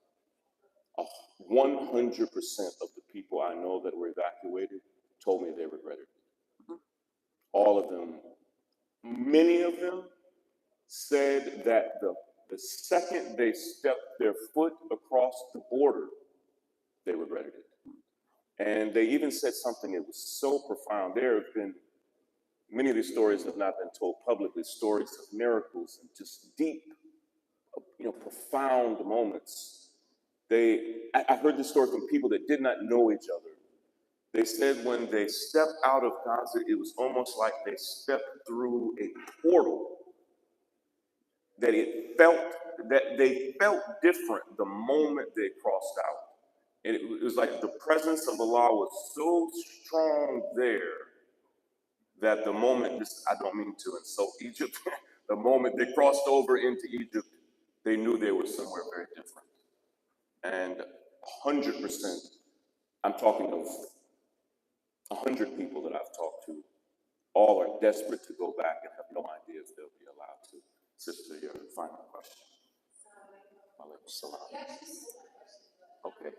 100% of the people I know that were evacuated told me they regretted it. All of them. Many of them said that the second they stepped their foot across the border, they regretted it. And they even said something that was so profound. There have been, many of these stories have not been told publicly, stories of miracles and just deep, profound moments. I heard this story from people that did not know each other. They said when they stepped out of Gaza, it was almost like they stepped through a portal. That they felt different the moment they crossed out. And it was like the presence of Allah was so strong there that the moment, I don't mean to insult Egypt, the moment they crossed over into Egypt, they knew they were somewhere very different. And 100%, I'm talking of 100 people that I've talked to, all are desperate to go back and have no idea if they'll be allowed to. Sister, your final question. Alaikum salam. Okay.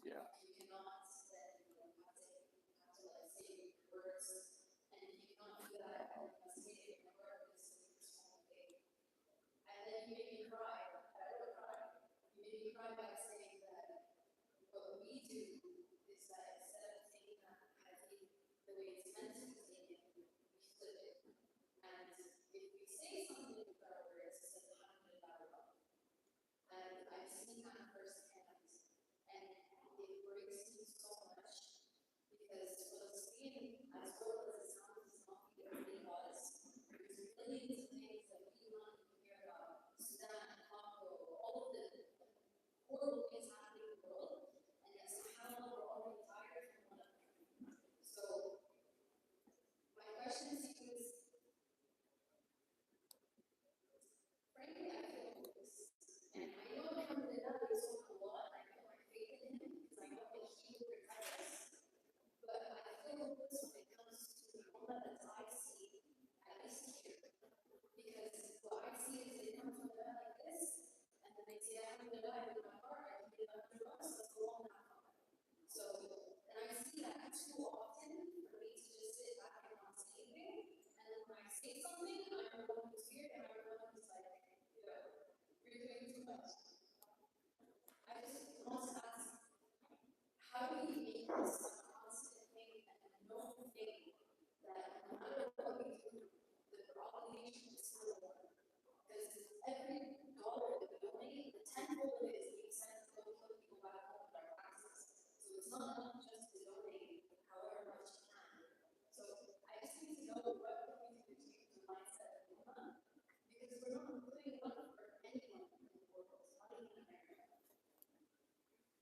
Yeah.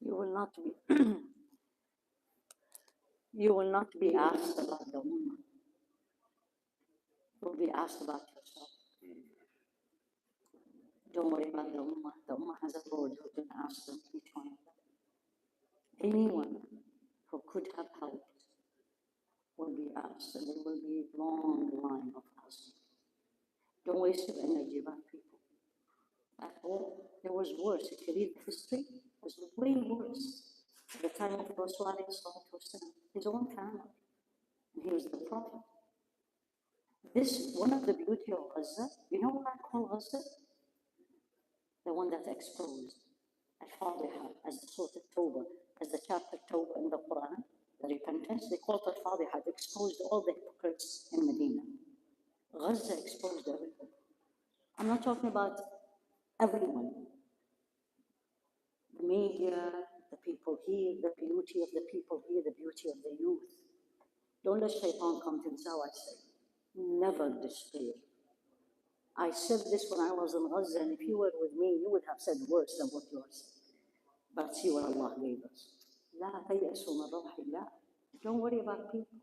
You will not be, you will not be asked about the ummah. You will be asked about yourself. Don't worry about the ummah. The ummah has a Lord who can ask them, each one of them. Anyone who could have helped will be asked, and there will be a long line of asking. Don't waste your energy about people. At all, there was worse. If you read history, it was way worse. At the time of Rasul, his own family, and he was the prophet. This, one of the beauty of Gaza, you know what I call Gaza? The one that's exposed. Al-Fadiha, as the Surah Tawbah, as the chapter Tawbah in the Quran, the repentance, they call it Al-Fadiha. It exposed all the hypocrites in Medina. Gaza exposed everything. I'm not talking about everyone. The media, the people here, the beauty of the people here, the beauty of the youth. Don't let Shaitan come to this, how I say. Never despair. I said this when I was in Gaza, and if you were with me, you would have said worse than what you are saying. But see what Allah gave us. لا تيأسوا من روح الله. Don't worry about people.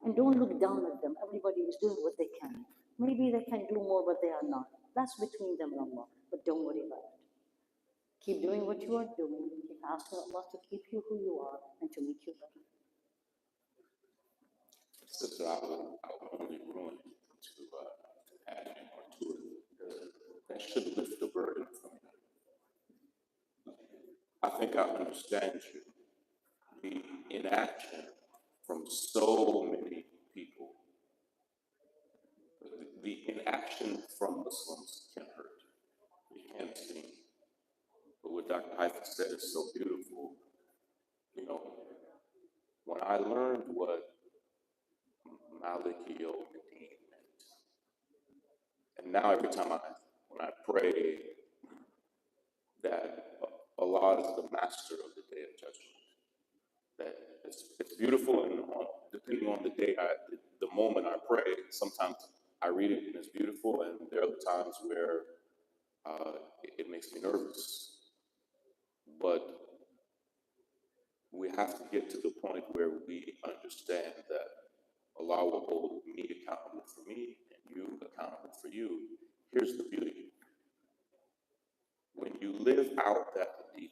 And don't look down at them. Everybody is doing what they can. Maybe they can do more, but they are not. That's between them and Allah. But don't worry about it. Keep doing what you are doing. Keep asking Allah to keep you who you are and to make you better. Sister, I would only ruin it to add more to it, because that should lift the burden from you. I think I understand you. The inaction from so many people, the inaction from Muslims can hurt. You can't see. But what Dr. Haifaa said is so beautiful. You know, when I learned what Maliki Yawmiddin meant, and now every time when I pray that Allah is the master of the Day of Judgment, that it's beautiful, and depending on the day, the moment I pray, sometimes I read it and it's beautiful, and there are other times where it makes me nervous. But we have to get to the point where we understand that Allah will hold me accountable for me and you accountable for you. Here's the beauty. When you live out that hadith,